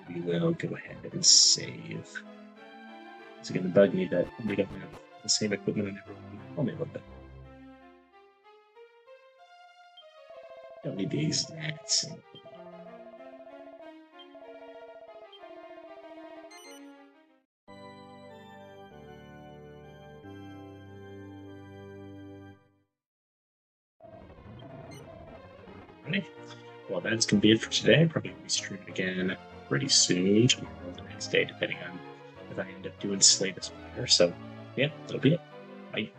We will go ahead and save. It's going to bug me that we don't have the same equipment on everyone. Only a little bit. Don't need the exact same equipment. Ready? Well, that's going to be it for today. Probably going to be streaming again pretty soon, tomorrow or the next day, depending on if I end up doing Slay the Spire. So, yeah, that'll be it. Bye.